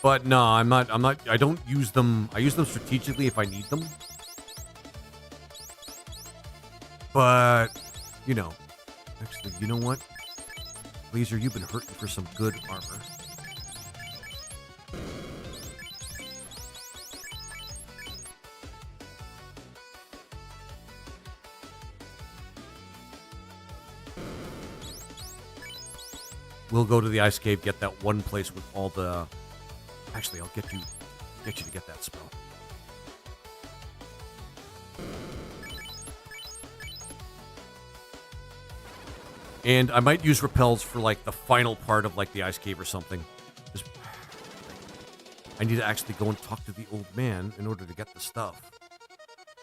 But no, I'm not, I don't use them. I use them strategically if I need them. But, you know, Actually, you know what? Laser, you've been hurting for some good armor. We'll go to the ice cave, get that one place with all the... Actually, I'll get you to get that spell. And I might use repels for, like, the final part of, like, the ice cave or something. Just, I need to actually go and talk to the old man in order to get the stuff.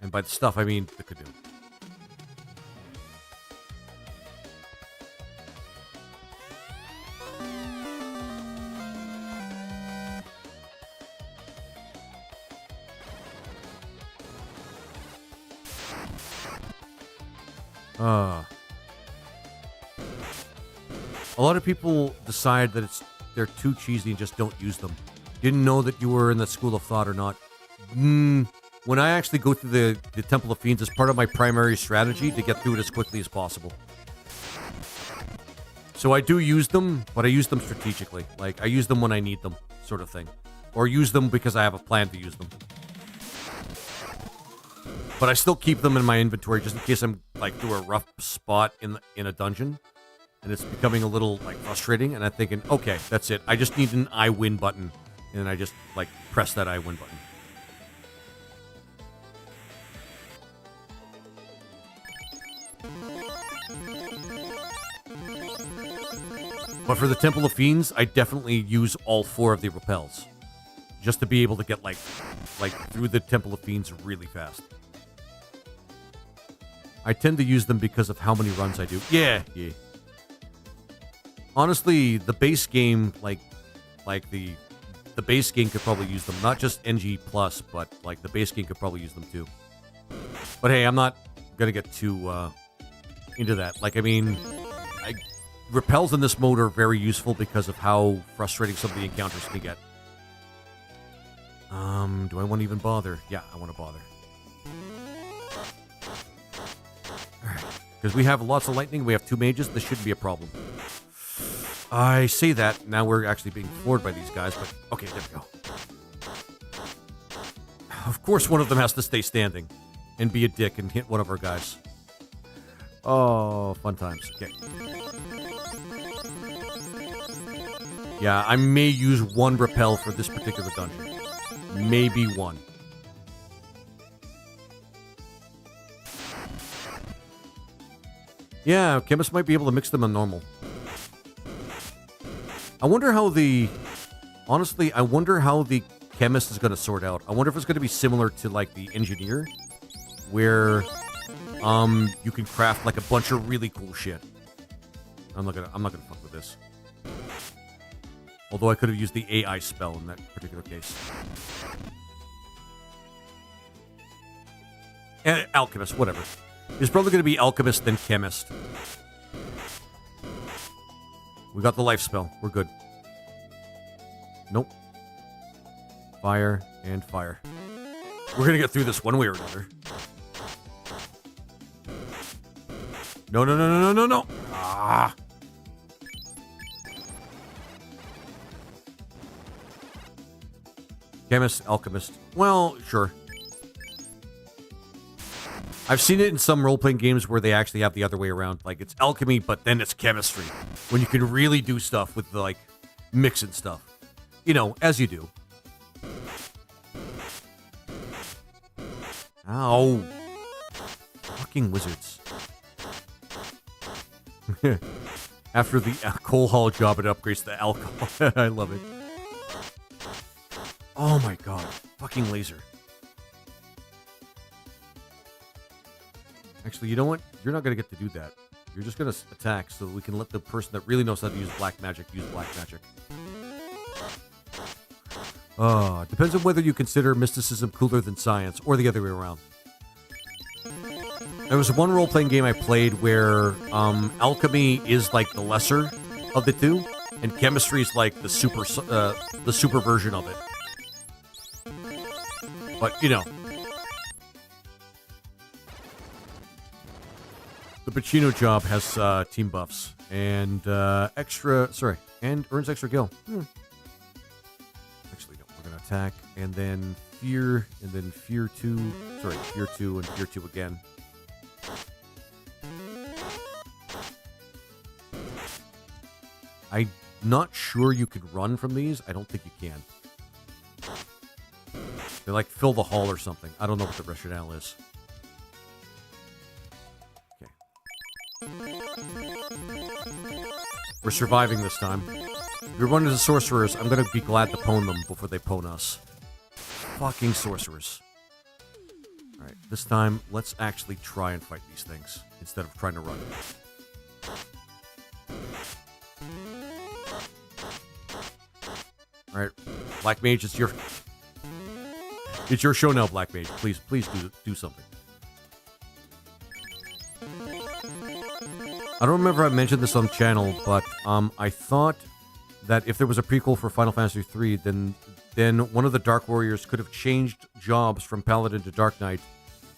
And by the stuff, I mean the canoe. A lot of people decide that they're too cheesy and just don't use them. Didn't know that you were in that school of thought or not. When I actually go through the Temple of Fiends as part of my primary strategy to get through it as quickly as possible. So I do use them, but I use them strategically. Like, I use them when I need them, sort of thing. Or use them because I have a plan to use them. But I still keep them in my inventory just in case I'm, like, through a rough spot in a dungeon. And it's becoming a little, like, frustrating. And I'm thinking, okay, that's it. I just need an I win button. And I just, like, press that I win button. But for the Temple of Fiends, I definitely use all 4 of the repels. Just to be able to get, like through the Temple of Fiends really fast. I tend to use them because of how many runs I do. Yeah. Honestly, the base game, like the base game could probably use them. Not just NG+, but, like, the base game could probably use them too. But hey, I'm not gonna get too into that. Like, I mean, repels in this mode are very useful because of how frustrating some of the encounters can get. Do I want to even bother? Yeah, I want to bother. Alright. Because we have lots of lightning, we have 2 mages, this shouldn't be a problem. I say that, now we're actually being floored by these guys, but okay, there we go. Of course one of them has to stay standing and be a dick and hit one of our guys. Oh, fun times. Okay. Yeah, I may use 1 repel for this particular dungeon. Maybe 1. Yeah, chemists might be able to mix them on normal. I wonder how honestly, I wonder how the chemist is going to sort out. I wonder if it's going to be similar to, like, the engineer, where you can craft, like, a bunch of really cool shit. I'm not gonna fuck with this. Although I could have used the AI spell in that particular case. Alchemist, whatever. It's probably going to be alchemist then chemist. We got the life spell. We're good. Nope. Fire and fire. We're going to get through this one way or another. No. Ah. Chemist, alchemist. Well, sure. I've seen it in some role-playing games where they actually have the other way around. Like, it's alchemy, but then it's chemistry. When you can really do stuff with, like, mixing stuff. You know, as you do. Ow. Fucking wizards. After the coal haul job, it upgrades the alcohol. I love it. Oh my god. Fucking laser. Actually, you know what? You're not going to get to do that. You're just going to attack so that we can let the person that really knows how to use black magic use black magic. Depends on whether you consider mysticism cooler than science, or the other way around. There was one role-playing game I played where alchemy is like the lesser of the two, and chemistry is like the super version of it. But, you know. The Pacino job has team buffs and and earns extra gil. Actually, no. We're gonna attack and then fear and fear 2. Sorry, fear 2 and fear 2 again. I'm not sure you can run from these. I don't think you can. They like fill the hall or something. I don't know what the rationale is. We're surviving this time. If we run into sorcerers, I'm gonna be glad to pwn them before they pwn us. Fucking sorcerers. Alright, this time, let's actually try and fight these things instead of trying to run. Alright, Black Mage, it's your show now, Black Mage. Please do something. I don't remember if I mentioned this on the channel, but I thought that if there was a prequel for Final Fantasy III, then one of the Dark Warriors could have changed jobs from Paladin to Dark Knight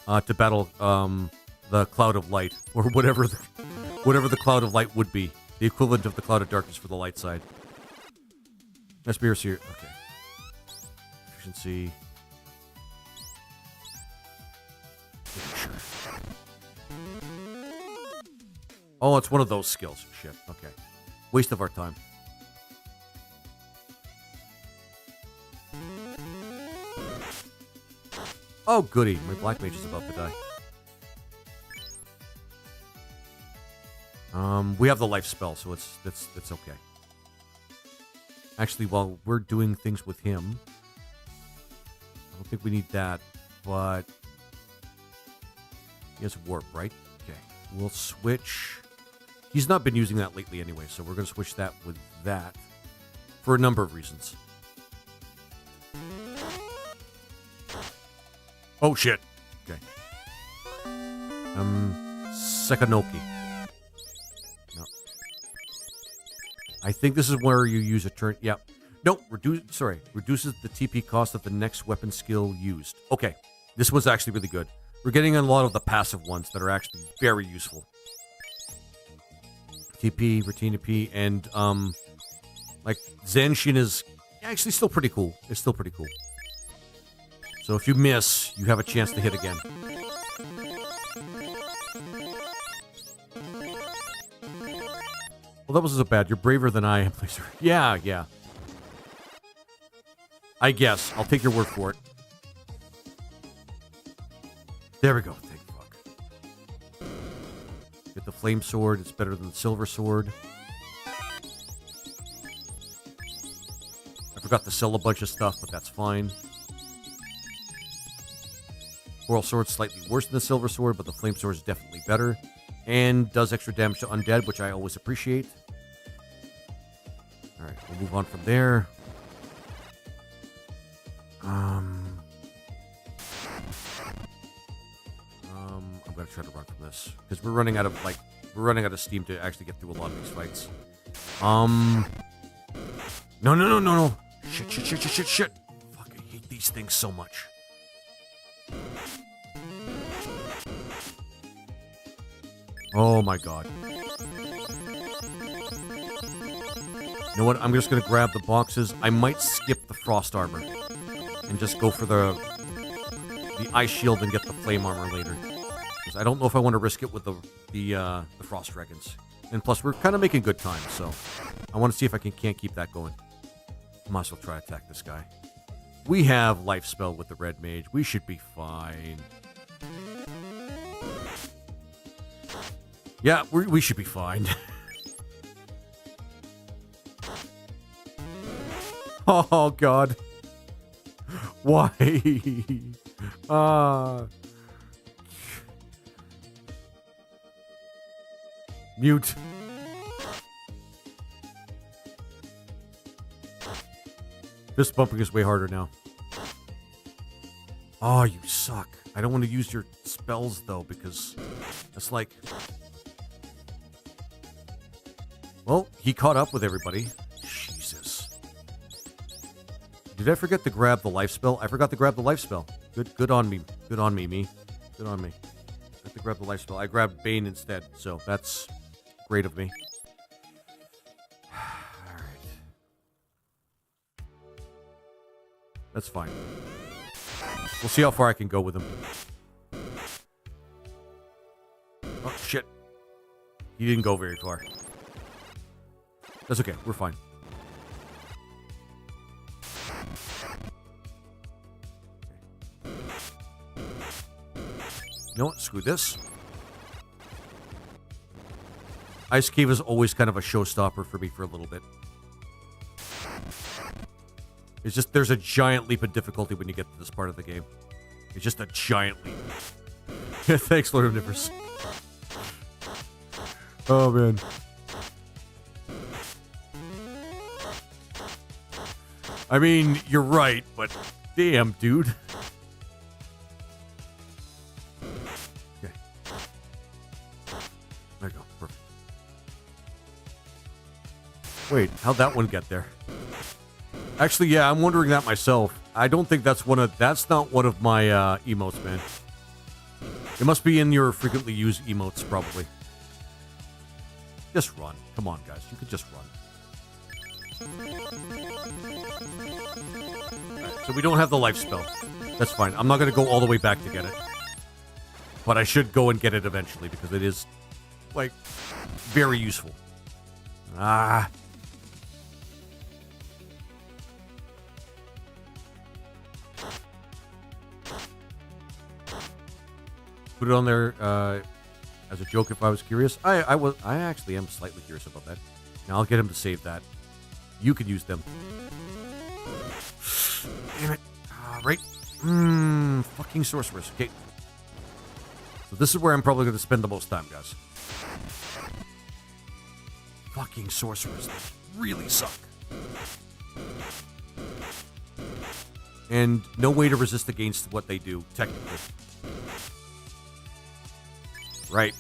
to battle the Cloud of Light, or whatever the Cloud of Light would be, the equivalent of the Cloud of Darkness for the light side. SBRC here. Okay. Efficiency. Sure. Oh, it's one of those skills. Shit. Okay. Waste of our time. Oh, goody. My Black Mage is about to die. We have the life spell, so it's okay. Actually, while we're doing things with him, I don't think we need that, but he has warp, right? Okay. We'll switch. He's not been using that lately anyway, so we're going to switch that with that for a number of reasons. Oh, shit. Okay. Sekanoki. No. I think this is where you use a turn. Yeah. No, reduces the TP cost of the next weapon skill used. Okay. This was actually really good. We're getting a lot of the passive ones that are actually very useful. TP, Retina P, and like Zenshin is actually still pretty cool. It's still pretty cool. So if you miss, you have a chance to hit again. Well, that wasn't so bad. You're braver than I am, Laser. Yeah. I guess. I'll take your word for it. There we go. Thank fuck. Get the flame sword. It's better than the silver sword. I forgot to sell a bunch of stuff, but that's fine. Coral sword's slightly worse than the silver sword, but the flame sword is definitely better. And does extra damage to undead, which I always appreciate. Alright, we'll move on from there. I'm gonna try to run from this. Because we're running out of steam to actually get through a lot of these fights. No. Shit. Fuck, I hate these things so much. Oh my god. You know what? I'm just going to grab the boxes. I might skip the frost armor and just go for the ice shield and get the flame armor later. Because I don't know if I want to risk it with the frost dragons. And plus, we're kind of making good time, so I want to see if I can't keep that going. Might as well try to attack this guy. We have life spell with the red mage. We should be fine. Yeah, we should be fine. Oh, God. Why? Mute. Fist bumping is way harder now. Oh, you suck. I don't want to use your spells, though, because it's like... Well, he caught up with everybody. Jesus. Did I forget to grab the life spell? I forgot to grab the life spell. Good on me. Good on me, me. Good on me. forgot to grab the life spell. I grabbed Bane instead, so that's great of me. Alright. That's fine. We'll see how far I can go with him. Oh, shit. He didn't go very far. That's okay. We're fine. You know what? Screw this. Ice Cave is always kind of a showstopper for me for a little bit. It's just, there's a giant leap of difficulty when you get to this part of the game. It's just a giant leap. Thanks, Lord Omnivorous. Oh, man. I mean, you're right, but damn, dude. Okay. There you go. Perfect. Wait, how'd that one get there? Actually, yeah, I'm wondering that myself. I don't think that's not one of my emotes, man. It must be in your frequently used emotes, probably. Just run. Come on, guys. You could just run. Right, so we don't have the life spell. That's fine. I'm not going to go all the way back to get it. But I should go and get it eventually, because it is, like, very useful. Ah. Put it on there as a joke if I was curious. I actually am slightly curious about that. Now I'll get him to save that. You could use them. Damn it. Right. Fucking sorcerers. Okay. So this is where I'm probably going to spend the most time, guys. Fucking sorcerers. They really suck. And no way to resist against what they do, technically. Right.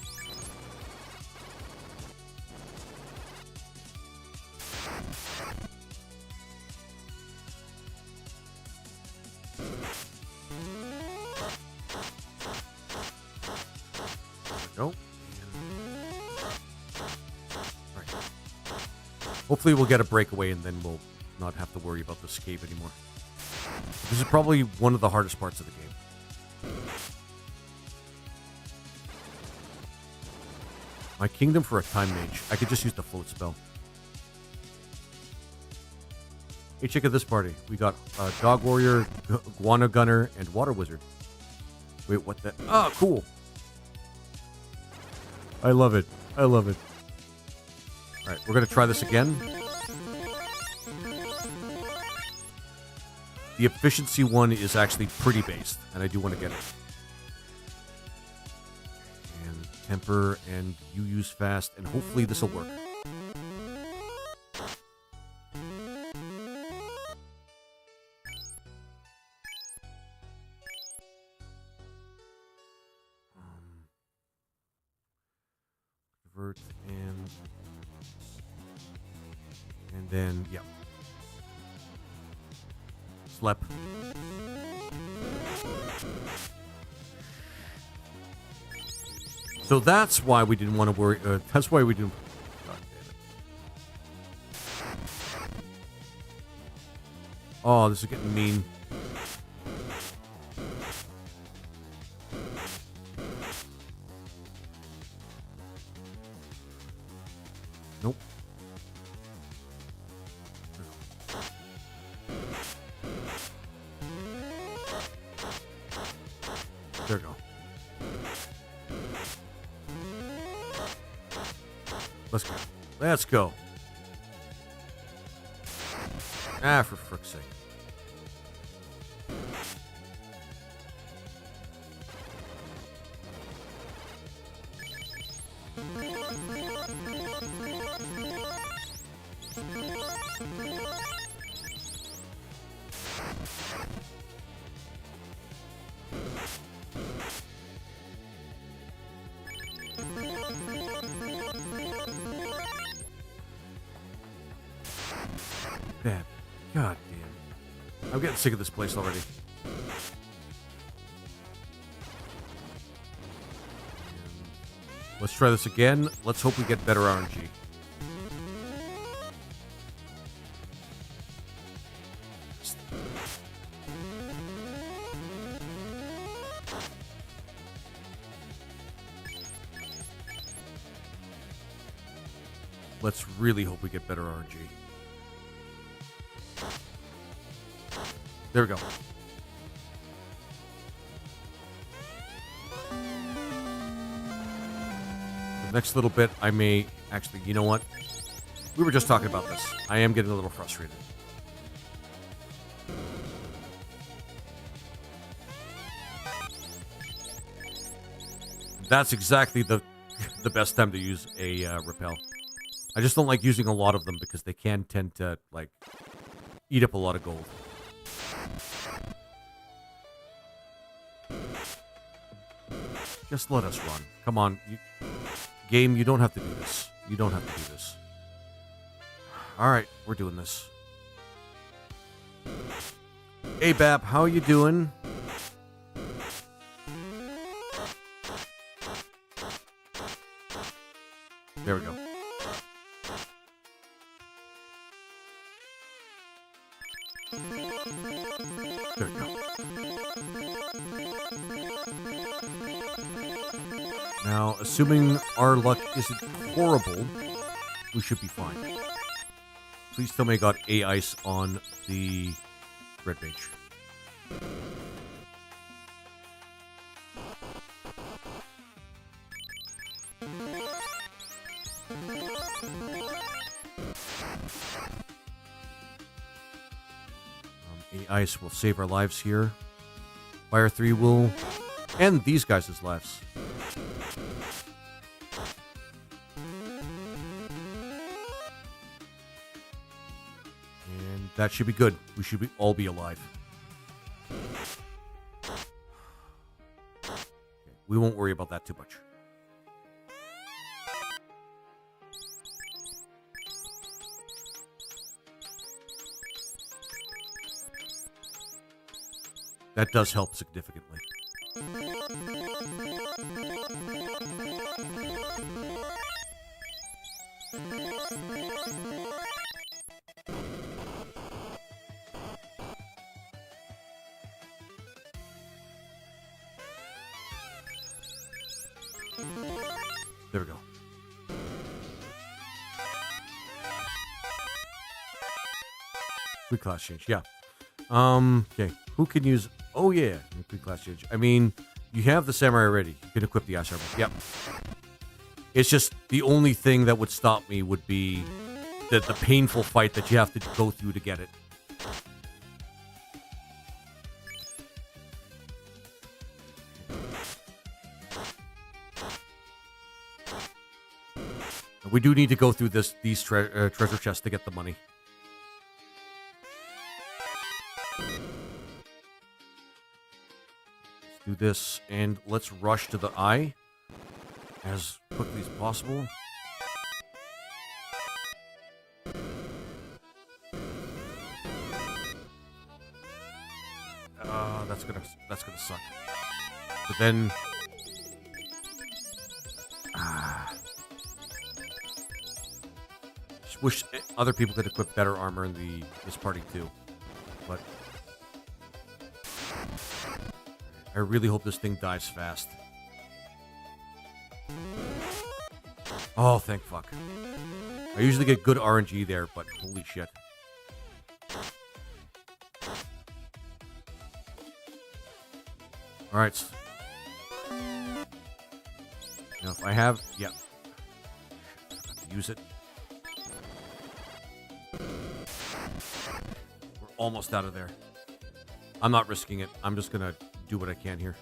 Go. Right. Hopefully we'll get a breakaway and then we'll not have to worry about this cave anymore. This is probably one of the hardest parts of the game. My kingdom for a time mage. I could just use the float spell. Hey, check out this party. We got Dog Warrior, Guana Gunner, and Water Wizard. Wait, what the? Ah, cool. I love it. I love it. All right, we're going to try this again. The efficiency one is actually pretty based, and I do want to get it. Temper, and you use fast, and hopefully this will work. Convert and then yeah. Slep. So that's why we didn't want to worry. That's why we didn't. God damn it. Oh, this is getting mean. Nope. There we go. Let's go. Let's go. Ah, for frick's sake. Bad. God damn. I'm getting sick of this place already. Let's try this again. Let's hope we get better RNG. Let's really hope we get better RNG. There we go. The next little bit, I may... Actually, you know what? We were just talking about this. I am getting a little frustrated. That's exactly the best time to use a repel. I just don't like using a lot of them because they can tend to, like, eat up a lot of gold. Just let us run. Come on. Game, you don't have to do this. You don't have to do this. Alright, we're doing this. Hey, Bap, how you doing? There we go. There we go. Now, assuming our luck isn't horrible, we should be fine. Please tell me I got a ice on the red mage. A ice will save our lives here. Fire 3 will end these guys' lives. And that should be good. We should all be alive. Okay, we won't worry about that too much. That does help significantly. There we go. Quick class change, yeah. Okay. Who can use... Oh, yeah. Quick class change. I mean, you have the samurai already. You can equip the ice armor. Yep. It's just the only thing that would stop me would be the painful fight that you have to go through to get it. We do need to go through these treasure chests to get the money. Let's do this, and let's rush to the eye as quickly as possible. That's gonna suck. But then, just wish other people could equip better armor in this party too. But I really hope this thing dies fast. Oh, thank fuck. I usually get good RNG there, but holy shit. Alright. Now, if I have... Yeah. Use it. We're almost out of there. I'm not risking it. I'm just gonna do what I can here.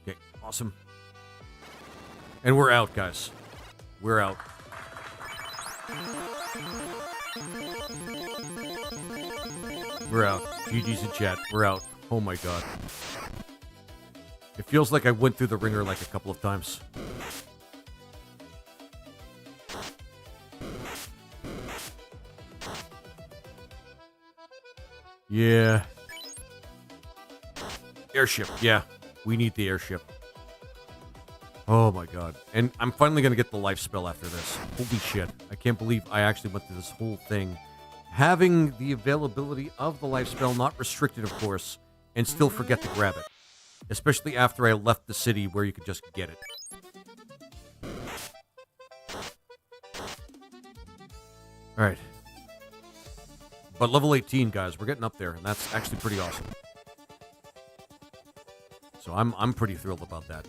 Okay, awesome. And we're out, guys. We're out. We're out. GG's in chat. We're out. Oh my god. It feels like I went through the ringer like a couple of times. Yeah. Airship. Yeah. We need the airship. Oh my god. And I'm finally going to get the life spell after this. Holy shit. I can't believe I actually went through this whole thing. Having the availability of the life spell, not restricted, of course, and still forget to grab it. Especially after I left the city where you could just get it. Alright. But level 18, guys, we're getting up there, and that's actually pretty awesome. So I'm pretty thrilled about that.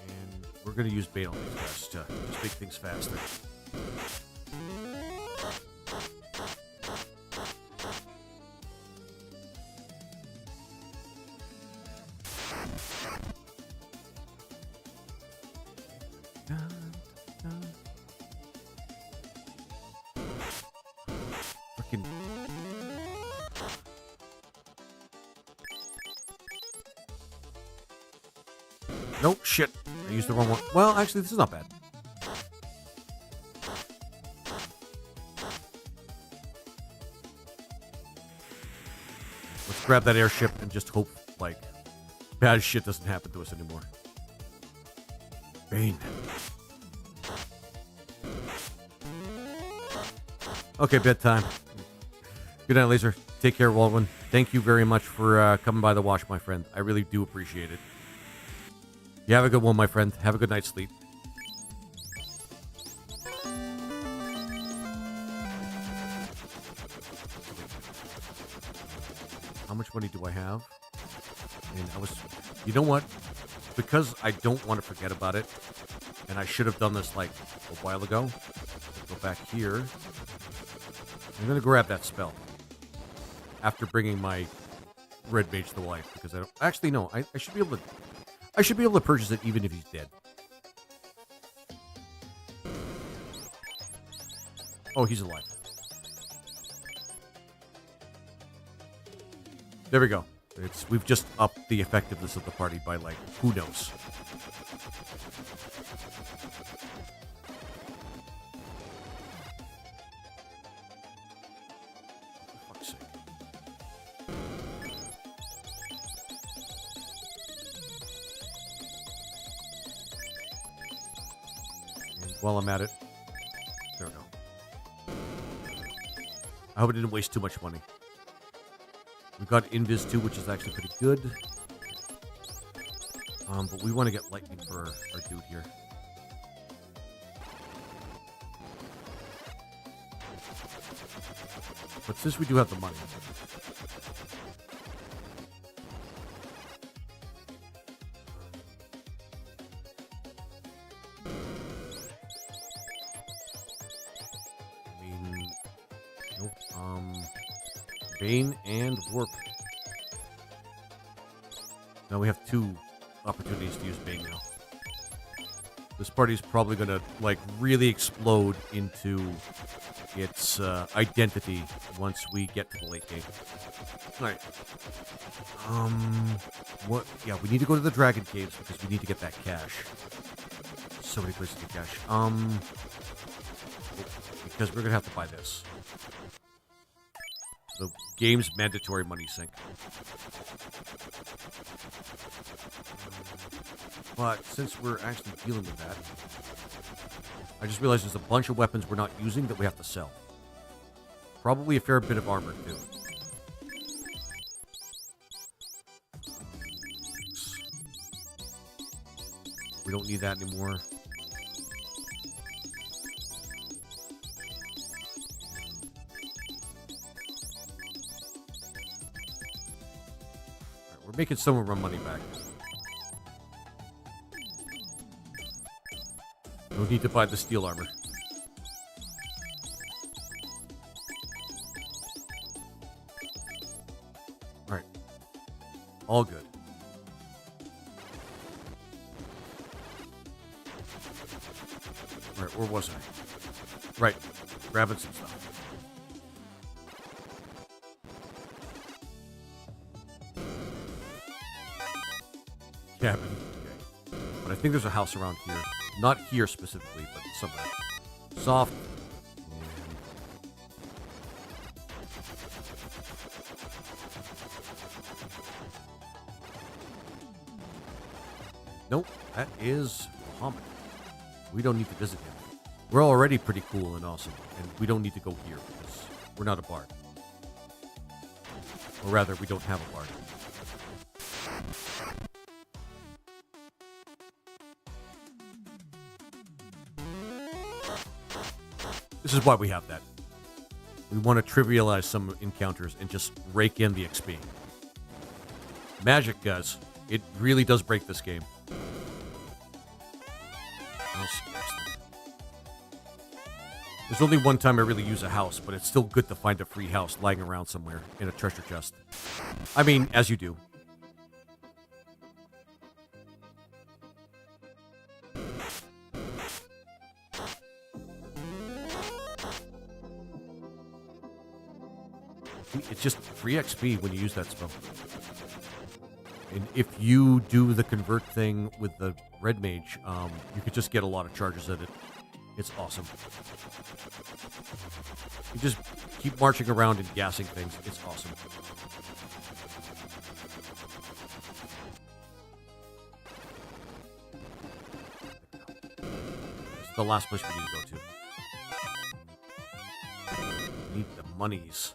And we're going to use bait on these guys to just make things faster. Fucking... Nope, shit. I used the wrong one. Well, actually, this is not bad. Let's grab that airship and just hope, like, bad shit doesn't happen to us anymore. Bane. Okay, bedtime. Good night, Laser. Take care, Waldwin. Thank you very much for coming by the wash, my friend. I really do appreciate it. You have a good one, my friend. Have a good night's sleep. How much money do I have? And I was... You know what? Because I don't want to forget about it, and I should have done this, like, a while ago. Go back here. I'm going to grab that spell. After bringing my red mage to life, because I don't... Actually, no. I should be able to... I should be able to purchase it even if he's dead. Oh, he's alive. There we go. We've just upped the effectiveness of the party by, like, who knows. For fuck's sake. And while I'm at it, there we go. I hope I didn't waste too much money. We've got Invis too, which is actually pretty good. But we want to get lightning for our dude here. But since we do have the money... I mean... Nope. Bane and Warp. Now we have two opportunities to use Bane now. This party is probably going to, like, really explode into its identity once we get to the late game. Alright. What? Yeah, we need to go to the Dragon Caves because we need to get that cash. So many places to get cash. Because we're going to have to buy this. The game's mandatory money sink. But since we're actually dealing with that, I just realized there's a bunch of weapons we're not using that we have to sell. Probably a fair bit of armor, too. We don't need that anymore. Making some of our money back. No need to buy the steel armor. Alright. All good. Alright, where was I? Right. Grabbing some stuff. cabin. Okay. But I think there's a house around here. Not here specifically, but somewhere. Soft. Nope, that is Muhammad. We don't need to visit him. We're already pretty cool and awesome, and we don't need to go here because we're not a bard. Or rather, we don't have a bard. This is why we have that. We want to trivialize some encounters and just rake in the XP. Magic, guys. It really does break this game. There's only one time I really use a house, but it's still good to find a free house lying around somewhere in a treasure chest. I mean, as you do. It's just free XP when you use that spell. And if you do the convert thing with the red mage, you could just get a lot of charges at it. It's awesome. You just keep marching around and gassing things. It's awesome. It's the last place we need to go to. Need the monies.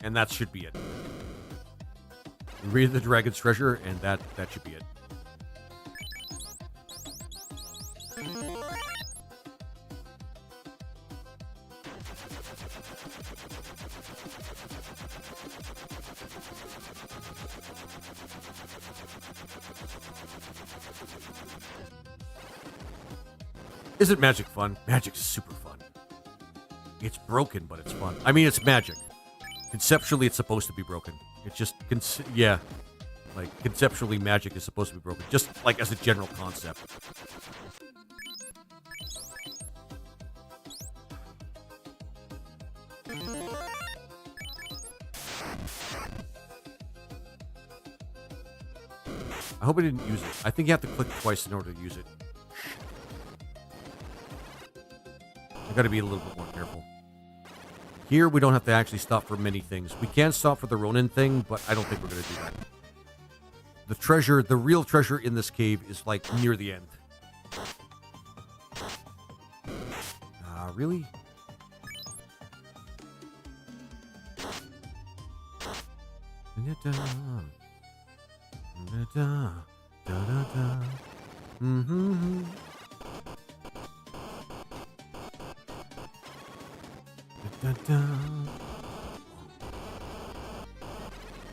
And that should be it. Read the Dragon's Treasure, and that should be it. Isn't magic fun? Magic's super fun. It's broken, but it's fun. I mean, it's magic. Conceptually, it's supposed to be broken. It's just, yeah. Like, conceptually, magic is supposed to be broken. Just, like, as a general concept. I hope I didn't use it. I think you have to click twice in order to use it. I gotta be a little bit more careful. Here, we don't have to actually stop for many things. We can stop for the Ronin thing, but I don't think we're going to do that. The treasure, the real treasure in this cave is, like, near the end. Really?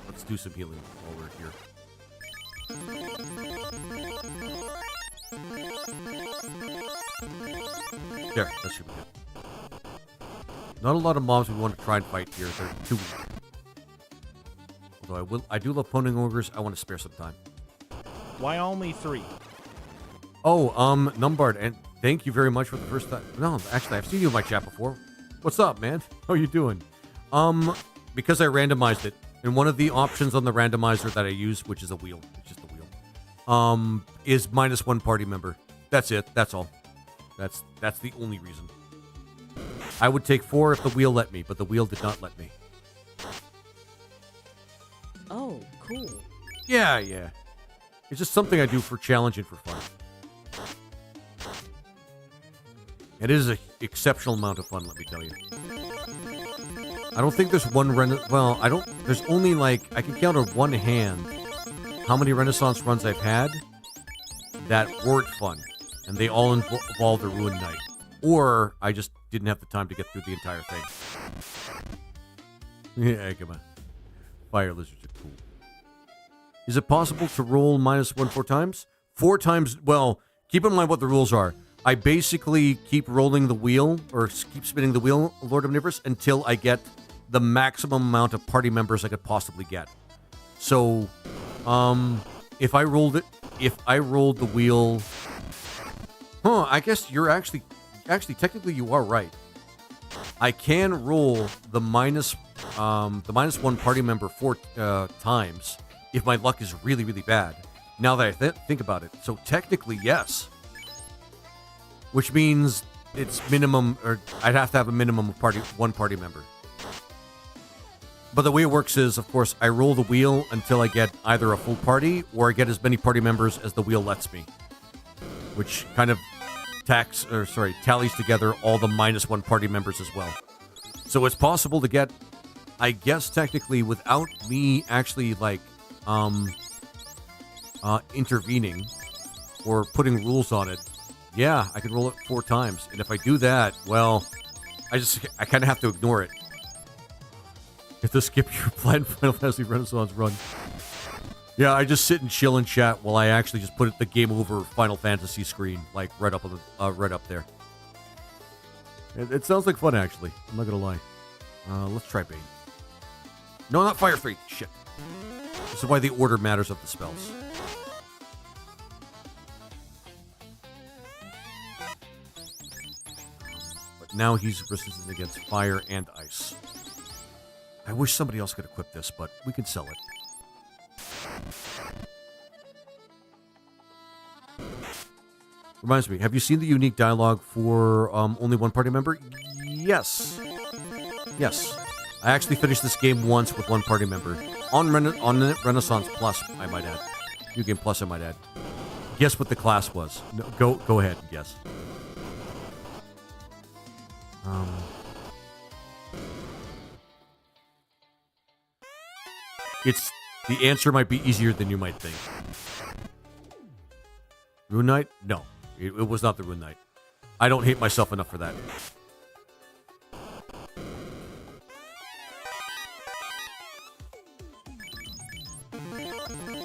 Let's do some healing while we're here. There, that should be good. Not a lot of mobs we want to try and fight here. They're too weak. Although I do love poning ogres. I want to spare some time. Why only 3? Oh, Numbard, and thank you very much for the first time. No, actually, I've seen you in my chat before. What's up, man? How you doing? Because I randomized it, and one of the options on the randomizer that I use, which is a wheel, it's just a wheel, is -1 party member. That's it. That's all. That's the only reason. I would take 4 if the wheel let me, but the wheel did not let me. Oh, cool. Yeah. It's just something I do for challenge and for fun. It is an exceptional amount of fun, let me tell you. I don't think there's one there's only, like, I can count on one hand how many Renaissance runs I've had that weren't fun. And they all involved a Ruined Knight. Or I just didn't have the time to get through the entire thing. Yeah, come on. Fire lizards are cool. Is it possible to roll -1 4 times? 4 times, well, keep in mind what the rules are. I basically keep rolling the wheel, or keep spinning the wheel, Lord Omnivorous, until I get the maximum amount of party members I could possibly get. So, if I rolled the wheel... I guess you're actually, technically you are right. I can roll the the -1 party member 4 times if my luck is really, really bad. Now that I think about it. So technically, yes. Which means it's minimum, or I'd have to have a minimum of one party member. But the way it works is, of course, I roll the wheel until I get either a full party or I get as many party members as the wheel lets me. Which kind of tallies together all the -1 party members as well. So it's possible to get, I guess technically, without me actually like intervening or putting rules on it. Yeah, I can roll it 4 times. And if I do that, well, I kind of have to ignore it. You have to skip your planned Final Fantasy Renaissance run. Yeah, I just sit and chill and chat while I actually just put the game over Final Fantasy screen, like right up there. It sounds like fun, actually. I'm not gonna lie. Let's try Bane. No, not Fire Free. Shit. This is why the order matters of the spells. But now he's resistant against fire and ice. I wish somebody else could equip this, but we can sell it. Reminds me, have you seen the unique dialogue for only one party member? Yes. Yes. I actually finished this game once with one party member. On Renaissance Plus, I might add. New Game Plus, I might add. Guess what the class was. No, go ahead and guess. The answer might be easier than you might think. Rune Knight? No. It was not the Rune Knight. I don't hate myself enough for that.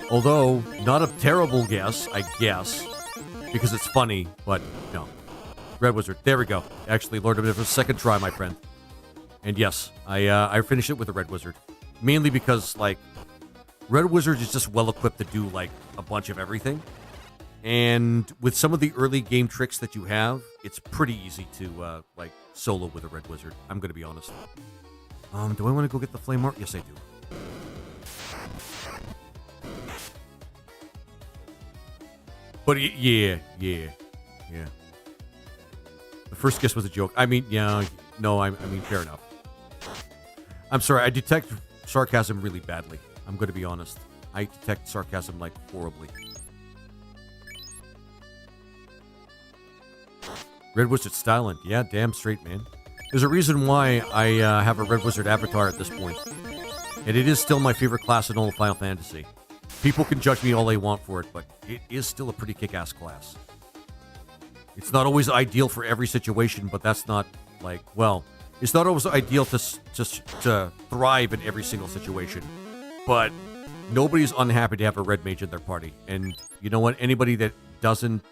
Although, not a terrible guess, I guess. Because it's funny, but no. Red Wizard. There we go. Actually, Lord of Niver's second try, my friend. And yes, I finished it with the Red Wizard. Mainly because, like, Red Wizard is just well-equipped to do, like, a bunch of everything. And with some of the early game tricks that you have, it's pretty easy to, like, solo with a Red Wizard. I'm going to be honest. Do I want to go get the Flame Art? Yes, I do. But, yeah. The first guess was a joke. I mean, yeah, no, I mean, fair enough. I'm sorry, I detect sarcasm really badly. I'm going to be honest. I detect sarcasm, like, horribly. Red Wizard styling. Yeah, damn straight, man. There's a reason why I have a Red Wizard avatar at this point. And it is still my favorite class in all of Final Fantasy. People can judge me all they want for it, but it is still a pretty kick-ass class. It's not always ideal for every situation, but that's not, like, well, it's not always ideal to thrive in every single situation. But nobody's unhappy to have a red mage in their party. And you know what? Anybody that doesn't,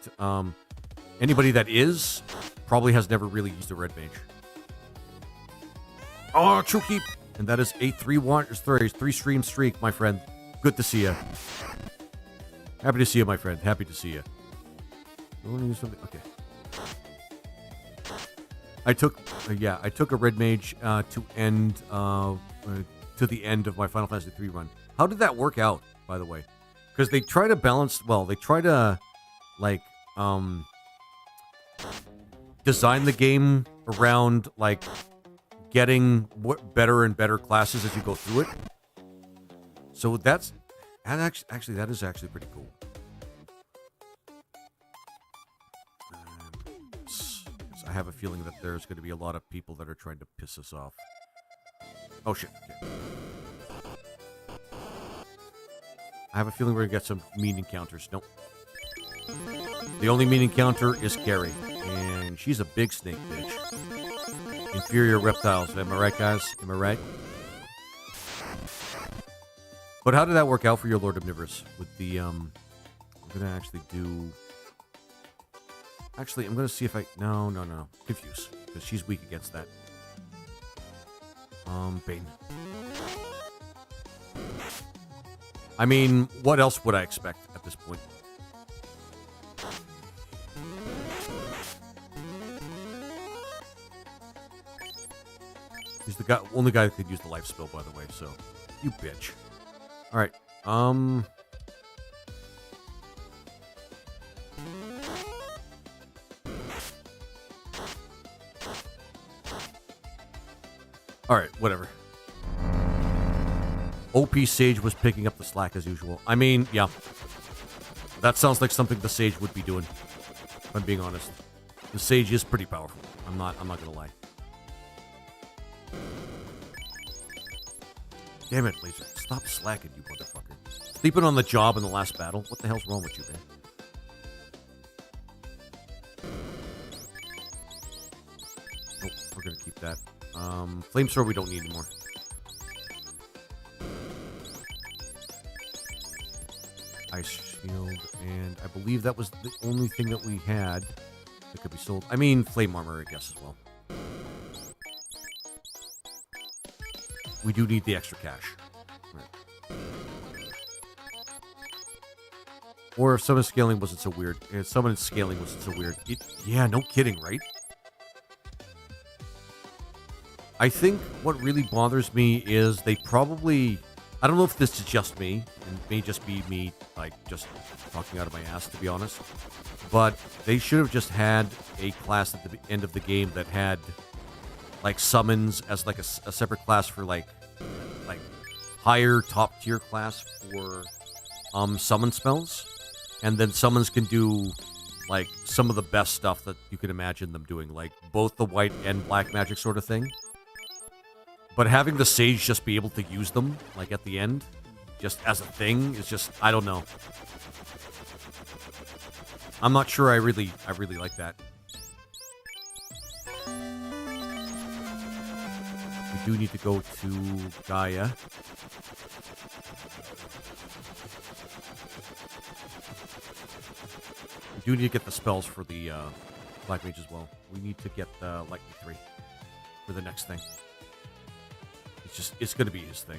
anybody that is, probably has never really used a red mage. Oh, True Keep! And that is a 3-stream streak, my friend. Good to see you. Happy to see you, my friend. Happy to see you. Okay. I took a red mage to end to the end of my Final Fantasy III run. How did that work out, by the way? Because they try to balance. Well, they try to like design the game around like getting better and better classes as you go through it. So that is actually pretty cool. I have a feeling that there's going to be a lot of people that are trying to piss us off. Oh shit. Okay. I have a feeling we're going to get some mean encounters. Nope. The only mean encounter is Carrie. And she's a big snake bitch. Inferior reptiles. Am I right, guys? Am I right? But how did that work out for your Lord Omnivorous? With the, I'm going to actually do... Actually, I'm going to see if I... No. Confuse. Because she's weak against that. Bane. I mean, what else would I expect at this point? He's the only guy that could use the life spell, by the way, so you bitch. Alright, alright, whatever. OP Sage was picking up the slack as usual. I mean, yeah. That sounds like something the Sage would be doing, if I'm being honest. The Sage is pretty powerful. I'm not gonna lie. Damn it, Laser. Stop slacking, you motherfucker. Sleeping on the job in the last battle? What the hell's wrong with you, man? Nope, we're gonna keep that. Flame Sword we don't need anymore. Ice Shield, and I believe that was the only thing that we had that could be sold. I mean, Flame Armor, I guess, as well. We do need the extra cash. Right. Or if summon scaling wasn't so weird. If summon scaling wasn't so weird. Yeah, no kidding, right? I think what really bothers me is they probably... I don't know if this is just me, and it may just be me, like, just talking out of my ass, to be honest. But they should have just had a class at the end of the game that had, like, summons as, like, a separate class for, like higher top-tier class for, summon spells. And then summons can do, like, some of the best stuff that you can imagine them doing, like, both the white and black magic sort of thing. But having the Sage just be able to use them, like, at the end, just as a thing, is just, I don't know. I'm not sure I really like that. We do need to go to Gaia. We do need to get the spells for the Black Mage as well. We need to get the Lightning 3 for the next thing. It's going to be his thing.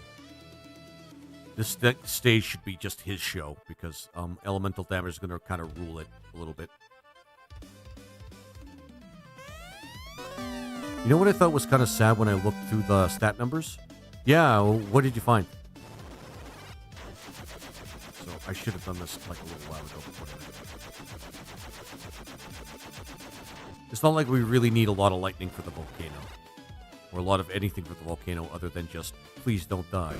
This next stage should be just his show, because elemental damage is going to kind of rule it a little bit. You know what I thought was kind of sad when I looked through the stat numbers? Yeah, what did you find? So I should have done this like a little while ago. It's not like we really need a lot of lightning for the volcano. Or a lot of anything for the volcano other than just, please don't die.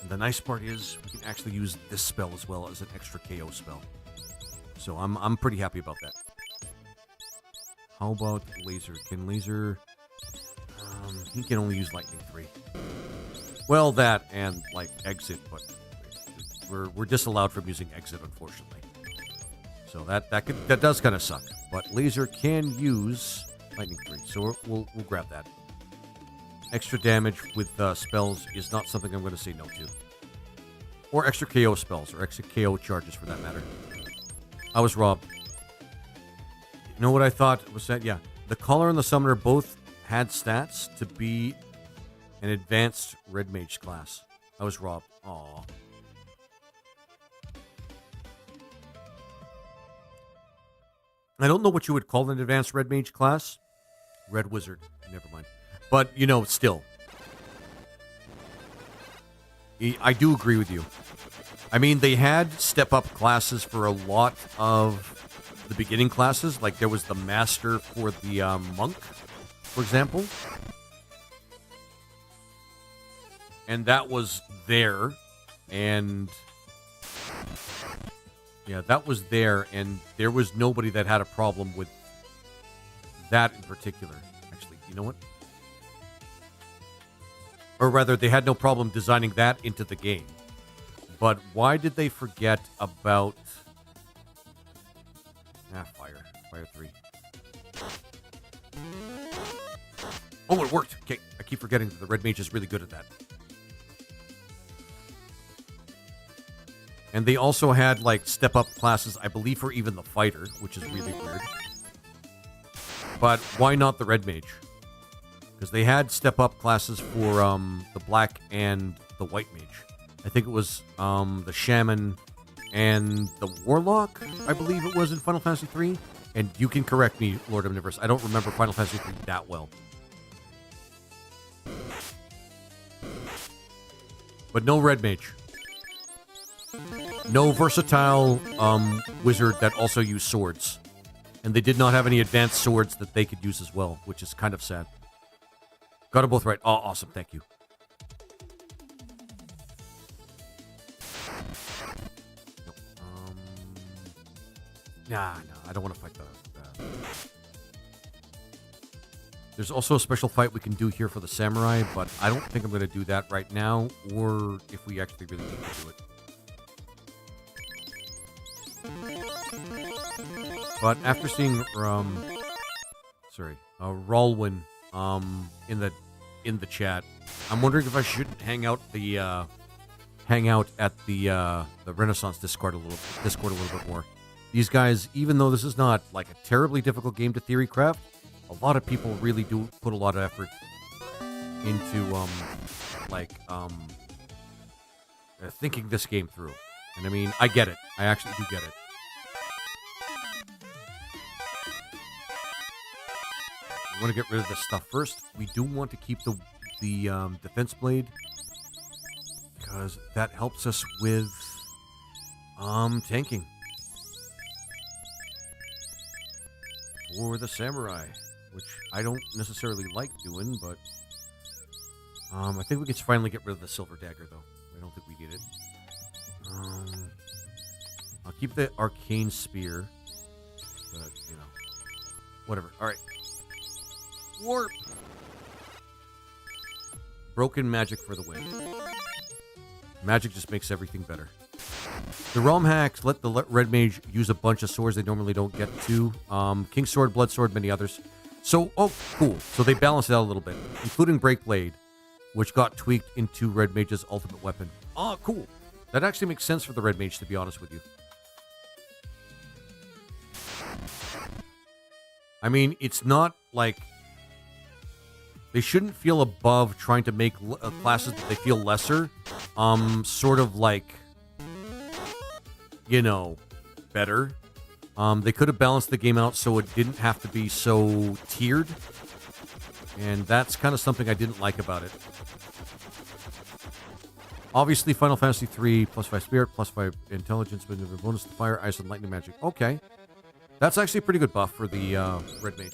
The nice part is we can actually use this spell as well as an extra KO spell. So I'm pretty happy about that. How about Laser? Can Laser... he can only use Lightning 3. Well, that and, like, Exit, but we're disallowed from using Exit, unfortunately. So that does kind of suck. But Laser can use Lightning 3, so we'll grab that. Extra damage with spells is not something I'm going to say no to. Or extra KO spells, or extra KO charges for that matter. I was robbed. You know what I thought was that? Yeah, the Caller and the Summoner both had stats to be an advanced Red Mage class. I was robbed. Aww. I don't know what you would call an advanced Red Mage class. Red Wizard. Never mind. But, you know, still. I do agree with you. I mean, they had step-up classes for a lot of the beginning classes. Like, there was the Master for the Monk, for example. And that was there. And... yeah, that was there, and there was nobody that had a problem with that in particular. Actually, you know what? Or rather, they had no problem designing that into the game. But why did they forget about... Fire. Fire 3. Oh, it worked! Okay, I keep forgetting that the Red Mage is really good at that. And they also had, like, step-up classes, I believe, for even the Fighter, which is really weird. But why not the Red Mage? Because they had step-up classes for the Black and the White Mage. I think it was the Shaman and the Warlock, I believe it was in Final Fantasy III. And you can correct me, Lord Omniverse. I don't remember Final Fantasy 3 that well. But no red mage. No versatile wizard that also used swords. And they did not have any advanced swords that they could use as well, which is kind of sad. Got them both right. Oh, awesome. Thank you. Nah, I don't want to fight the... There's also a special fight we can do here for the samurai, but I don't think I'm going to do that right now, or if we actually really need to do it. But after seeing, Rolwyn, in the chat, I'm wondering if I shouldn't hang out at the Renaissance Discord a little bit more. These guys, even though this is not like a terribly difficult game to theory craft, a lot of people really do put a lot of effort into thinking this game through. And I mean, I get it. I actually do get it. We want to get rid of this stuff first. We do want to keep the defense blade because that helps us with tanking. For the samurai, which I don't necessarily like doing, but I think we can finally get rid of the silver dagger, though. I don't think we need it. I'll keep the arcane spear, but, you know, whatever. All right. Warp! Broken magic for the win. Magic just makes everything better. The realm hacks let the red mage use a bunch of swords they normally don't get to. King's Sword, Blood Sword, many others. So, oh, cool. So they balance it out a little bit, including Break Blade, which got tweaked into red mage's ultimate weapon. Oh, cool. That actually makes sense for the red mage, to be honest with you. I mean, it's not like... They shouldn't feel above trying to make classes that they feel lesser. Sort of like... you know, better. They could have balanced the game out so it didn't have to be so tiered. And that's kind of something I didn't like about it. Obviously, Final Fantasy 3, +5 Spirit, +5 Intelligence, maneuver bonus to fire, ice, and lightning magic. Okay. That's actually a pretty good buff for the red mage.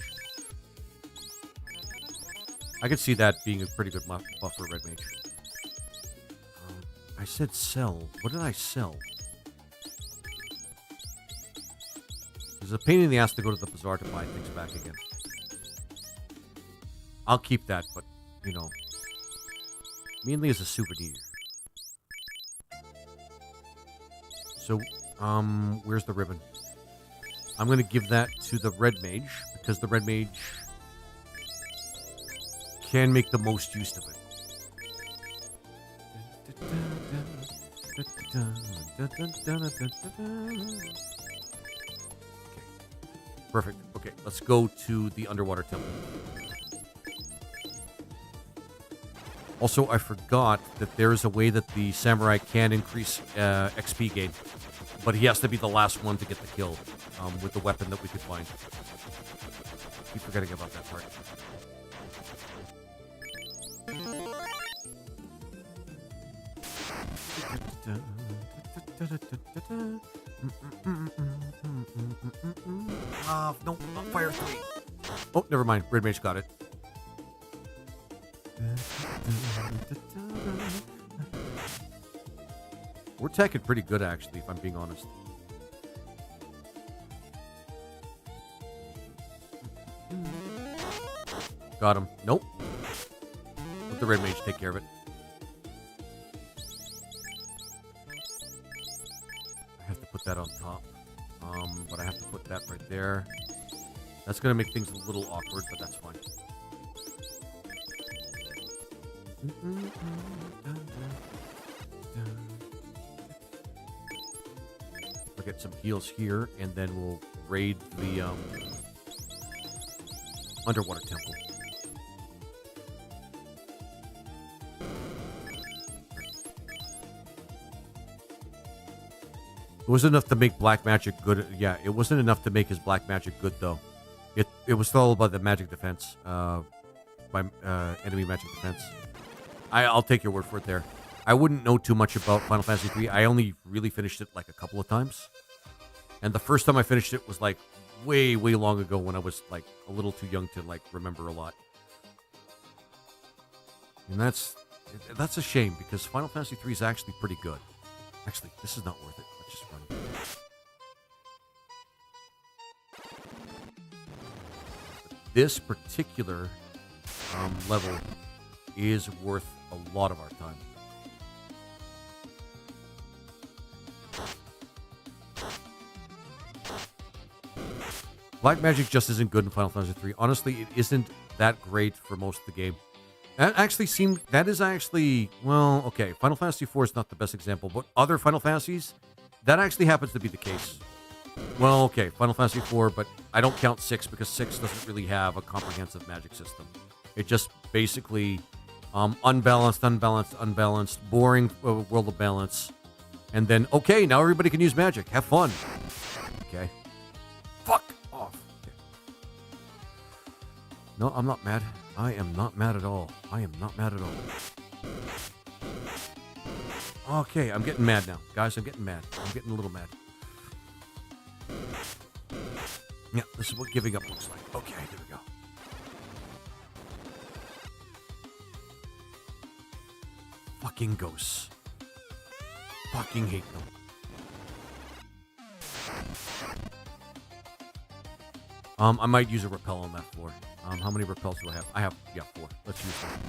I could see that being a pretty good buff for red mage. I said sell. What did I sell? It's a pain in the ass to go to the bazaar to buy things back again. I'll keep that, but, you know, mainly as a souvenir. So, where's the ribbon? I'm going to give that to the red mage, because the red mage can make the most use of it. Perfect. Okay, let's go to the underwater temple. Also, I forgot that there is a way that the samurai can increase XP gain, but he has to be the last one to get the kill with the weapon that we could find. Keep forgetting about that part. No, fire 3. Oh, never mind. Red Mage got it. We're teching pretty good, actually, if I'm being honest. Got him. Nope. Let the Red Mage take care of it. I have to put that on top. But I have to put that right there. That's going to make things a little awkward, but that's fine. We'll get some heals here, and then we'll raid the underwater temple. It wasn't enough to make black magic good. Yeah, it wasn't enough to make his black magic good, though. It was still about the magic defense. By enemy magic defense. I'll take your word for it there. I wouldn't know too much about Final Fantasy 3. I only really finished it like a couple of times. And the first time I finished it was like way, way long ago when I was like a little too young to like remember a lot. And that's a shame because Final Fantasy 3 is actually pretty good. Actually, this is not worth it. Let's just run. This particular level is worth a lot of our time. Black magic just isn't good in Final Fantasy 3. Honestly, it isn't that great for most of the game. That is actually, well, okay, Final Fantasy 4 is not the best example, but other Final Fantasies, that actually happens to be the case. Well, okay, Final Fantasy 4, but I don't count 6 because 6 doesn't really have a comprehensive magic system. It just basically unbalanced, boring world of balance. And then, okay, now everybody can use magic. Have fun. Okay. Fuck off. Okay. No, I'm not mad. I am not mad at all. I am not mad at all. Okay, I'm getting mad now. Guys, I'm getting mad. I'm getting a little mad. Yeah, this is what giving up looks like. Okay, here we go. Fucking ghosts. Fucking hate them. I might use a repel on that floor. How many repels do I have? I have, 4. Let's use one.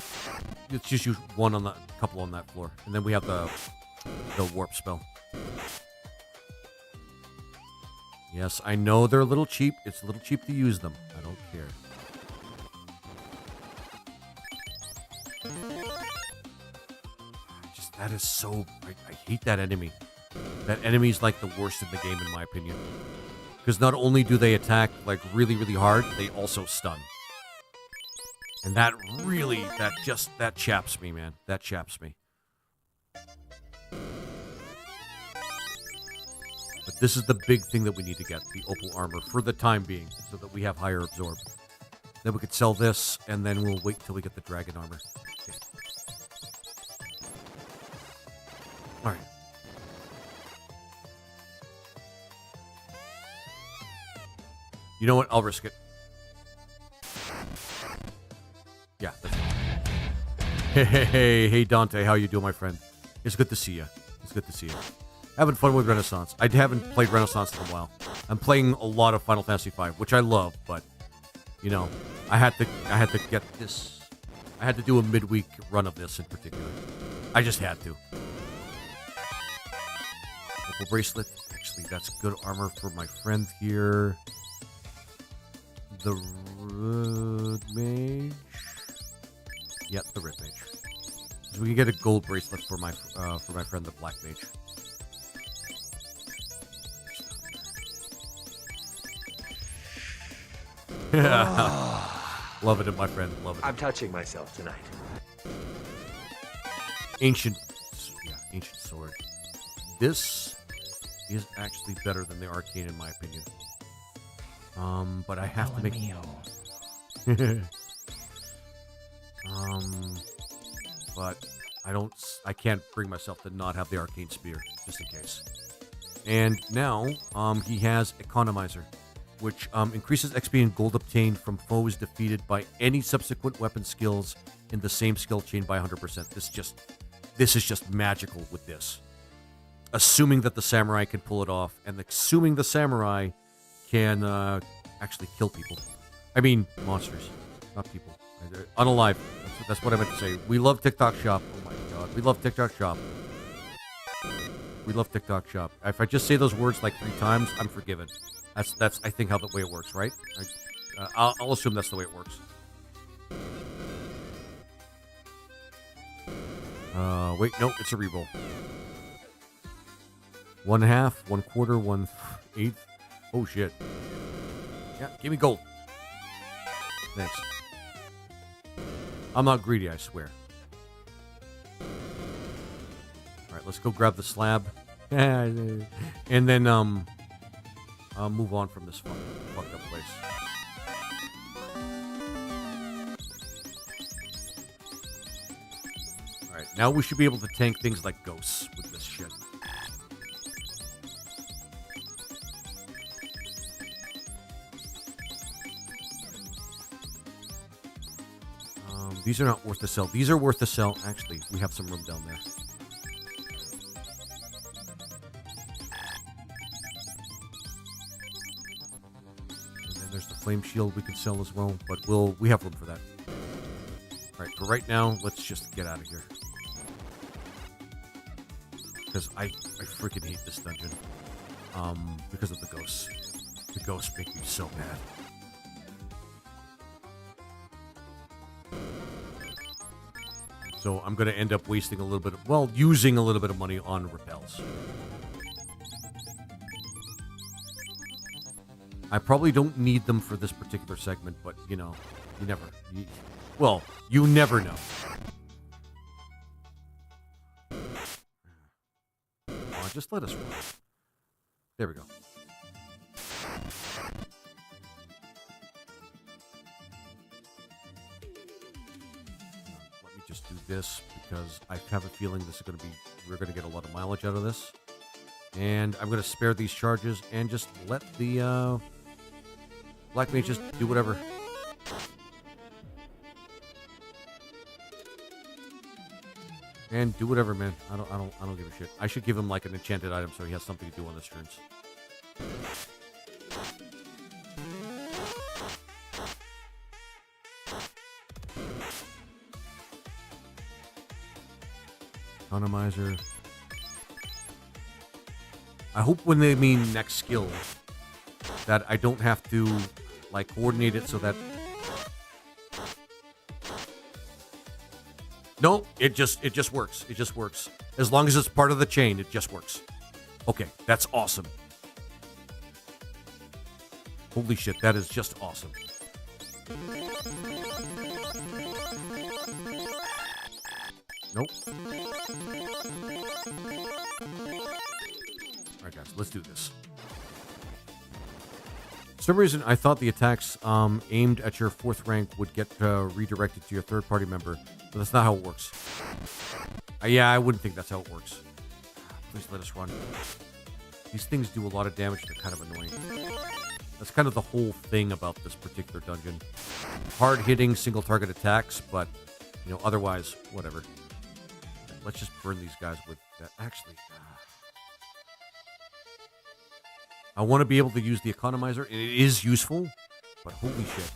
Let's just use one on the, couple on that floor. And then we have the warp spell. Yes, I know they're a little cheap. It's a little cheap to use them. I don't care. That is so... I hate that enemy. That enemy's like the worst in the game, in my opinion. Because not only do they attack like really, really hard, they also stun. And that really... That chaps me, man. That chaps me. But this is the big thing that we need to get, the opal armor, for the time being, so that we have higher absorb. Then we could sell this, and then we'll wait till we get the dragon armor. Okay. Alright. You know what? I'll risk it. Yeah, that's it. Hey, Dante, how you doing, my friend? It's good to see you. It's good to see you. Having fun with Renaissance. I haven't played Renaissance in a while. I'm playing a lot of Final Fantasy V, which I love, but you know, I had to get this. I had to do a midweek run of this in particular. I just had to. Opal bracelet. Actually, that's good armor for my friend here. The red mage. Yep, the red mage. So we can get a gold bracelet for my friend, the black mage. Love it, my friend. Love it. I'm touching myself tonight. Ancient sword. This is actually better than the arcane in my opinion. But I have to make. But I can't bring myself to not have the arcane spear just in case. And now, he has Economizer, which increases XP and gold obtained from foes defeated by any subsequent weapon skills in the same skill chain by 100%. This is just magical with this. Assuming that the samurai can pull it off, and assuming the samurai can actually kill people. I mean, monsters, not people. Unalive. That's what I meant to say. We love TikTok Shop. Oh my god. We love TikTok Shop. We love TikTok Shop. If I just say those words like 3 times, I'm forgiven. That's I think how the way it works, right? I'll assume that's the way it works. Wait, no, it's a reroll. 1/2, 1/4, 1/8. Oh shit. Yeah, give me gold. Thanks. I'm not greedy, I swear. Alright, let's go grab the slab. And then I'll move on from this fucked up place. All right, now we should be able to tank things like ghosts with this shit. These are not worth the sell. These are worth the sell. Actually, we have some room down there. And then there's the flame shield we can sell as well, but we have room for that. All right, for right now, let's just get out of here. Because I freaking hate this dungeon. Because of the ghosts. The ghosts make me so mad. So I'm going to end up wasting a little bit of, well, using a little bit of money on repels. I probably don't need them for this particular segment, but, you know, you never know. Oh, just let us run. There we go. Just do this because I have a feeling we're going to get a lot of mileage out of this. And I'm going to spare these charges and just let the Black Mage just do whatever. And do whatever, man. I don't give a shit. I should give him like an enchanted item so he has something to do on his turns. Economizer. I hope when they mean next skill that I don't have to like coordinate it so that no, it just works. It just works. As long as it's part of the chain, it just works. Okay, that's awesome. Holy shit, that is just awesome. Nope. Alright guys, let's do this. For some reason, I thought the attacks aimed at your 4th rank would get redirected to your 3rd party member, but that's not how it works. Yeah, I wouldn't think that's how it works. Please let us run. These things do a lot of damage, they're kind of annoying. That's kind of the whole thing about this particular dungeon. Hard-hitting, single-target attacks, but, you know, otherwise, whatever. Let's just burn these guys with that. Actually, I want to be able to use the economizer. It is useful, but holy shit.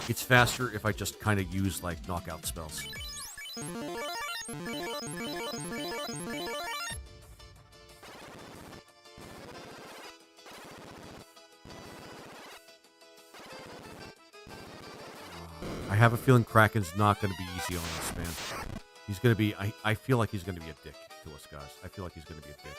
It's faster if I just kind of use, like, knockout spells. I have a feeling Kraken's not going to be easy on us, man. He's going to be... I feel like he's going to be a dick to us, guys. I feel like he's going to be a dick.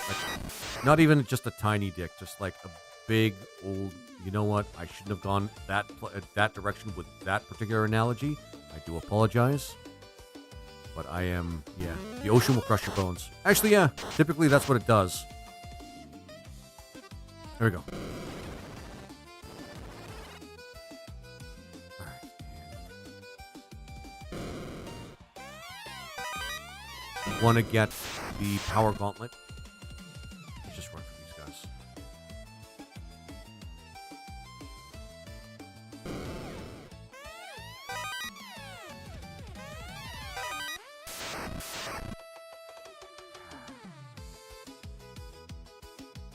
Like, not even just a tiny dick, just like a big, old... You know what? I shouldn't have gone that direction with that particular analogy. I do apologize. But I am... Yeah. The ocean will crush your bones. Actually, yeah. Typically, that's what it does. There we go. Want to get the power gauntlet. Let's just run for these guys.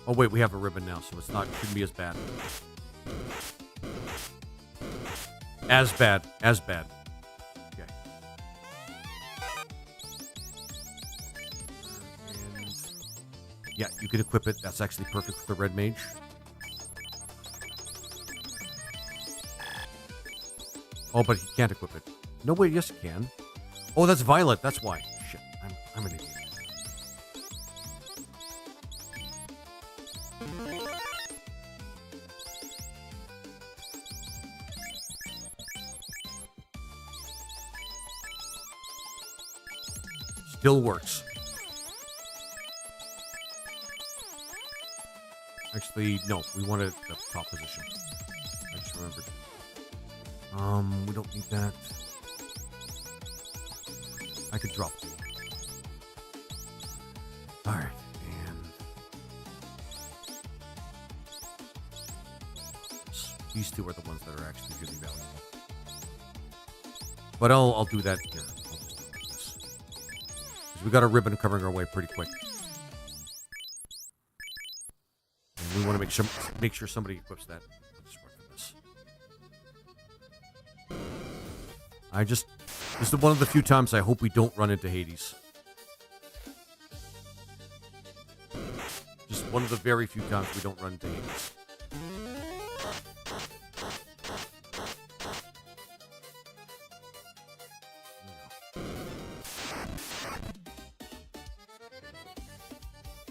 Oh wait, we have a ribbon now, so shouldn't be as bad. As bad. Okay. Yeah, you can equip it. That's actually perfect for the red mage. Oh, but he can't equip it. No, wait, yes, he can. Oh, that's violet. That's why. Shit, I'm an idiot. Still works. Actually, no. We wanted the top position. I just remembered. We don't need that. I could drop two. Alright, and... these two are the ones that are actually really valuable. But I'll do that here. I'll just do this. 'Cause we got a ribbon covering our way pretty quick. And we want to make sure somebody equips that. I'll just work for this. This is one of the few times I hope we don't run into Hades. Just one of the very few times we don't run into Hades.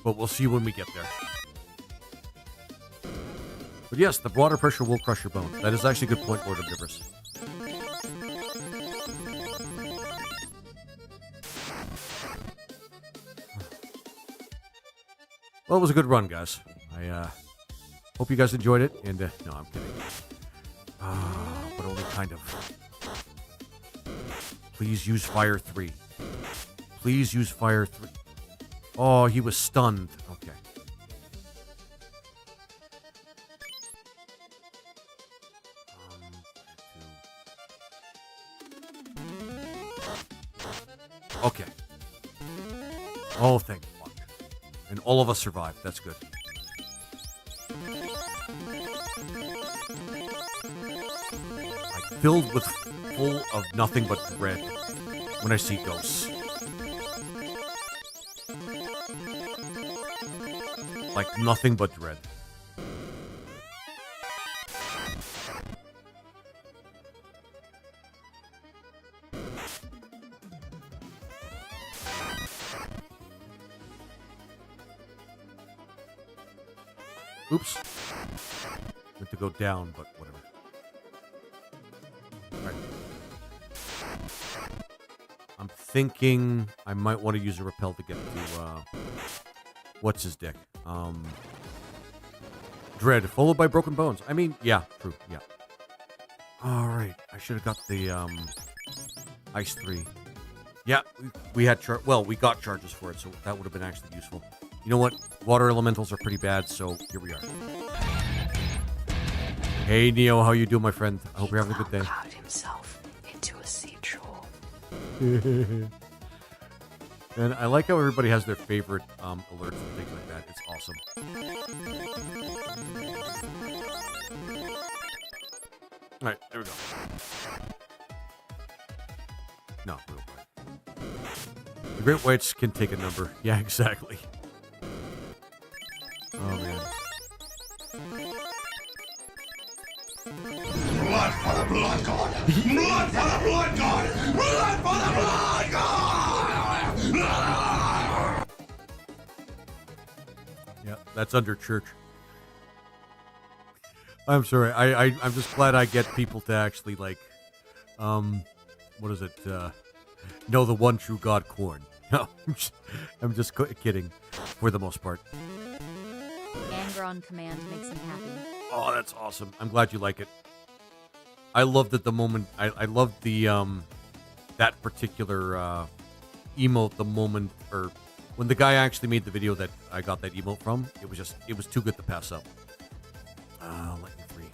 But we'll see when we get there. But yes, the water pressure will crush your bones. That is actually a good point, Lord Omnivorous. Well, it was a good run, guys. I hope you guys enjoyed it. And, no, I'm kidding. But only kind of. Please use Fire 3. Please use Fire 3. Oh, he was stunned. Okay. Okay. Oh, thank fuck. And all of us survived. That's good. Like, filled with full of nothing but dread when I see ghosts. Like, nothing but dread. Oops. Meant to go down, but whatever. Alright. I'm thinking I might want to use a repel to get to, what's his deck? Dread, followed by Broken Bones. I mean, yeah, true, yeah. Alright, I should have got the, Ice 3. Yeah, we had we got charges for it, so that would have been actually useful. You know what? Water elementals are pretty bad, so here we are. Hey, Neo, how you doing, my friend? I hope you're having a good day. Cloud himself into a sea troll. And I like how everybody has their favorite alerts and things like that. It's awesome. Alright, there we go. No, real quick. The Great Whites can take a number. Yeah, exactly. Oh, man. Blood for the blood god! Blood for the blood god! Blood for the blood god! Yeah, that's under church. I'm sorry. I'm just glad I get people to actually, like, what is it? Know the one true God corn. No, I'm just kidding for the most part. Anger on command makes him happy. Oh, that's awesome. I'm glad you like it. I loved it the moment. I loved the, that particular, emote the moment, or when the guy actually made the video that I got that emote from, it was too good to pass up. Lightning 3.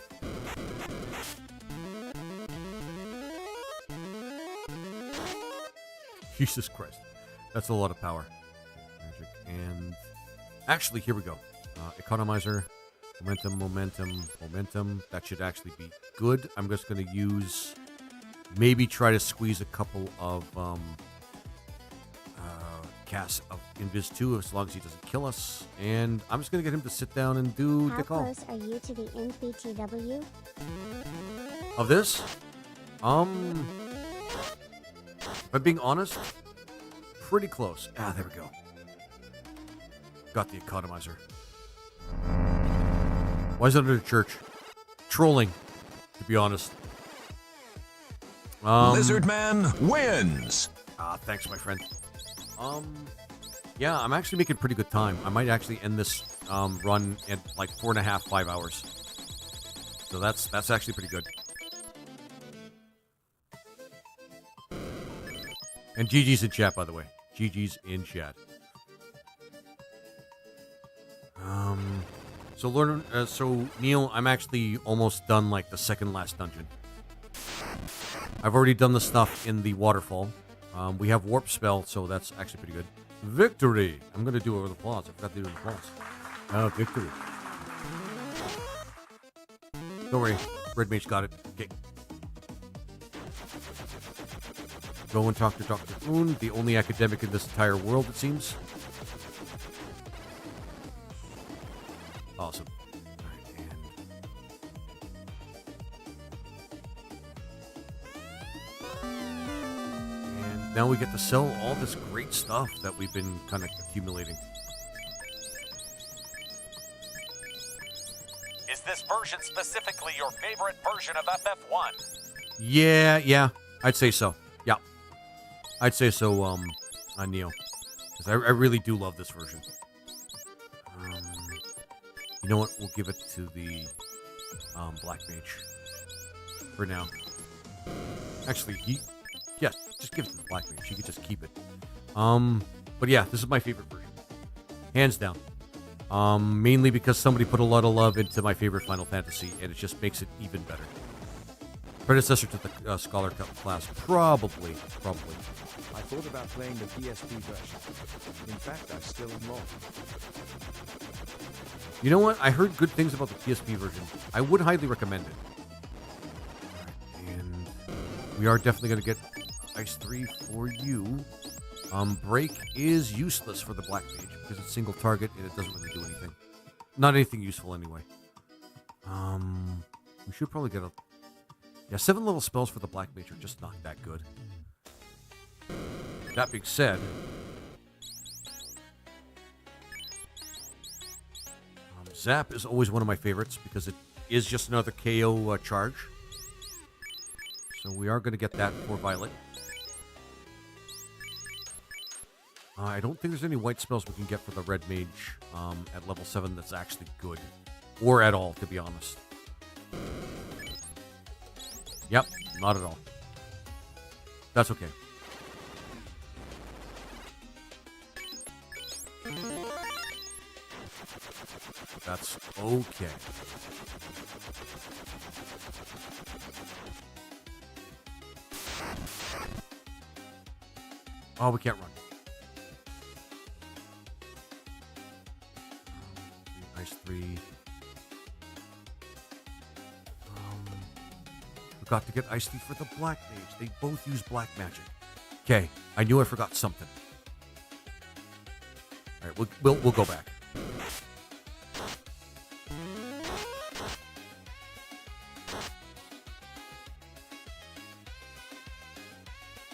Jesus Christ. That's a lot of power. Magic. And actually, here we go. Economizer. Momentum. That should actually be good. I'm just going to use... Maybe try to squeeze a couple of casts of Invis 2 as long as he doesn't kill us. And I'm just going to get him to sit down and do How the call. close are you to the NBTW? Of this? If I'm being honest, pretty close. Ah, there we go. Got the economizer. Why is it under the church? Trolling, to be honest. Lizard Man wins. Thanks, my friend. Yeah, I'm actually making pretty good time. I might actually end this run at like 4.5, 5 hours. So that's actually pretty good. And GG's in chat, by the way. GG's in chat. So Neil, I'm actually almost done like the second last dungeon. I've already done the stuff in the waterfall. We have warp spell, so that's actually pretty good. Victory! I'm gonna do it with applause. I forgot to do it with applause. Victory. Don't worry, Red Mage got it. Okay. Go and talk to Dr. Boone, the only academic in this entire world, it seems. Awesome. And now we get to sell all this great stuff that we've been kind of accumulating. Is this version specifically your favorite version of FF1? Yeah, I'd say so. Yeah. I'd say so, Neil. Because I really do love this version. You know what? We'll give it to the Black Mage for now. Actually, just give it to the Black Mage. He could just keep it. But yeah, this is my favorite version, hands down. Mainly because somebody put a lot of love into my favorite Final Fantasy, and it just makes it even better. Predecessor to the Scholar class, probably. I thought about playing the PSP version. In fact, I still am more. You know what? I heard good things about the PSP version. I would highly recommend it. And we are definitely going to get Ice 3 for you. Break is useless for the Black Mage because it's single target and it doesn't really do anything. Not anything useful anyway. We should probably get 7 level spells for the Black Mage are just not that good. That being said, Zap is always one of my favorites because it is just another KO charge. So we are going to get that for Violet. I don't think there's any white spells we can get for the Red Mage at level 7 that's actually good. Or at all, to be honest. Yep, not at all. That's okay. That's okay. Oh, we can't run. Ice 3. Forgot to get Ice 3 for the Black Mage. They both use black magic. Okay, I knew I forgot something. All right, we'll go back.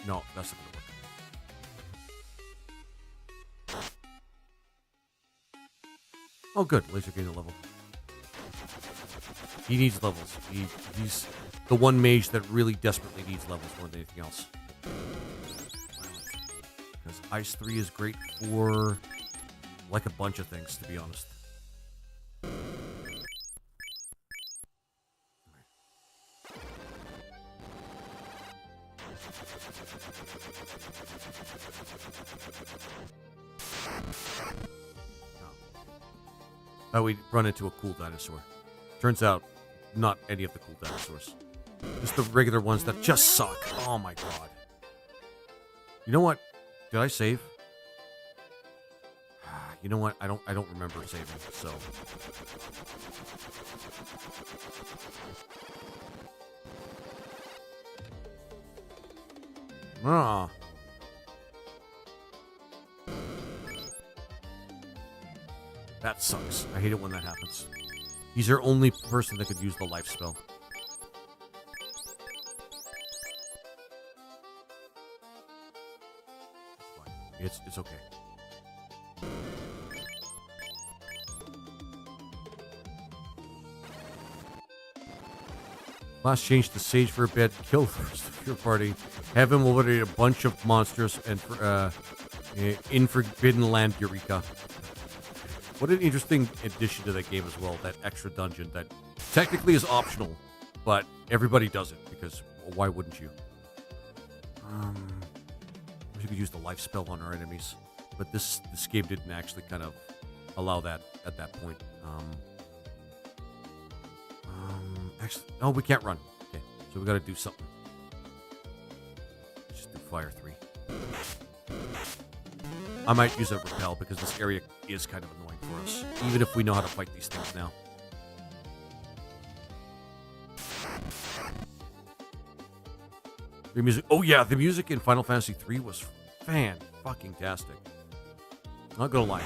No, that's not gonna work. Oh, good. Laser gained a level. He needs levels. He's the one mage that really desperately needs levels more than anything else. Because Ice 3 is great for like a bunch of things, to be honest. Oh, we run into a cool dinosaur. Turns out, not any of the cool dinosaurs. Just the regular ones that just suck. Oh my god. You know what? Did I save? You know what? I don't remember saving, so. Ah. That sucks. I hate it when that happens. He's our only person that could use the life spell. It's okay. Last change to Sage for a bit. Kill the rest of your party. Have him eliminate a bunch of monsters and In Forbidden Land Eureka. What an interesting addition to that game as well, that extra dungeon that technically is optional, but everybody does it, because why wouldn't you? You could use the life spell on our enemies, but this game didn't actually kind of allow that at that point. Actually, no, we can't run. Okay, so we got to do something. Just do fire 3. I might use a repel because this area is kind of annoying for us, even if we know how to fight these things now. The music. Oh yeah, the music in Final Fantasy 3 was fan-fucking-tastic. Not gonna lie.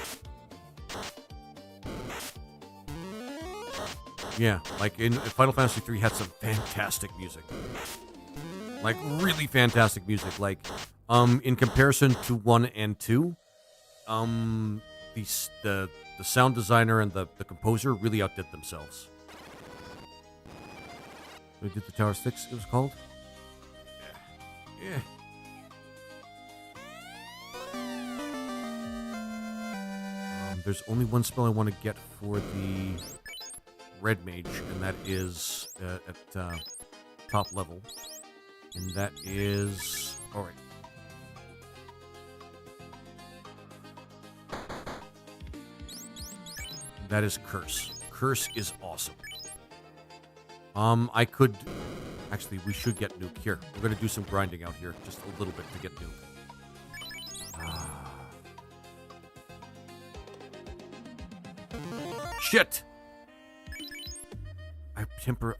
Yeah, like in Final Fantasy 3 had some fantastic music. Like really fantastic music. Like, in comparison to 1 and 2, the sound designer and the composer really outdid themselves. We did the Tower 6, it was called? Yeah. There's only one spell I want to get for the Red Mage, and that is at top level. And that is... Alright. That is Curse. Curse is awesome. I could... Actually, we should get Nuke here. We're going to do some grinding out here. Just a little bit to get Nuke. Shit! I'm tired.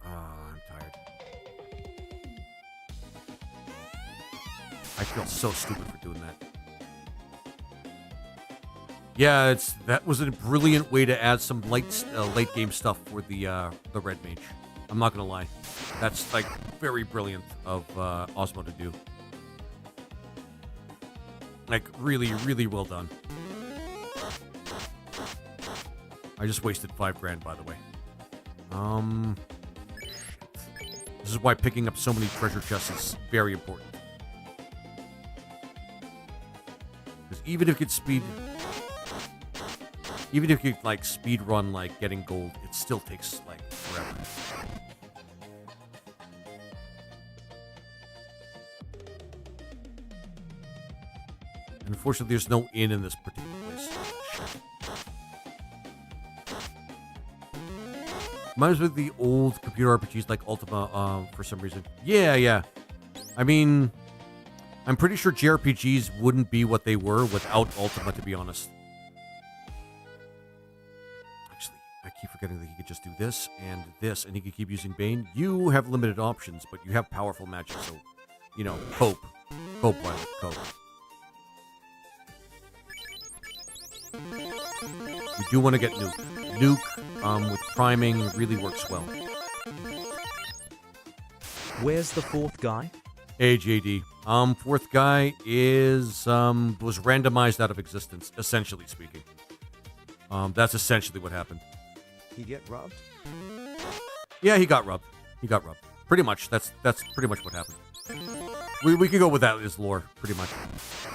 I feel so stupid for doing that. Yeah, that was a brilliant way to add some late game stuff for the Red Mage. I'm not gonna lie. That's like very brilliant of Osmo to do. Like really, really well done. I just wasted $5,000, by the way. This is why picking up so many treasure chests is very important. Because even if you like speed run like getting gold, it still takes like forever. And unfortunately, there's no inn in this particular place. Shit. Reminds me of the old computer RPGs like Ultima, for some reason. Yeah. I mean, I'm pretty sure JRPGs wouldn't be what they were without Ultima, to be honest. Actually, I keep forgetting that he could just do this, and he could keep using Bane. You have limited options, but you have powerful magic, so, you know, cope. Cope, Violet, cope. We do want to get Nuke. Nuke, with priming, really works well. Where's the fourth guy? Hey, JD. Fourth guy is, was randomized out of existence, essentially speaking. That's essentially what happened. He get robbed? Yeah, he got robbed. Pretty much. That's pretty much what happened. We can go with that as lore, pretty much.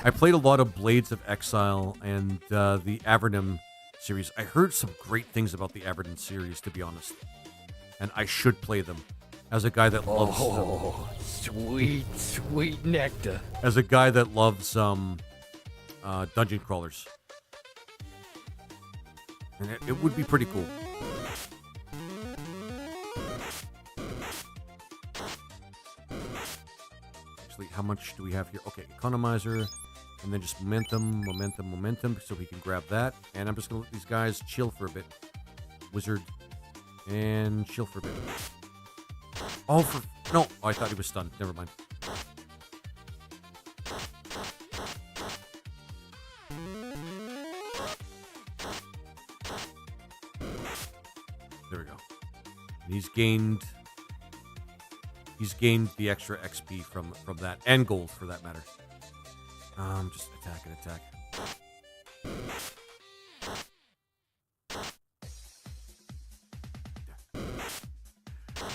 I played a lot of Blades of Exile and the Avernum series. I heard some great things about the Avernum series, to be honest. And I should play them. As a guy that loves... Oh, sweet nectar. As a guy that loves dungeon crawlers. And it would be pretty cool. Actually, how much do we have here? Okay, economizer, and then just momentum, so we can grab that. And I'm just going to let these guys chill for a bit. Wizard, and chill for a bit. Oh, no, I thought he was stunned. Never mind. There we go. And he's gained the extra XP from that, and gold for that matter. Just attack and attack.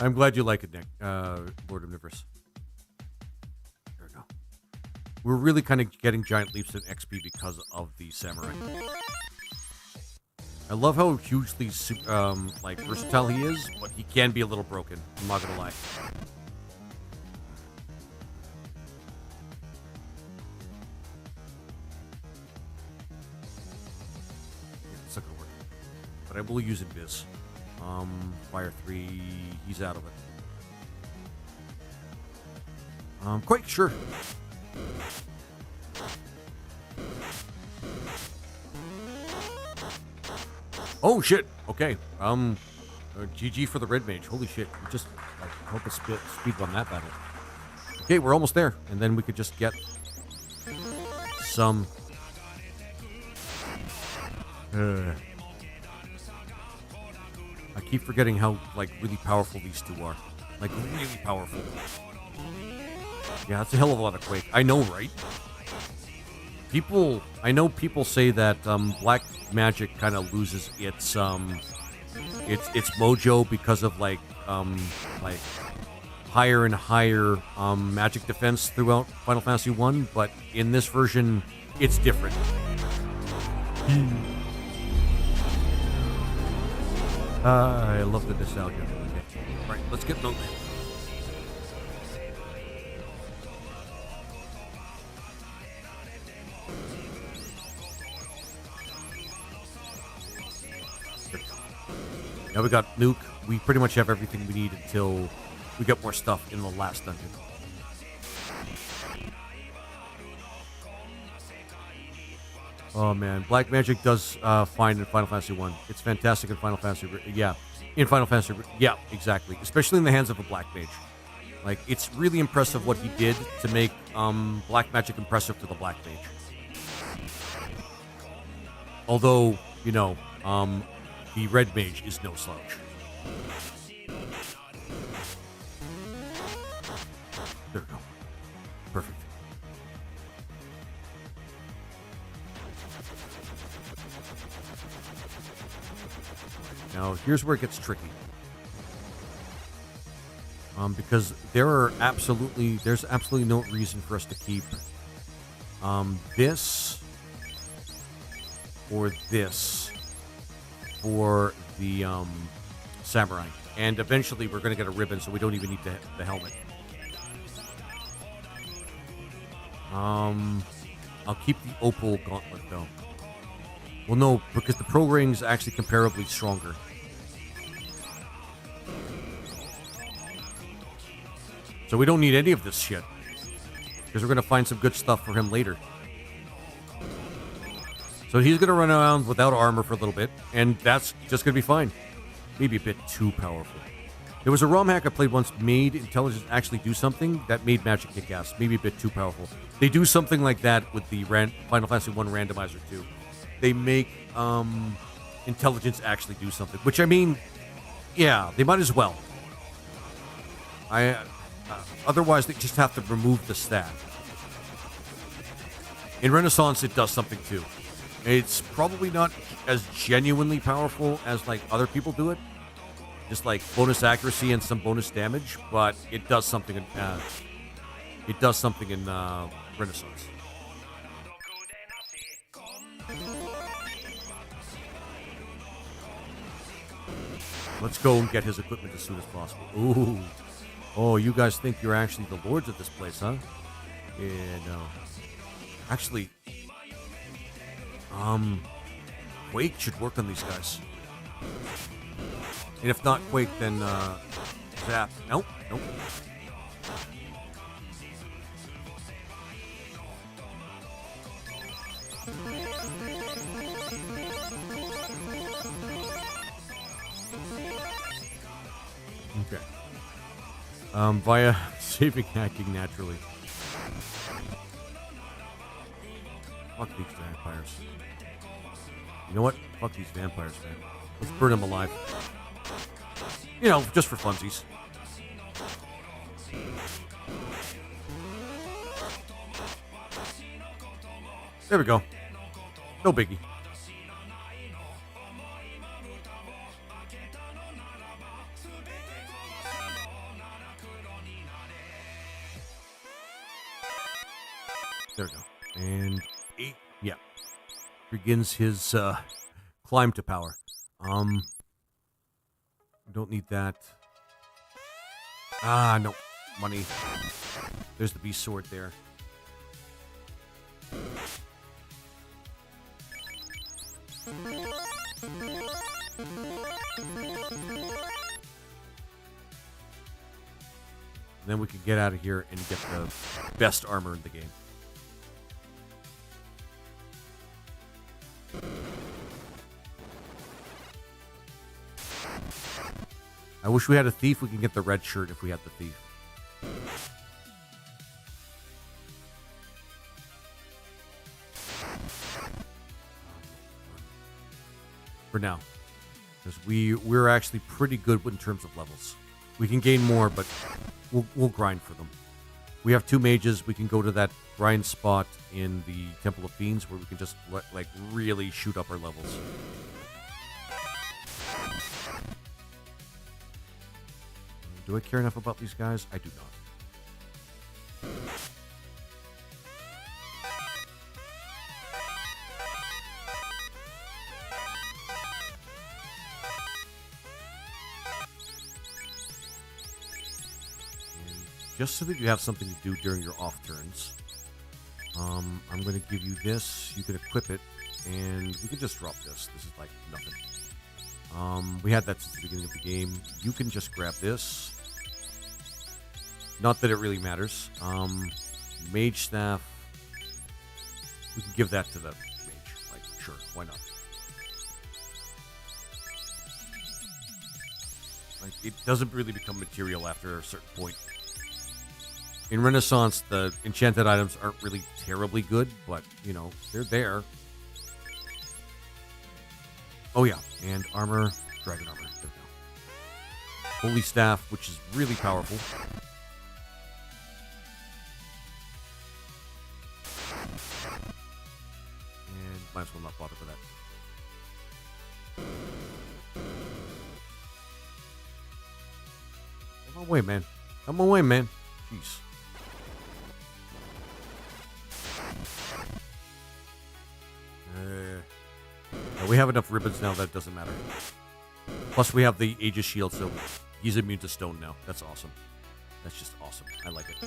I'm glad you like it, Nick. Lord Omnivorous. There we go. We're really kind of getting giant leaps in XP because of the samurai. I love how hugely like versatile he is, but he can be a little broken. I'm not gonna lie. Yeah, it's not gonna work. But I will use Invis. Fire 3, he's out of it. Quite sure. Oh shit. Okay. GG for the red mage. Holy shit. We just hope a speed on that battle. Okay, we're almost there, and then we could just get some. I keep forgetting how like really powerful these two are. Like really powerful. Yeah, that's a hell of a lot of Quake. I know, right? I know people say that black magic kind of loses its mojo because of like higher and higher magic defense throughout Final Fantasy 1, but in this version, it's different. I love the nostalgia. Okay. Right, let's get Milkman. Now we got Nuke. We pretty much have everything we need until we get more stuff in the last dungeon. Oh man, black magic does fine in Final Fantasy 1. It's fantastic in Final Fantasy. Yeah, in Final Fantasy. Yeah, exactly. Especially in the hands of a black mage. Like it's really impressive what he did to make black magic impressive to the black mage. Although you know, the red mage is no slouch. There we go. Perfect. Now, here's where it gets tricky. Because there's absolutely no reason for us to keep this or this for the samurai. And eventually we're going to get a ribbon, so we don't even need the helmet. I'll keep the opal gauntlet, though. Well, no, because the pro ring's actually comparably stronger. So we don't need any of this shit. Because we're going to find some good stuff for him later. So he's going to run around without armor for a little bit, and that's just going to be fine. Maybe a bit too powerful. There was a ROM hack I played once, made intelligence actually do something that made magic kick ass. Maybe a bit too powerful. They do something like that with the Final Fantasy 1 randomizer too. They make intelligence actually do something. Which, I mean, yeah, they might as well. Otherwise, they just have to remove the stat. In Renaissance, it does something too. It's probably not as genuinely powerful as like other people do it. Just like bonus accuracy and some bonus damage, but it does something in Renaissance. Let's go and get his equipment as soon as possible. Ooh. Oh, you guys think you're actually the lords of this place, huh? Yeah, no. Actually, Quake should work on these guys. And if not Quake, then, Zap. Nope, nope. Okay. Via saving hacking naturally. Fuck these vampires. You know what? Fuck these vampires, man. Let's burn them alive. You know, just for funsies. There we go. No biggie. There we go. And 8. Yeah. Begins his climb to power. Don't need that. Ah, no. Money. There's the beast sword there. Then we can get out of here and get the best armor in the game. I wish we had a thief. We can get the red shirt if we had the thief. For now. Because we're actually pretty good in terms of levels. We can gain more, but we'll grind for them. We have 2 mages. We can go to that grind spot in the Temple of Fiends where we can just like really shoot up our levels. Do I care enough about these guys? I do not. Just so that you have something to do during your off turns, I'm going to give you this. You can equip it, and we can just drop this. This is like nothing. We had that since the beginning of the game. You can just grab this. Not that it really matters. Mage staff. We can give that to the mage. Like, sure, why not? Like, it doesn't really become material after a certain point. In Renaissance, the enchanted items aren't really terribly good, but, you know, they're there. Oh, yeah. And armor. Dragon armor. There we go. Holy Staff, which is really powerful. And might as well not bother with that. Come away, man. Come away, man. Jeez. We have enough ribbons now that it doesn't matter. Plus, we have the Aegis shield, so he's immune to stone now. That's awesome. That's just awesome. I like it.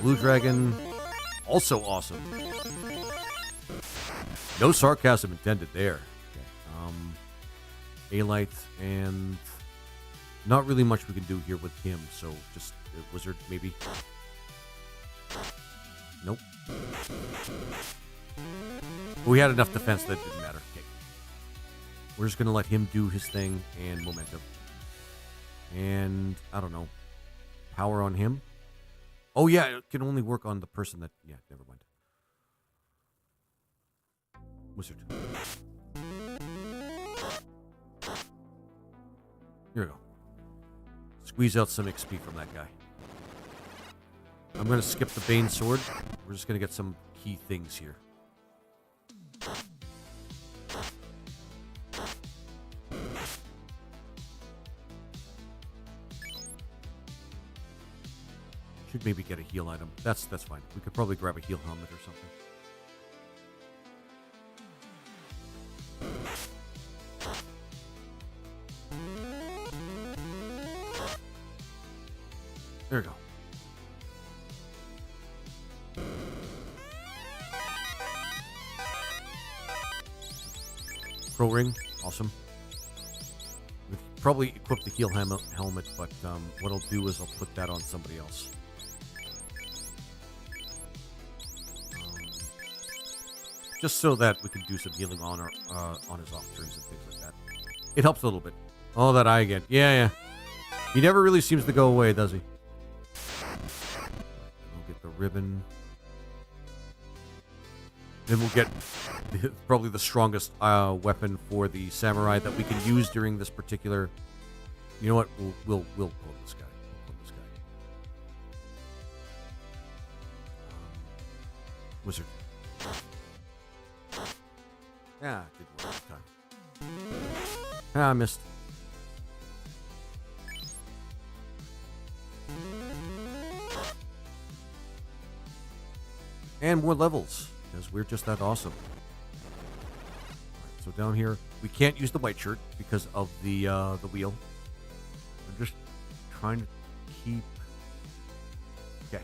Blue Dragon, also awesome. No sarcasm intended there. Okay. Alite, and not really much we can do here with him, so just a wizard, maybe. Nope. We had enough defense that it didn't matter. Okay. We're just going to let him do his thing and momentum. And, I don't know. Power on him? Oh, yeah, it can only work on the person that... Yeah, never mind. Wizard. Here we go. Squeeze out some XP from that guy. I'm going to skip the Bane Sword. We're just going to get some key things here. Should maybe get a heal item. That's fine. We could probably grab a heal helmet or something. There we go. Pro ring, awesome. We'd probably equip the heal helmet, but what I'll do is I'll put that on somebody else. Just so that we can do some healing on his off turns and things like that. It helps a little bit. Oh, that eye again. Yeah. He never really seems to go away, does he? We'll get the ribbon. Then we'll get probably the strongest weapon for the samurai that we can use during this particular. You know what? We'll pull this guy. We'll pull this guy. Wizard. Yeah, didn't work this time. Ah, I missed. And more levels, because we're just that awesome. So down here, we can't use the white shirt because of the wheel. I'm just trying to keep... Okay,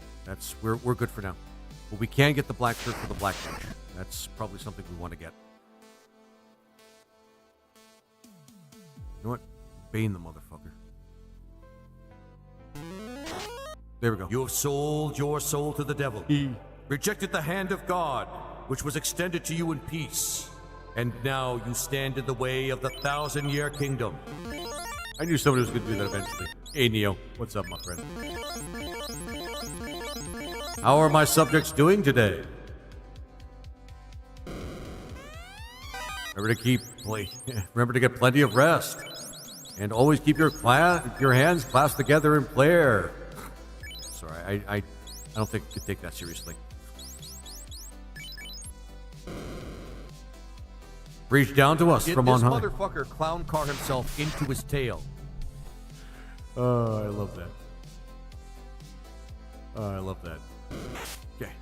we're good for now. But we can get the black shirt for the black fish. That's probably something we want to get. You know what? Bane the motherfucker. There we go. You have sold your soul to the devil. Rejected the hand of God, which was extended to you in peace. And now you stand in the way of the 1,000-year kingdom. I knew somebody was going to do that eventually. Hey, Neo. What's up, my friend? How are my subjects doing today? Remember to get plenty of rest. And always keep your hands clasped together in prayer. Sorry, I don't think you could take that seriously. Reach down to us from on high. This motherfucker clown car himself into his tail. Oh, I love that. Oh, I love that. Okay.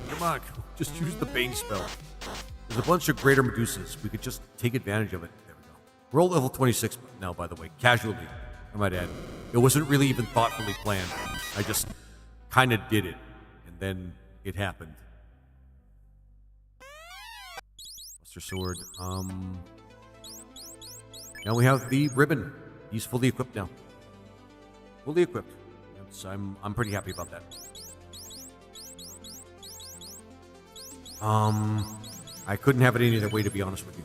Come on, just use the Bane spell. There's a bunch of greater Medusas. We could just take advantage of it. There we go. We're all level 26 now, by the way. Casually, I might add. It wasn't really even thoughtfully planned. I just kind of did it. And then it happened. Buster Sword. Now we have the ribbon. He's fully equipped now. Fully equipped. I'm pretty happy about that. I couldn't have it any other way, to be honest with you.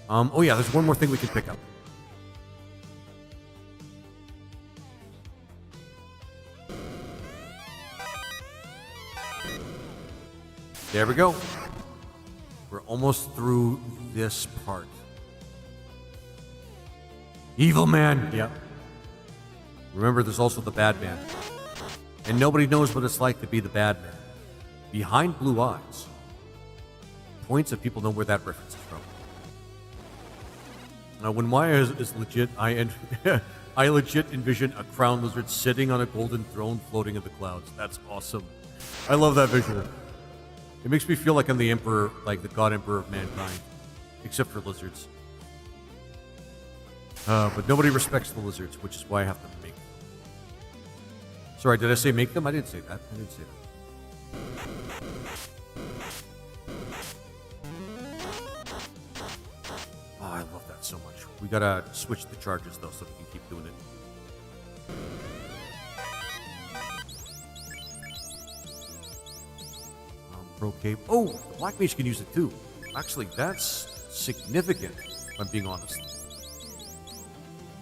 Oh yeah, there's one more thing we can pick up. There we go. We're almost through this part. Evil man. Yep. Remember, there's also the bad man. And nobody knows what it's like to be the bad man. Behind blue eyes. Points if people know where that reference is from. Now, when Maya is legit, I legit envision a crown lizard sitting on a golden throne floating in the clouds. That's awesome. I love that visual. It makes me feel like I'm the emperor, like the god emperor of mankind. Except for lizards. But nobody respects the lizards, which is why I have to make them. Sorry, did I say make them? I didn't say that. I didn't say that. Oh, I love that so much. We gotta switch the charges, though, so we can keep doing it. Pro cape. Oh, the Black Mage can use it, too. Actually, that's significant, if I'm being honest.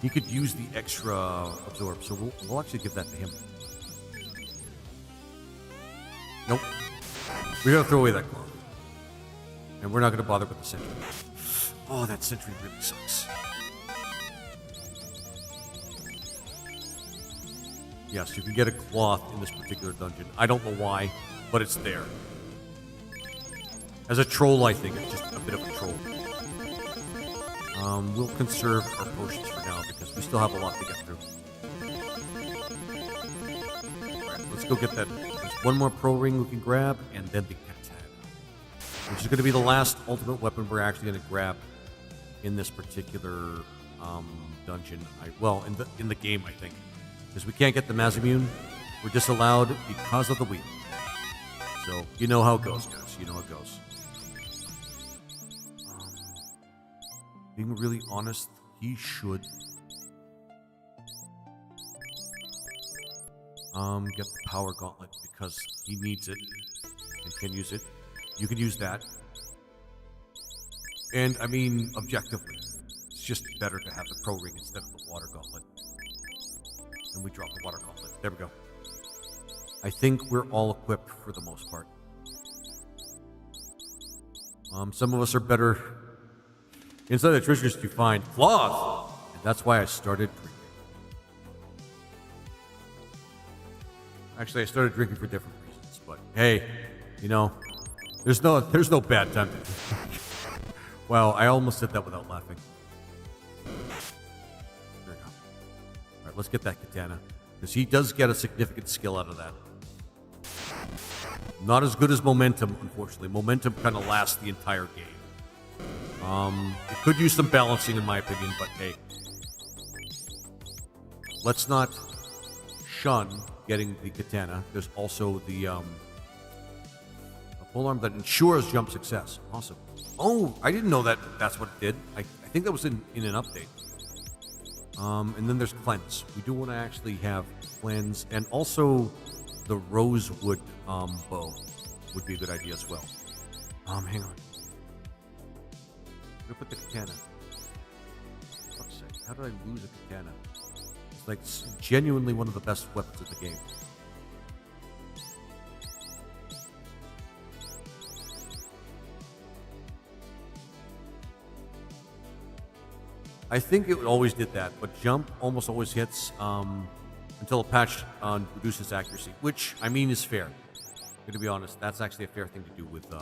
He could use the extra absorb, so we'll actually give that to him. Nope. We gotta throw away that cloth. And we're not gonna bother with the sentry. Oh, that sentry really sucks. Yes, you can get a cloth in this particular dungeon. I don't know why, but it's there. As a troll, I think it's just a bit of a troll. We'll conserve our potions for now because we still have a lot to get through. Alright, let's go get that. There's one more pro ring we can grab, and then the katana, which is going to be the last ultimate weapon we're actually going to grab in this particular dungeon. In the game, I think, because we can't get the Mazimune. We're disallowed because of the wheel. So you know how it goes, guys. You know how it goes. Being really honest, he should get the power gauntlet because he needs it and can use it. You can use that. And I mean, objectively, it's just better to have the pro ring instead of the water gauntlet. And we drop the water gauntlet. There we go. I think we're all equipped for the most part. Some of us are better. Inside the treasures you find cloth, and that's why I started drinking. Actually, I started drinking for different reasons, but hey, you know, there's no bad time to drink. Wow, I almost said that without laughing. There we go. All right, let's get that katana. Because he does get a significant skill out of that. Not as good as Momentum, unfortunately. Momentum kind of lasts the entire game. It could use some balancing, in my opinion, but hey. Let's not shun getting the katana. There's also the a polearm that ensures jump success. Awesome. Oh, I didn't know that that's what it did. I think that was in an update. And then there's cleanse. We do want to actually have cleanse, and also the rosewood bow would be a good idea as well. Hang on. I'm gonna put the katana. For fuck's sake, how did I lose a katana? It's like genuinely one of the best weapons in the game. I think it always did that, but jump almost always hits until a patch reduces accuracy, which, I mean, is fair. I'm going to be honest, that's actually a fair thing to do with...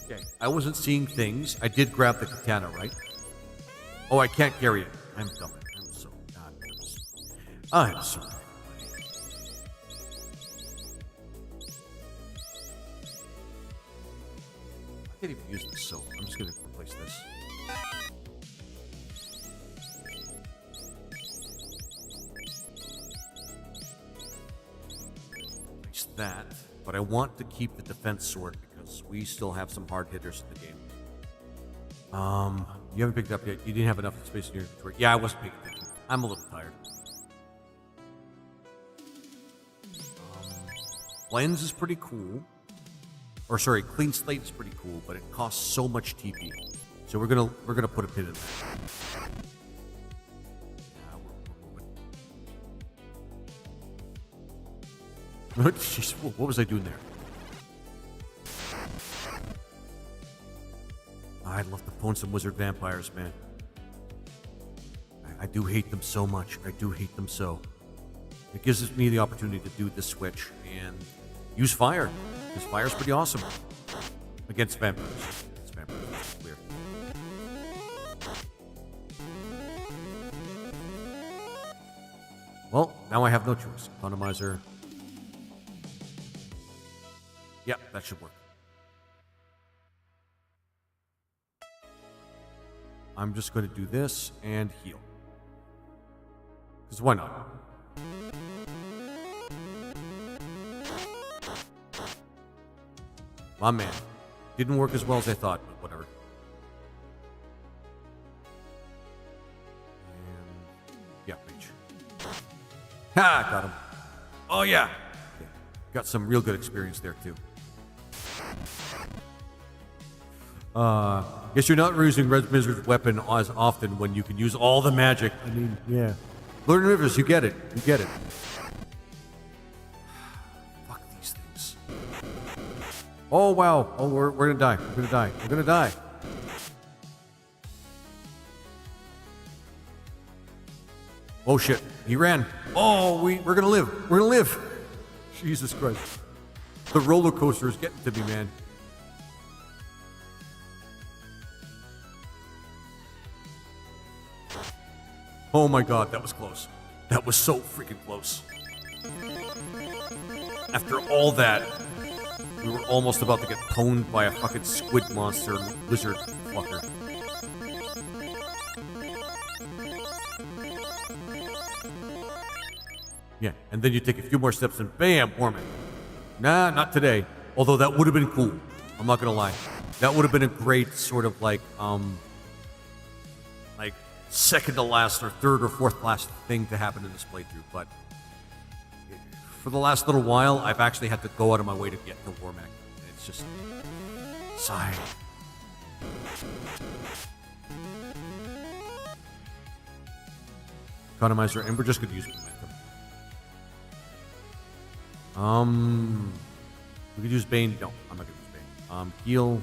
Okay, I wasn't seeing things. I did grab the katana, right? Oh, I can't carry it. I'm dumb. I'm so... I'm sorry. I can't even use this soap. I'm just going to replace this. Replace that. But I want to keep the defense sword because we still have some hard hitters in the game. You haven't picked it up yet. You didn't have enough space in your inventory. Yeah, I wasn't paying attention. I'm a little tired. Cleanse is pretty cool. Or sorry, clean slate is pretty cool, but it costs so much TP. So we're gonna put a pin in that. Yeah, we're moving. Jeez, what was I doing there? I'd love to pwn some wizard vampires, man. I do hate them so much. I do hate them so. It gives me the opportunity to do this switch and use fire. Because fire's pretty awesome. Against vampires. Against vampires, that's clear. Well, now I have no choice. Economizer. Yep, that should work. I'm just going to do this and heal. Because why not? My man. Didn't work as well as I thought, but whatever. And yeah, reach. Ha! Got him. Oh, yeah. Got some real good experience there, too. Guess you're not using Red Wizard's weapon as often when you can use all the magic. I mean, yeah. Lord Rivers, you get it. You get it. Fuck these things. Oh, wow. Oh, we're gonna die. We're gonna die. We're gonna die. Oh, shit. He ran. Oh, we're gonna live. We're gonna live. Jesus Christ. The roller coaster is getting to me, man. Oh my god, that was close. That was so freaking close. After all that, we were almost about to get pwned by a fucking squid monster lizard fucker. Yeah, and then you take a few more steps and bam, Mormon. Nah, not today. Although that would have been cool. I'm not gonna lie. That would have been a great sort of like second to last or third or fourth last thing to happen in this playthrough, but for the last little while, I've actually had to go out of my way to get to Warmac. It's just... sigh. Economizer, and we're just going to use momentum. We could use Bane. No, I'm not going to use Bane. Heal.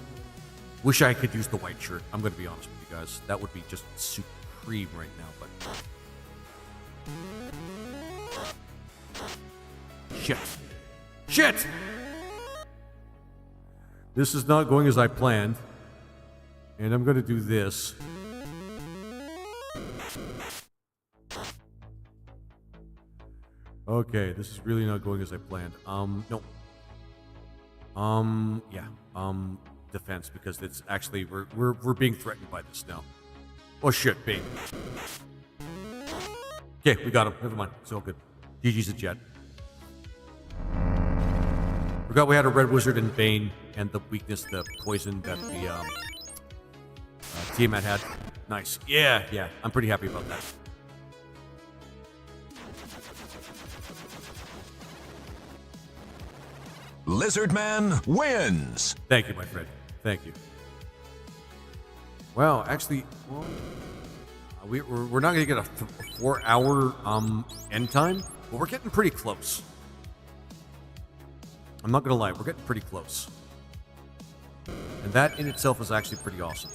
Wish I could use the white shirt. I'm going to be honest with you guys. That would be just supreme right now, but... Shit. Shit! This is not going as I planned. And I'm going to do this. Okay, this is really not going as I planned. No. Yeah. Defense, because it's actually we're being threatened by this now. Oh shit, Bane. Okay, we got him. Never mind. It's all good. GG's a jet. Forgot we had a red wizard in Bane and the weakness, the poison that the Tiamat had. Nice. Yeah. I'm pretty happy about that. Lizard Man wins. Thank you, my friend. Thank you. Well, actually, we're not going to get a 4-hour end time, but we're getting pretty close. I'm not going to lie, we're getting pretty close. And that in itself is actually pretty awesome.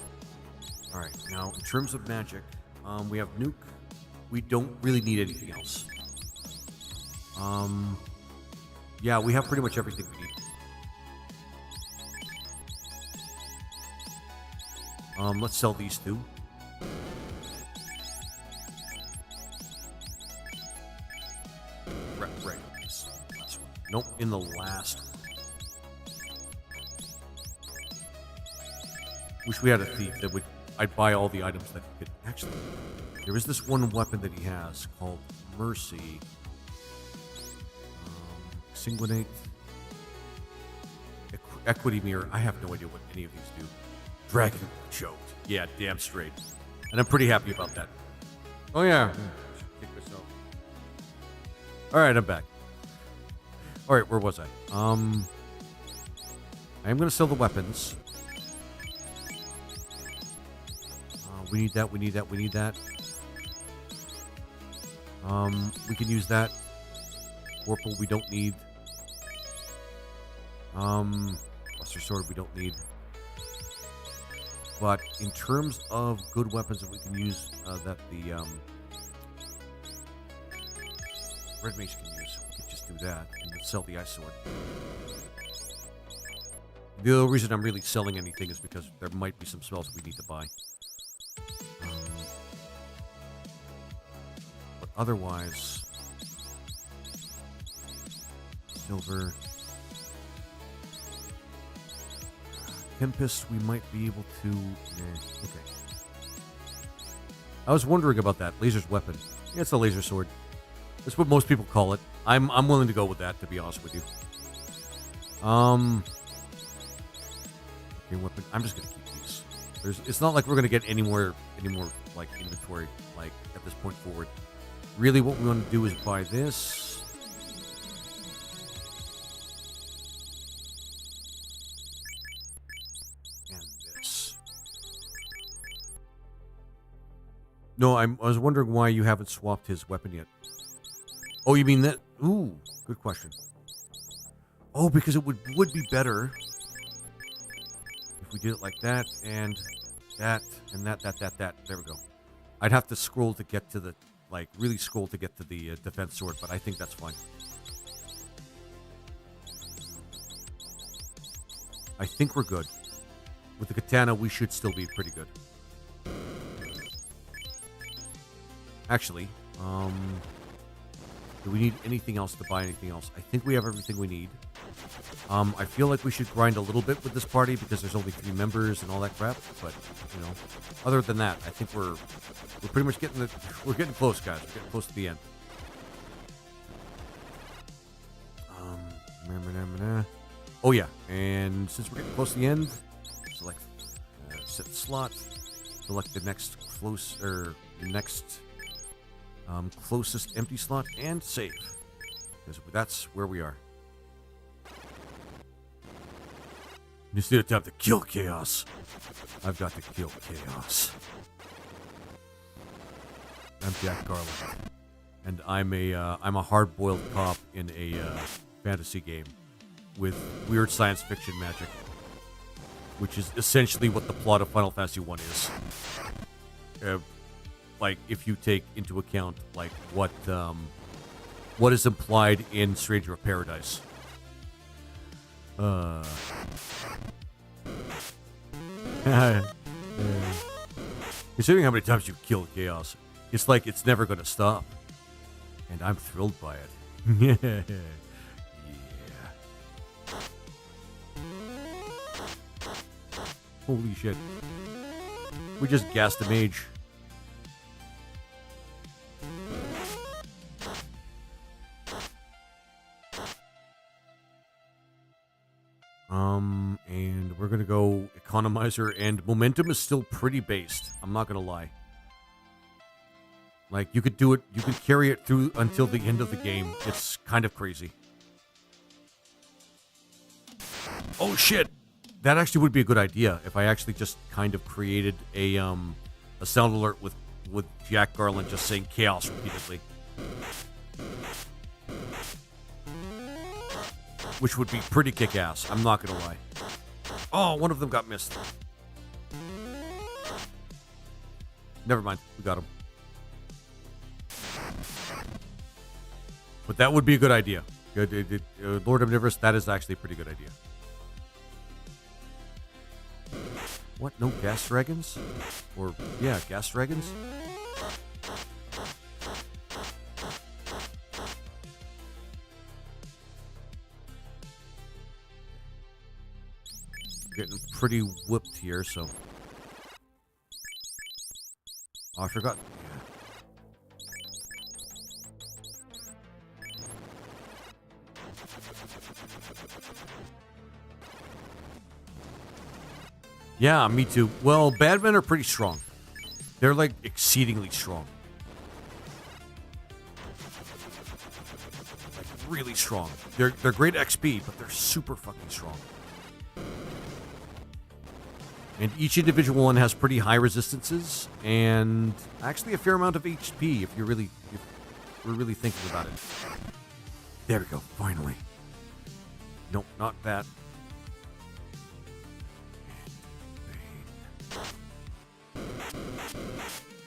All right, now in terms of magic, we have Nuke. We don't really need anything else. Yeah, we have pretty much everything we need. Let's sell these two. Right. Last one. Nope, in the last one. Wish we had a thief that would... I'd buy all the items that he could... Actually, there is this one weapon that he has called Mercy. Sanguinate. Equity Mirror. I have no idea what any of these do. Dragon Choked. Yeah, damn straight. And I'm pretty happy about that. Oh, yeah. Kick myself. Alright, I'm back. Alright, where was I? I am going to sell the weapons. We need that. We need that. We can use that. Warple we don't need. Buster Sword we don't need. But in terms of good weapons that we can use, that the Red Mage can use, we could just do that and then sell the Ice Sword. The only reason I'm really selling anything is because there might be some spells we need to buy. But otherwise, silver. Tempest, we might be able to... okay. I was wondering about that. Laser's weapon. Yeah, it's a laser sword. That's what most people call it. I'm willing to go with that, to be honest with you. Okay, weapon. I'm just gonna keep these. It's not like we're gonna get any more like inventory like at this point forward. Really, what we want to do is buy this. No, I was wondering why you haven't swapped his weapon yet. Oh, you mean that? Ooh, good question. Oh, because it would be better if we did it like that and that and that. There we go. I'd have to scroll to get to the, like, really scroll to get to the defense sword, but I think that's fine. I think we're good. With the katana, we should still be pretty good. Actually, do we need anything else to buy anything else? I think we have everything we need. I feel like we should grind a little bit with this party because there's only 3 members and all that crap. But, you know, other than that, I think we're pretty much getting close, guys. We're getting close to the end. Oh yeah, and since we're getting close to the end, select set slot, select the next closest empty slot, and save. Because that's where we are. You still have time to kill chaos. I've got to kill chaos. I'm Jack Garland, and I'm a hard-boiled cop in a fantasy game with weird science fiction magic, which is essentially what the plot of Final Fantasy 1 is. Like, if you take into account like what is implied in Stranger of Paradise. Considering how many times you've killed chaos, it's like it's never going to stop, and I'm thrilled by it. Yeah. Holy shit. We just gassed the mage. And we're gonna go economizer, and momentum is still pretty based. I'm not gonna lie. Like, you could do it, you could carry it through until the end of the game. It's kind of crazy. Oh shit! That actually would be a good idea if I actually just kind of created a sound alert with Jack Garland just saying chaos repeatedly. Which would be pretty kick-ass, I'm not gonna lie. Oh, one of them got missed. Never mind, we got him. But that would be a good idea. Lord Omnivorous, that is actually a pretty good idea. What? No gas dragons? Or, yeah, gas dragons? Getting pretty whipped here, so... Oh, I forgot. Yeah, me too. Well, bad men are pretty strong. They're, like, exceedingly strong. Like, really strong. They're great XP, but they're super fucking strong. And each individual one has pretty high resistances, and actually a fair amount of HP if we're really thinking about it. There we go, finally. Nope, not that.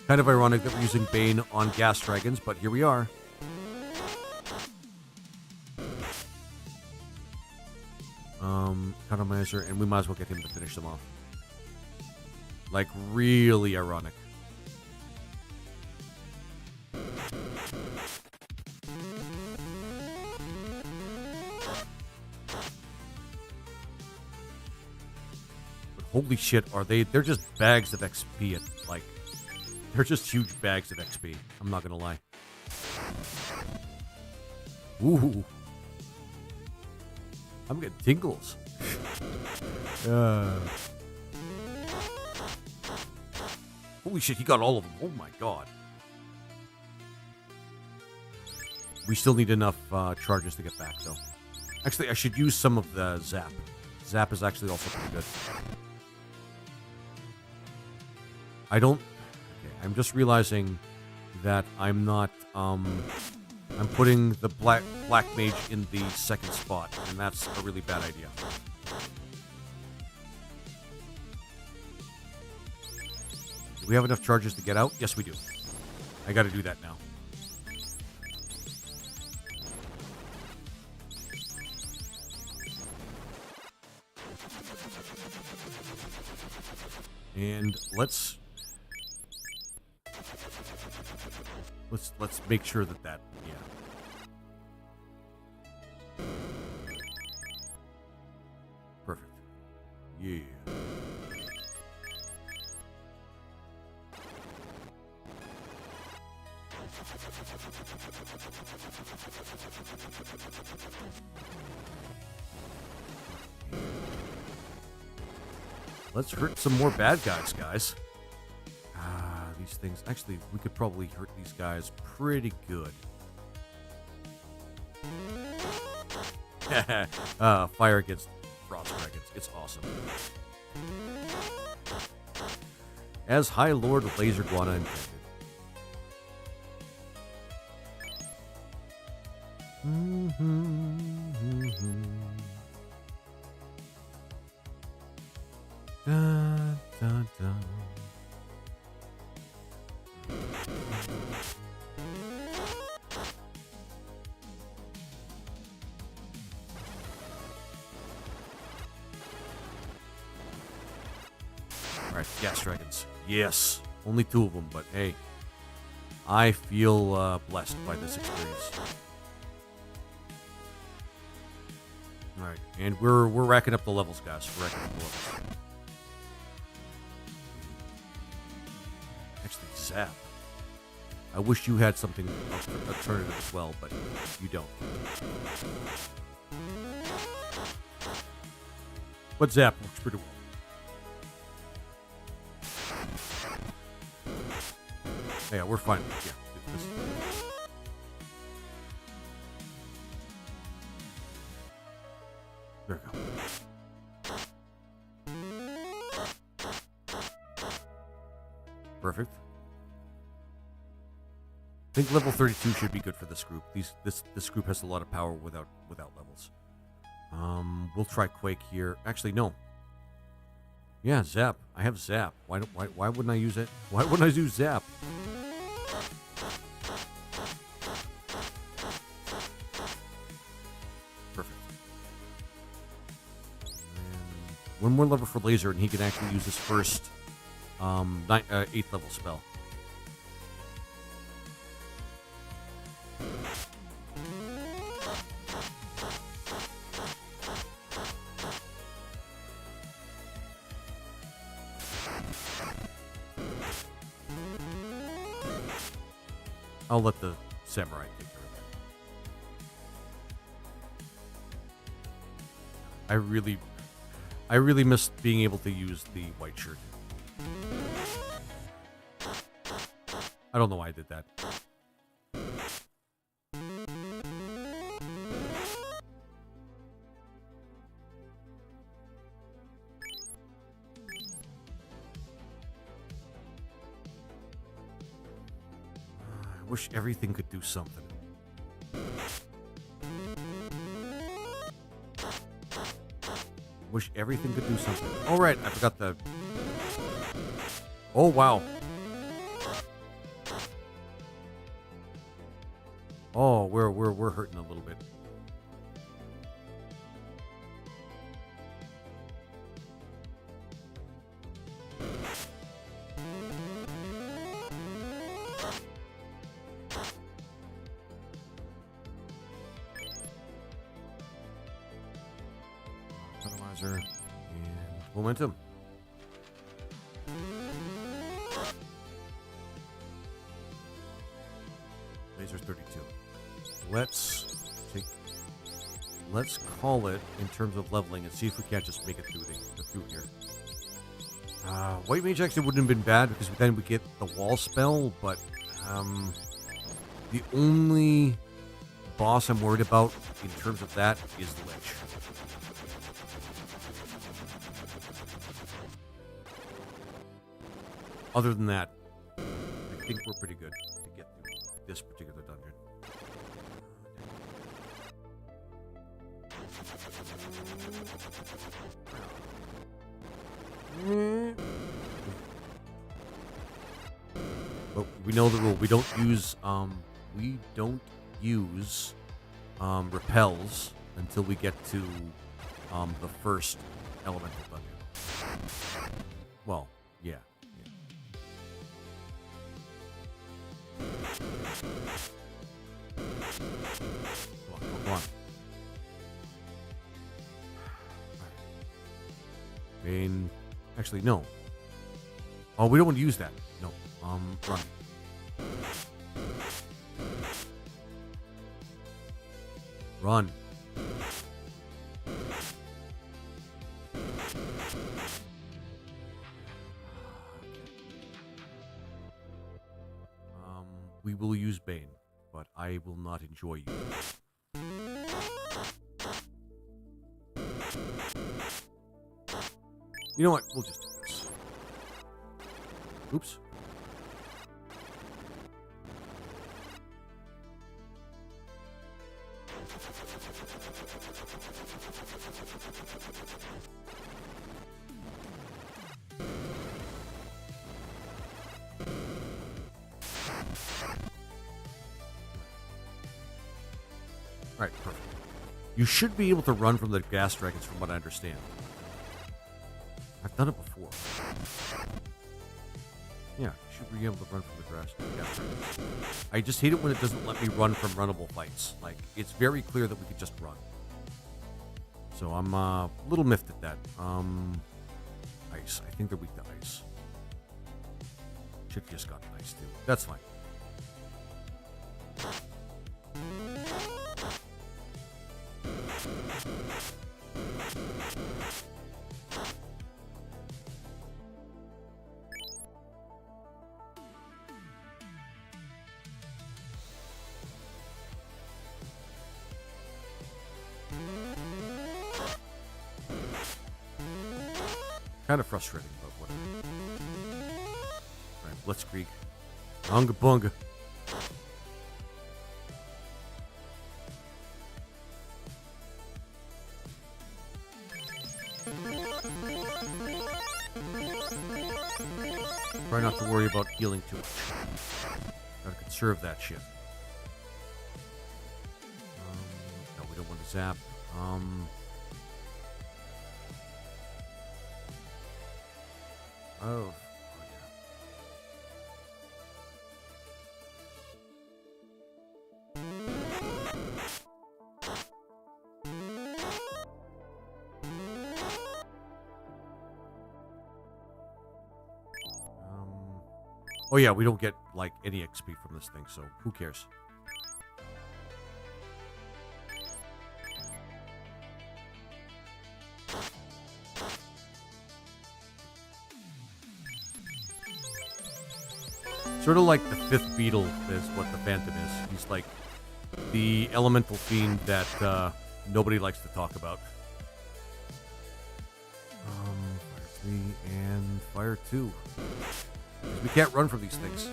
Kind of ironic that we're using Bane on gas dragons, but here we are. Economizer, and we might as well get him to finish them off. Like, really ironic. But holy shit, are they? They're just bags of XP. Like, they're just huge bags of XP. I'm not gonna lie. Ooh. I'm getting tingles. Holy shit, he got all of them. Oh my god. We still need enough charges to get back, though. Actually, I should use some of the Zap. Zap is actually also pretty good. I don't... Okay, I'm just realizing that I'm not... I'm putting the Black Mage in the second spot, and that's a really bad idea. Do we have enough charges to get out? Yes, we do. I gotta do that now. And let's make sure that yeah. Perfect. Yeah. Let's hurt some more bad guys. These things... Actually, we could probably hurt these guys pretty good. Fire against frost dragons. It's awesome. As High Lord Laser Guana intended. Dun, dun, dun. Alright, gas dragons. Yes. Only 2 of them, but hey. I feel blessed by this experience. All right, and we're racking up the levels, guys. We're racking up the levels. Actually, Zap. I wish you had something alternative as well, but you don't. But Zap works pretty well. Yeah, we're fine. Yeah. There we go. Perfect. I think level 32 should be good for this group. This group has a lot of power without levels. We'll try Quake here. Actually, no. Yeah, Zap. I have Zap. Why wouldn't I use it? Why wouldn't I use Zap? Perfect. And one more level for Laser, and he can actually use his first 8th level spell. I'll let the samurai take care of that. I really miss being able to use the white shirt. I don't know why I did that. I wish everything could do something. Wish everything could do something. All right, I forgot the... Oh, wow. Oh, we're hurting a little bit. Fertilizer and momentum. Laser 32. Let's call it in terms of leveling and see if we can't just make it through here. White Mage actually wouldn't have been bad because then we get the wall spell, but the only boss I'm worried about in terms of that is the Lich. Other than that, I think we're pretty good to get through this particular dungeon. But we know the rule. We don't use repels until we get to the first elemental dungeon. Well, yeah. Come on. Bane. Actually, no. Oh, we don't want to use that. No. Run. Run. We will use Bane, but I will not enjoy you. You know what? We'll just do this. Oops. Alright, perfect. You should be able to run from the gas dragons from what I understand. I've done it before. Yeah, you should be able to run from the gas dragons. I just hate it when it doesn't let me run from runnable fights. Like, it's very clear that we could just run. So I'm a little miffed at that. Ice. I think they're weak to ice. Chick just got ice too. That's fine. Kind of frustrating, but whatever. Alright, Blitzkrieg. Bunga bunga. Try not to worry about healing too much. Gotta conserve that shit. No, we don't want to zap. Oh, oh yeah, we don't get like any XP from this thing, so who cares? Sort of like the fifth beetle is what the Phantom is. He's like the elemental fiend that nobody likes to talk about. Fire 3 and Fire 2. We can't run from these things.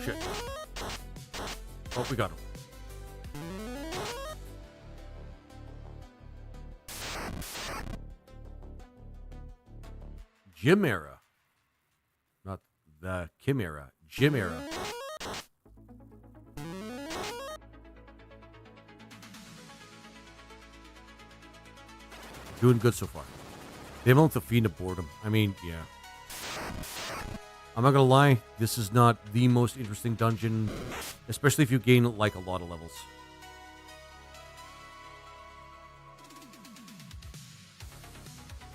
Shit. Oh, we got him. Chimera. Not the Chimera. Chimera. Doing good so far. They won't the Fiend of Boredom. I mean, yeah. I'm not gonna lie, this is not the most interesting dungeon, especially if you gain, like, a lot of levels.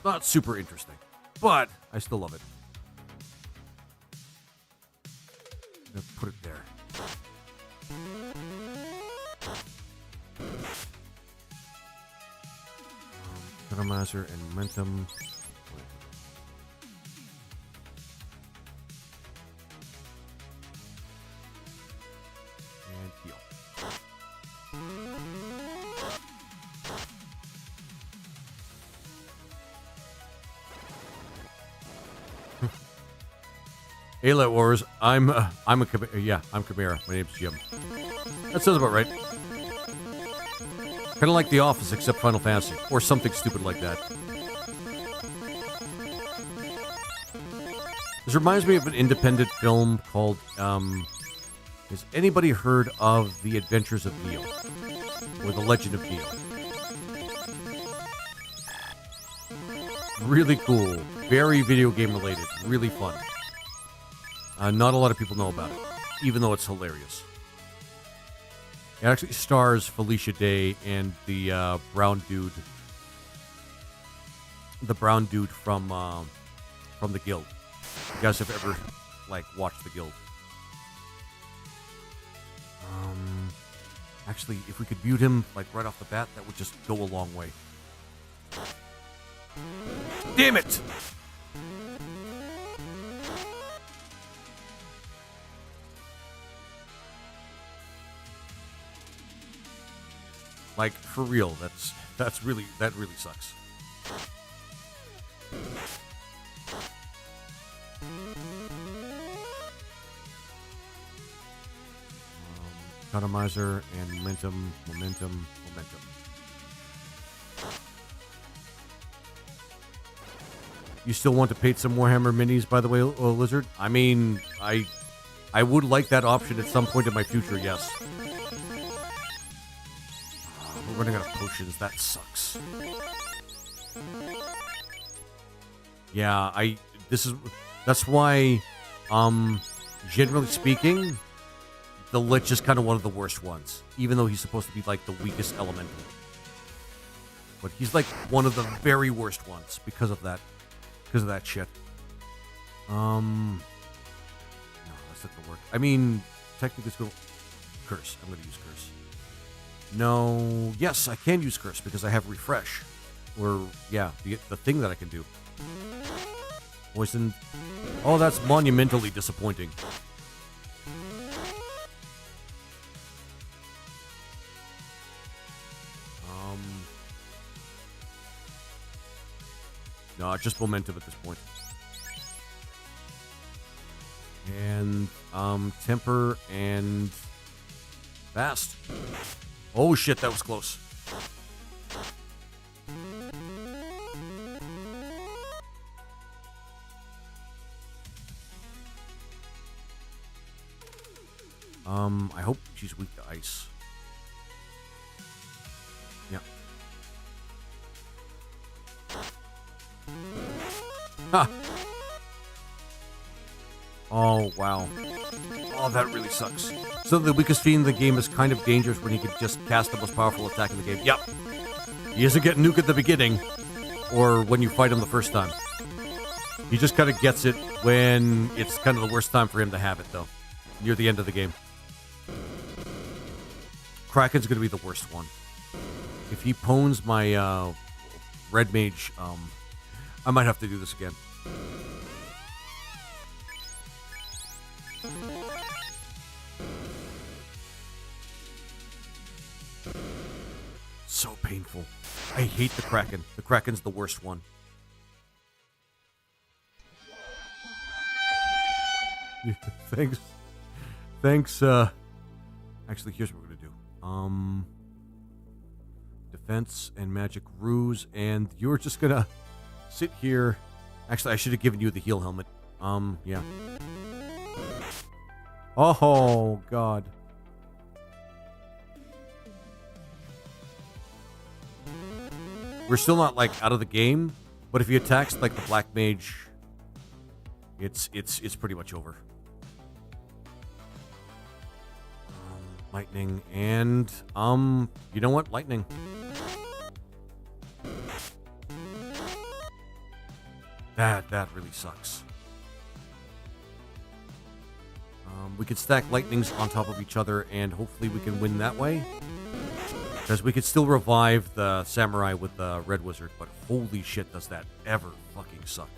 Not super interesting, but I still love it. I'm gonna put it there. Economizer and momentum. And heal. Hey, Light Wars. I'm a I'm Chimera. My name's Jim. That sounds about right. Kind of like The Office, except Final Fantasy, or something stupid like that. This reminds me of an independent film called, has anybody heard of The Adventures of Neo? Or The Legend of Neo? Really cool. Very video game related. Really fun. Not a lot of people know about it, even though it's hilarious. It actually stars Felicia Day and the brown dude. The brown dude from the Guild. If you guys have ever watched the Guild. Actually, if we could mute him right off the bat, that would just go a long way. Damn it! Like, for real, that really sucks. Economizer and momentum. You still want to paint some Warhammer minis, by the way, Lizard? I mean, I would like that option at some point in my future, yes. running out of potions. That sucks. Yeah, that's why, generally speaking, the Lich is kind of one of the worst ones, even though he's supposed to be like the weakest elemental. But he's like one of the very worst ones because of that shit. No, that's not gonna work. I mean, technically it's gonna curse. I'm gonna use curse. No, yes, I can use curse because I have refresh. Or yeah, the thing that I can do. Poisoned. Oh, that's monumentally disappointing. No, just momentum at this point. And temper and fast. Oh shit, that was close. I hope she's weak to ice. Yeah. Ha! Oh, wow. Oh, that really sucks. So the weakest fiend in the game is kind of dangerous when he could just cast the most powerful attack in the game. Yep. He doesn't get nuke at the beginning, or when you fight him the first time. He just kind of gets it when it's kind of the worst time for him to have it, though. Near the end of the game. Kraken's going to be the worst one. If he pwns my red mage, I might have to do this again. So painful. I hate the Kraken. The Kraken's the worst one. Thanks. Actually, here's what we're gonna do. Defense and magic ruse, and you're just gonna sit here. Actually, I should have given you the heal helmet. Yeah. Oh, God. We're still not, like, out of the game, but if he attacks, like, the black mage, it's pretty much over. Lightning, and, you know what? Lightning. That really sucks. We could stack lightnings on top of each other, and hopefully we can win that way. Because we could still revive the samurai with the red wizard, but holy shit, does that ever fucking suck.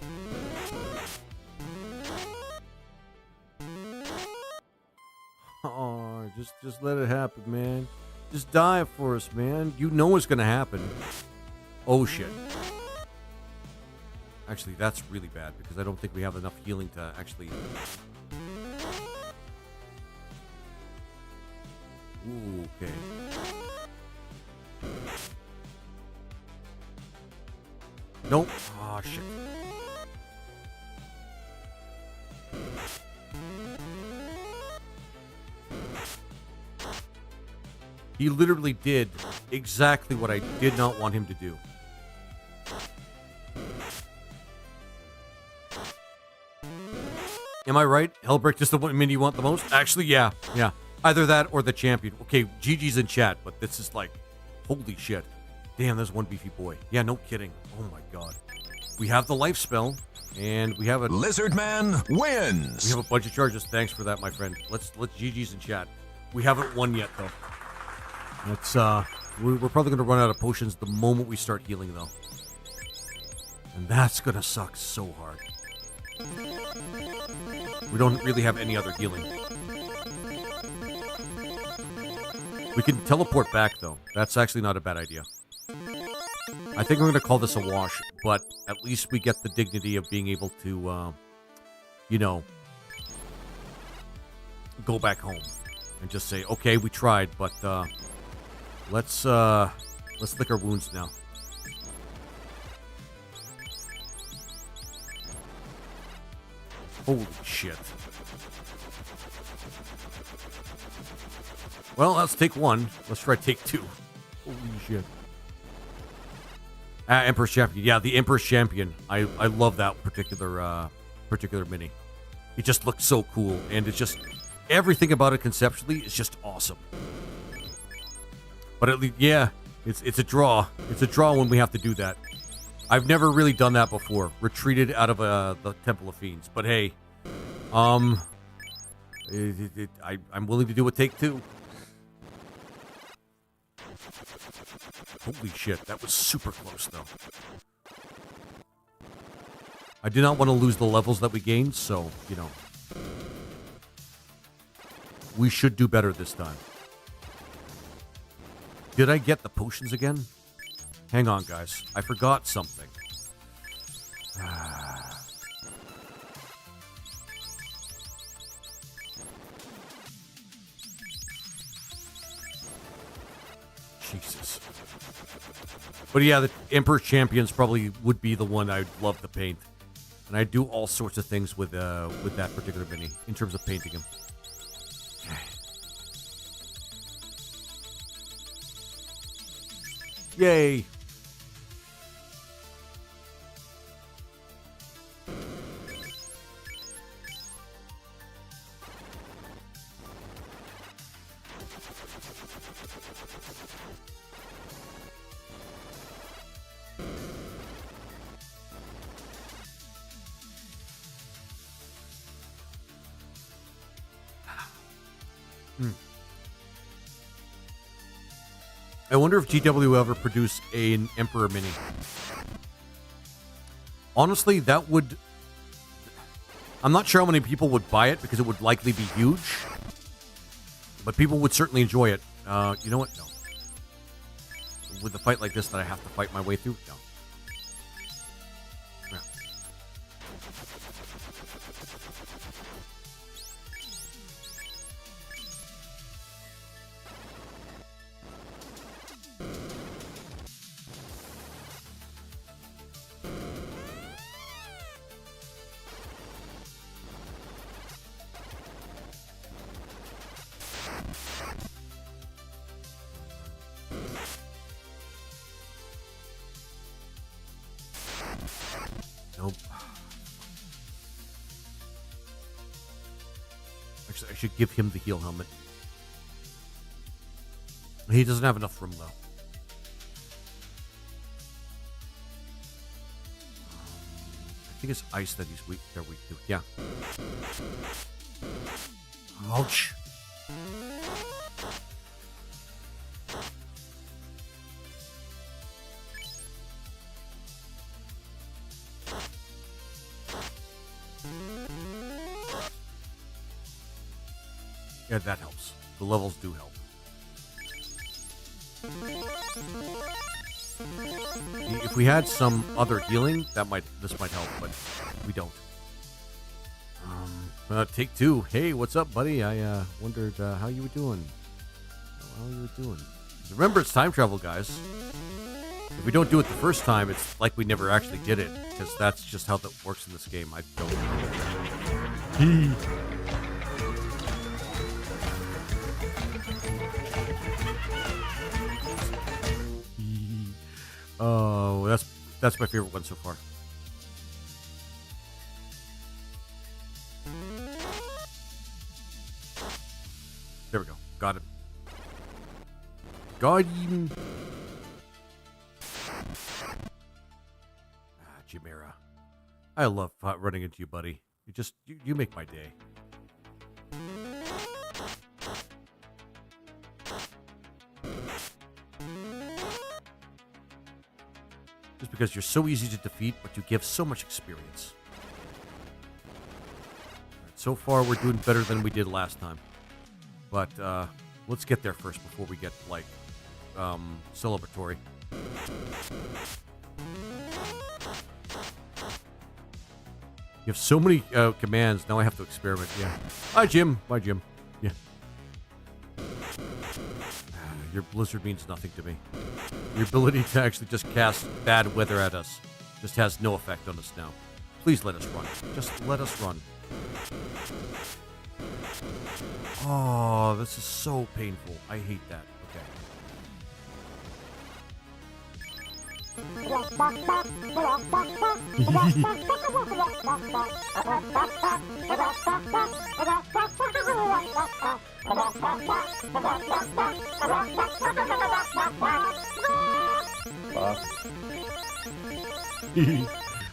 Oh, just let it happen, man. Just die for us, man. You know it's gonna happen. Oh shit. Actually, that's really bad because I don't think we have enough healing to actually. Ooh, okay. Nope. Oh shit. He literally did exactly what I did not want him to do. Am I right? Hellbreak is the mini you want the most? Actually, yeah. Yeah. Either that or the champion. Okay, GG's in chat, but this is like, holy shit. Damn, there's one beefy boy. Yeah, no kidding. Oh my god. We have the life spell, and we have a... Lizard Man wins! We have a bunch of charges. Thanks for that, my friend. Let's GG's in chat. We haven't won yet, though. Let's, we're probably going to run out of potions the moment we start healing, though. And that's going to suck so hard. We don't really have any other healing. We can teleport back, though. That's actually not a bad idea. I think we're going to call this a wash, but at least we get the dignity of being able to, you know, go back home and just say, okay, we tried, but let's lick our wounds now. Holy shit. Well, let's take one. Let's try take two. Holy shit. Emperor's Champion. Yeah, the Emperor's Champion. I love that particular mini. It just looks so cool, and it's just everything about it conceptually is just awesome. But at least, yeah, it's a draw. It's a draw when we have to do that. I've never really done that before. Retreated out of the Temple of Fiends. But hey, I'm willing to do a take two. Holy shit, that was super close though. I did not want to lose the levels that we gained, so, you know. We should do better this time. Did I get the potions again? Hang on, guys. I forgot something. Jesus. But yeah, the Emperor Champions probably would be the one I'd love to paint. And I do all sorts of things with that particular mini in terms of painting him. Yay! I wonder if GW will ever produce an Emperor mini. Honestly, that would... I'm not sure how many people would buy it because it would likely be huge. But people would certainly enjoy it. You know what? No. With a fight like this that I have to fight my way through? No. No. Nope. Actually, I should give him the heal helmet. He doesn't have enough room, though. I think it's ice that he's weak. They're weak to. Yeah. Ouch. Yeah, that helps. The levels do help. If we had some other healing, this might help, but we don't. Take two. Hey, what's up, buddy? I wondered how you were doing. How you were doing. Remember, it's time travel, guys. If we don't do it the first time, it's like we never actually did it, because that's just how that works in this game. I don't know. Oh, that's my favorite one so far. There we go. Got him. Got him. Chimera. I love running into you, buddy. You make my day. Just because you're so easy to defeat, but you give so much experience. Right, so far, we're doing better than we did last time. But let's get there first before we get, like, celebratory. You have so many commands, now I have to experiment, yeah. Hi, Jim. Bye, Jim. Yeah. Your blizzard means nothing to me. Your ability to actually just cast bad weather at us just has no effect on us now. Please let us run. Just let us run. Oh, this is so painful. I hate that. Okay.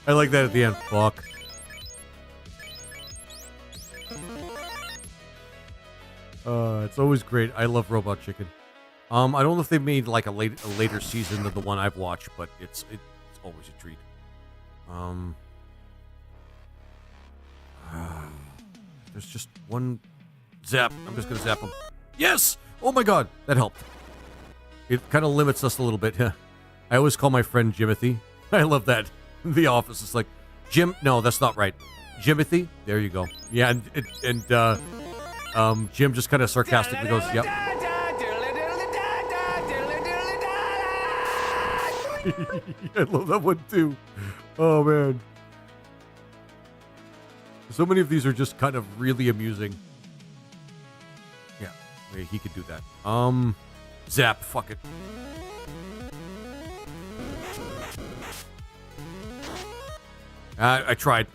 I like that at the end. Fuck. It's always great. I love Robot Chicken. I don't know if they made like a later season of the one I've watched, but it's always a treat. There's just one zap. I'm just gonna zap him. Yes! Oh my god, that helped. It kind of limits us a little bit. I always call my friend Jimothy. I love that. The Office is like, Jim. No, that's not right. Jimothy. There you go. Yeah, and Jim just kind of sarcastically goes, "Yep." I love that one too. Oh man. So many of these are just kind of really amusing. Yeah, he could do that. Zap, fuck it. I tried.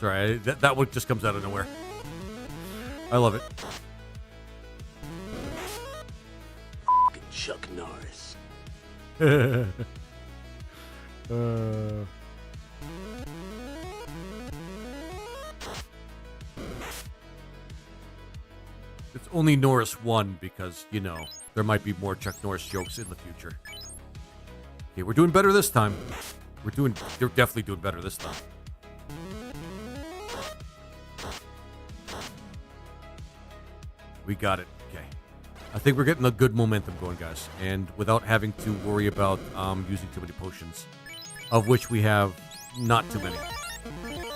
Sorry, that one just comes out of nowhere. I love it. Chuck Norris. It's only Norris 1 because, you know, there might be more Chuck Norris jokes in the future. Okay, we're doing better this time. They're definitely doing better this time. We got it. Okay. I think we're getting a good momentum going, guys. And without having to worry about using too many potions, of which we have not too many.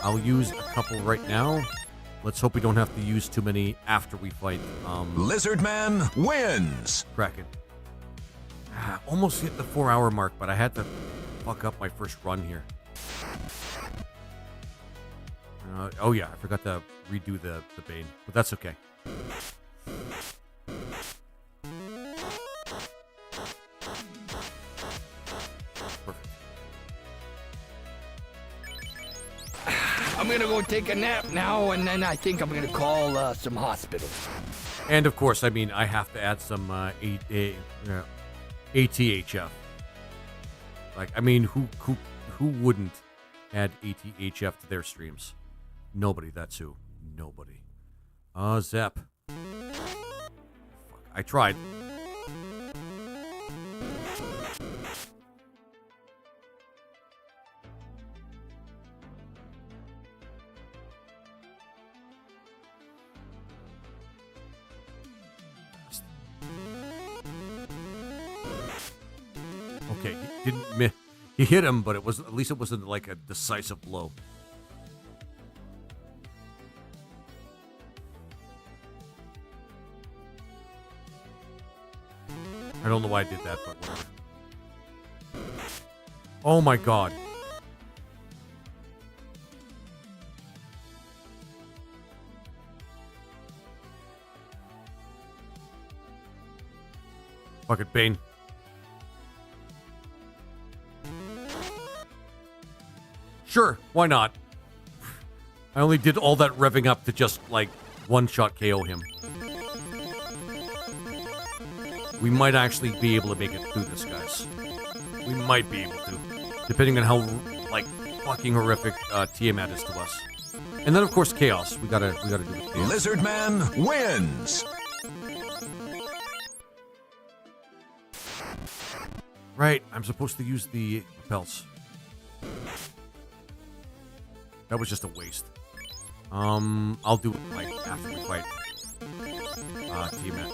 I'll use a couple right now. Let's hope we don't have to use too many after we fight. Lizard Man wins. Kraken. Almost hit the 4-hour mark, but I had to fuck up my first run here. Oh yeah, I forgot to redo the Bane, but that's okay. I'm gonna go take a nap now, and then I think I'm gonna call some hospitals. And of course, I mean, I have to add some ATHF. Like, I mean, who wouldn't add ATHF to their streams? Nobody. That's who. Nobody. Zap. Fuck, I tried. Okay, he didn't miss. He hit him, but it was at least it wasn't like a decisive blow. I don't know why I did that, but whatever. Oh my god. Fuck it, Bane. Sure, why not? I only did all that revving up to just, like, one-shot KO him. We might actually be able to make it through this, guys. We might be able to. Depending on how, like, fucking horrific Tiamat is to us. And then, of course, Chaos. We gotta do it. Chaos. Lizard Man wins! Right, I'm supposed to use the repels. That was just a waste. I'll do it, like, after we fight Tiamat.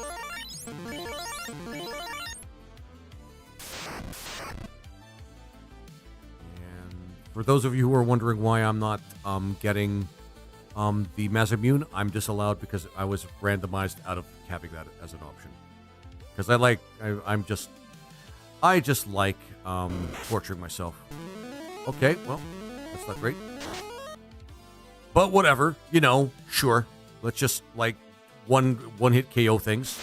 And for those of you who are wondering why I'm not getting the Masamune, I'm disallowed because I was randomized out of having that as an option. Because I just like torturing myself. Okay, well, that's not great. But whatever, you know, sure. Let's just, like, one-hit KO things.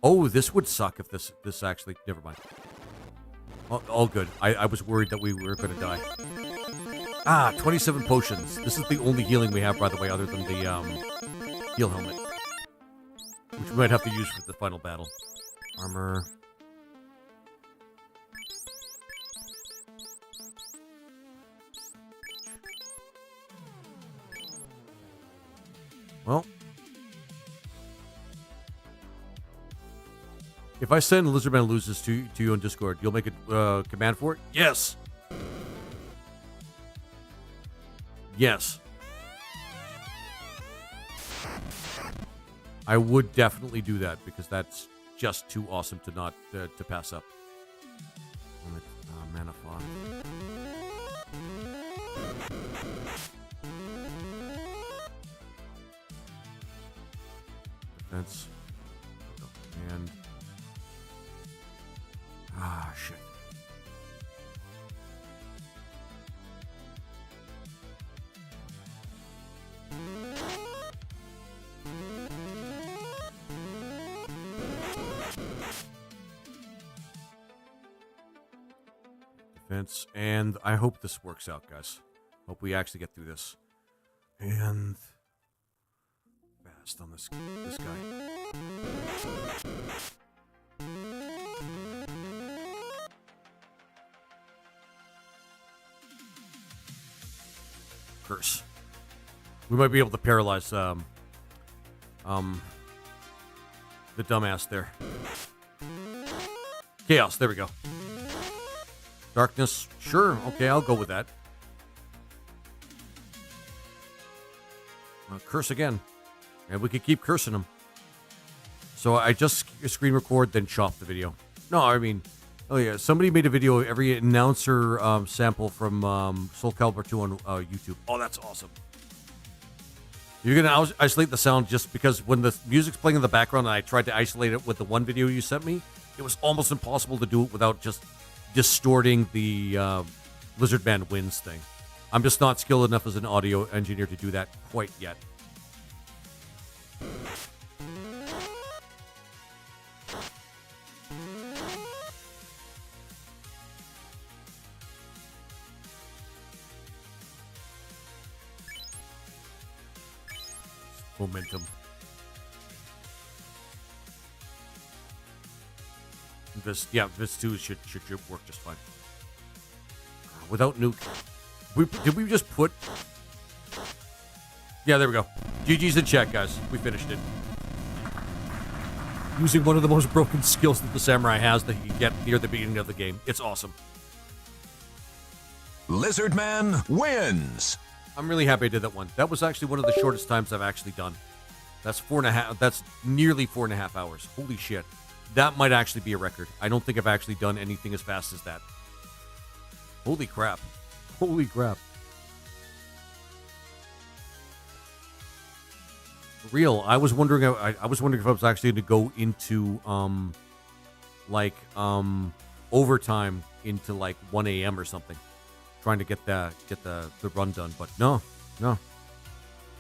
Oh, this would suck if this actually... Never mind. All good. I was worried that we were going to die. Ah, 27 potions. This is the only healing we have, by the way, other than the heal helmet. Which we might have to use for the final battle. Armor. Well. If I send Lizardman Loses to you on Discord, you'll make a command for it? Yes! Yes. I would definitely do that, because that's just too awesome to not, to pass up. Mana font. Defense. And... Ah, shit. Defense, and I hope this works out, guys. Hope we actually get through this. And... fast on this guy. Curse. We might be able to paralyze the dumbass there. Chaos, there we go. Darkness, sure, okay, I'll go with that. Curse again. And we could keep cursing him. So I just screen record, then chop the video. No, I mean, oh yeah, somebody made a video of every announcer sample from Soul Calibur 2 on YouTube. Oh, that's awesome. You're going to isolate the sound just because when the music's playing in the background and I tried to isolate it with the one video you sent me, it was almost impossible to do it without just distorting the Lizardman Wins thing. I'm just not skilled enough as an audio engineer to do that quite yet. Momentum. This 2 should work just fine. Without nuke. Did we just put... Yeah, there we go. GG's in chat, guys. We finished it. Using one of the most broken skills that the samurai has that you get near the beginning of the game. It's awesome. Lizardman wins. I'm really happy I did that one. That was actually one of the shortest times I've actually done. That's that's nearly 4.5 hours. Holy shit. That might actually be a record. I don't think I've actually done anything as fast as that. Holy crap. Holy crap. For real, I was wondering I was wondering if I was actually going to go into overtime into like 1 a.m. or something. Trying to get the run done, but no.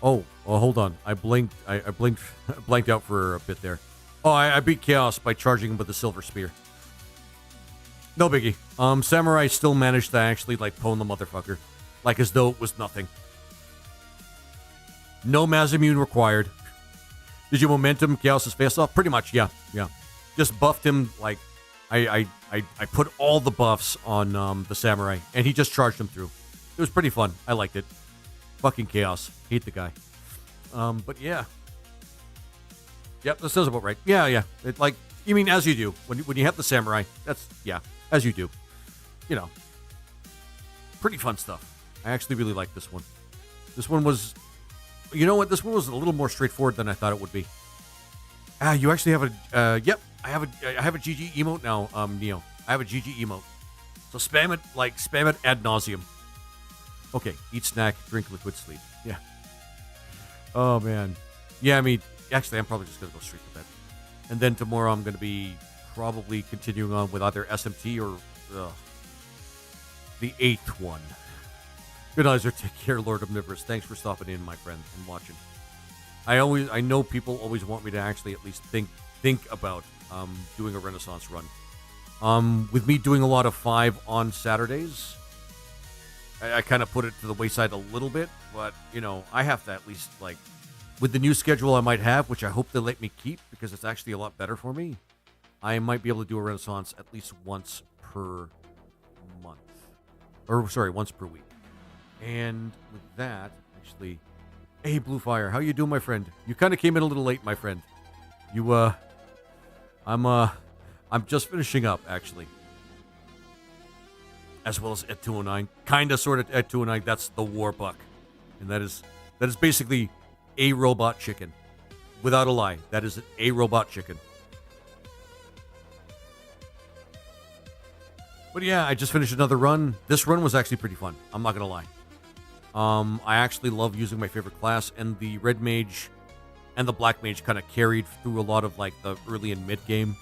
Oh, hold on. I blinked blanked out for a bit there. Oh, I beat Chaos by charging him with the silver spear. No biggie. Samurai still managed to actually like pwn the motherfucker, like as though it was nothing. No Mazimune required. Did you momentum Chaos's face off? Pretty much, yeah. Just buffed him like I put all the buffs on the samurai, and he just charged him through. It was pretty fun. I liked it. Fucking Chaos. Hate the guy. But yeah. Yep, that sounds about right. Yeah. It, like, you mean as you do. When you have the samurai, that's, yeah, as you do. You know. Pretty fun stuff. I actually really like this one. This one was, you know what? This one was a little more straightforward than I thought it would be. You actually have a, yep. I have a GG emote now, Neo. I have a GG emote. So spam it ad nauseum. Okay, eat snack, drink liquid, sleep. Yeah. Oh, man. Yeah, I mean, actually, I'm probably just going to go straight to bed. And then tomorrow I'm going to be probably continuing on with either SMT or the 8th one. Good night, or take care, Lord Omnivorous. Thanks for stopping in, my friend, and watching. I know people always want me to actually at least think about doing a Renaissance run. With me doing a lot of 5 on Saturdays, I kind of put it to the wayside a little bit, but, you know, I have to at least, like, with the new schedule I might have, which I hope they let me keep because it's actually a lot better for me, I might be able to do a Renaissance at least once per month. Or, sorry, once per week. And with that, actually, hey, Blue Fire, how you doing, my friend? You kind of came in a little late, my friend. I'm just finishing up, actually. As well as at 209. Kind of, sort of, at 209. That's the Warbuck. And that is basically a robot chicken. Without a lie. That is a robot chicken. But yeah, I just finished another run. This run was actually pretty fun. I'm not going to lie. I actually love using my favorite class, and the Red Mage and the Black Mage kind of carried through a lot of like the early and mid game.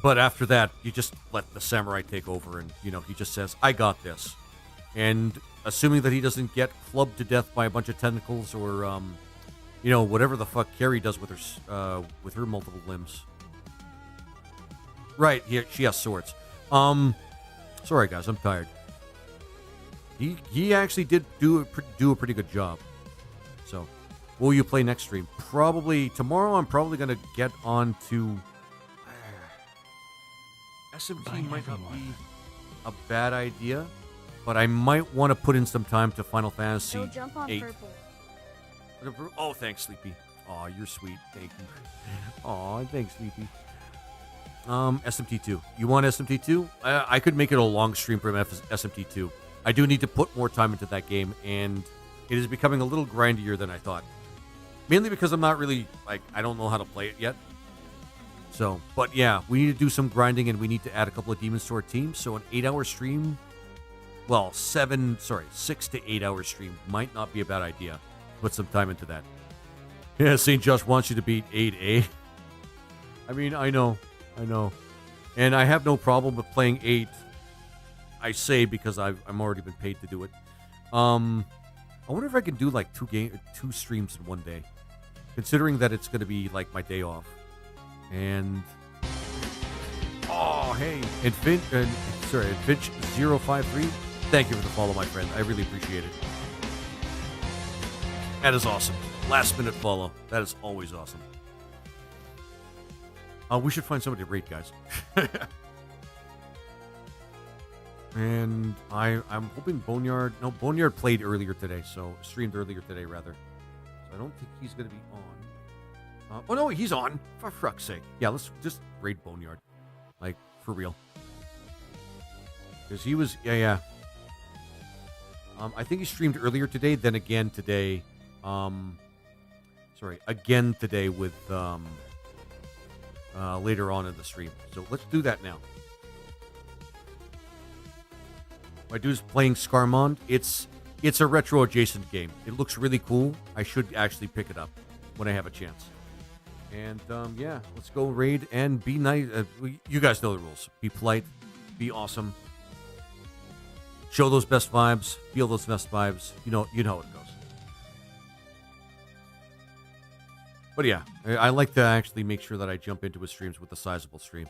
But after that, you just let the Samurai take over, and you know he just says, "I got this," and assuming that he doesn't get clubbed to death by a bunch of tentacles or you know, whatever the fuck Carrie does with her multiple limbs. Right, she has swords. Sorry guys, I'm tired. He actually did do a pretty good job. So, what will you play next stream? Probably tomorrow. I'm probably gonna get on to SMT. Might not be a bad idea, but I might want to put in some time to Final Fantasy Go jump on 8. purple. Oh, thanks, Sleepy. Aw, you're sweet. Thank you. Aw, thanks, Sleepy. SMT2. You want SMT2? I could make it a long stream from SMT2. I do need to put more time into that game, and it is becoming a little grindier than I thought. Mainly because I'm not really, like, I don't know how to play it yet. So, but yeah, we need to do some grinding, and we need to add a couple of demons to our team. So an 8-hour stream, well, 6 to 8 hour stream might not be a bad idea. Put some time into that. Yeah, St. Josh wants you to beat 8A. I mean, I know. And I have no problem with playing 8. I say because I'm already been paid to do it. I wonder if I can do like 2 streams in one day, considering that it's going to be like my day off. And oh hey, and Finch053, thank you for the follow, my friend. I really appreciate it. That is awesome. Last minute follow. That is always awesome. We should find somebody to rate, guys. And I'm hoping Boneyard... No, Boneyard played earlier today, so... Streamed earlier today, rather. So I don't think he's going to be on. Oh, no, he's on. For fuck's sake. Yeah, let's just raid Boneyard. Like, for real. Because he was... Yeah. I think he streamed earlier today, then again today. Again today with... later on in the stream. So let's do that now. What I do is playing Scarmond. It's a retro adjacent game. It looks really cool. I should actually pick it up when I have a chance. And yeah, let's go raid and be nice. You guys know the rules. Be polite. Be awesome. Show those best vibes. Feel those best vibes. You know how it goes. But yeah, I like to actually make sure that I jump into his streams with a sizable stream.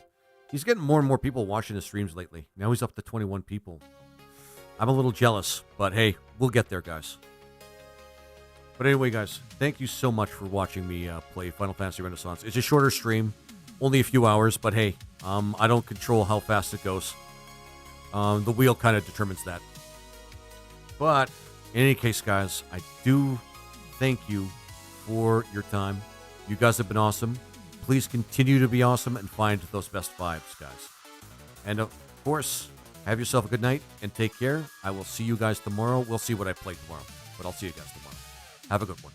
He's getting more and more people watching his streams lately. Now he's up to 21 people. I'm a little jealous, but hey, we'll get there, guys. But anyway, guys, thank you so much for watching me play Final Fantasy Renaissance. It's a shorter stream, only a few hours, but hey, I don't control how fast it goes. The wheel kind of determines that. But in any case, guys, I do thank you for your time. You guys have been awesome. Please continue to be awesome and find those best vibes, guys. And of course, have yourself a good night and take care. I will see you guys tomorrow. We'll see what I play tomorrow, but I'll see you guys tomorrow. Have a good one.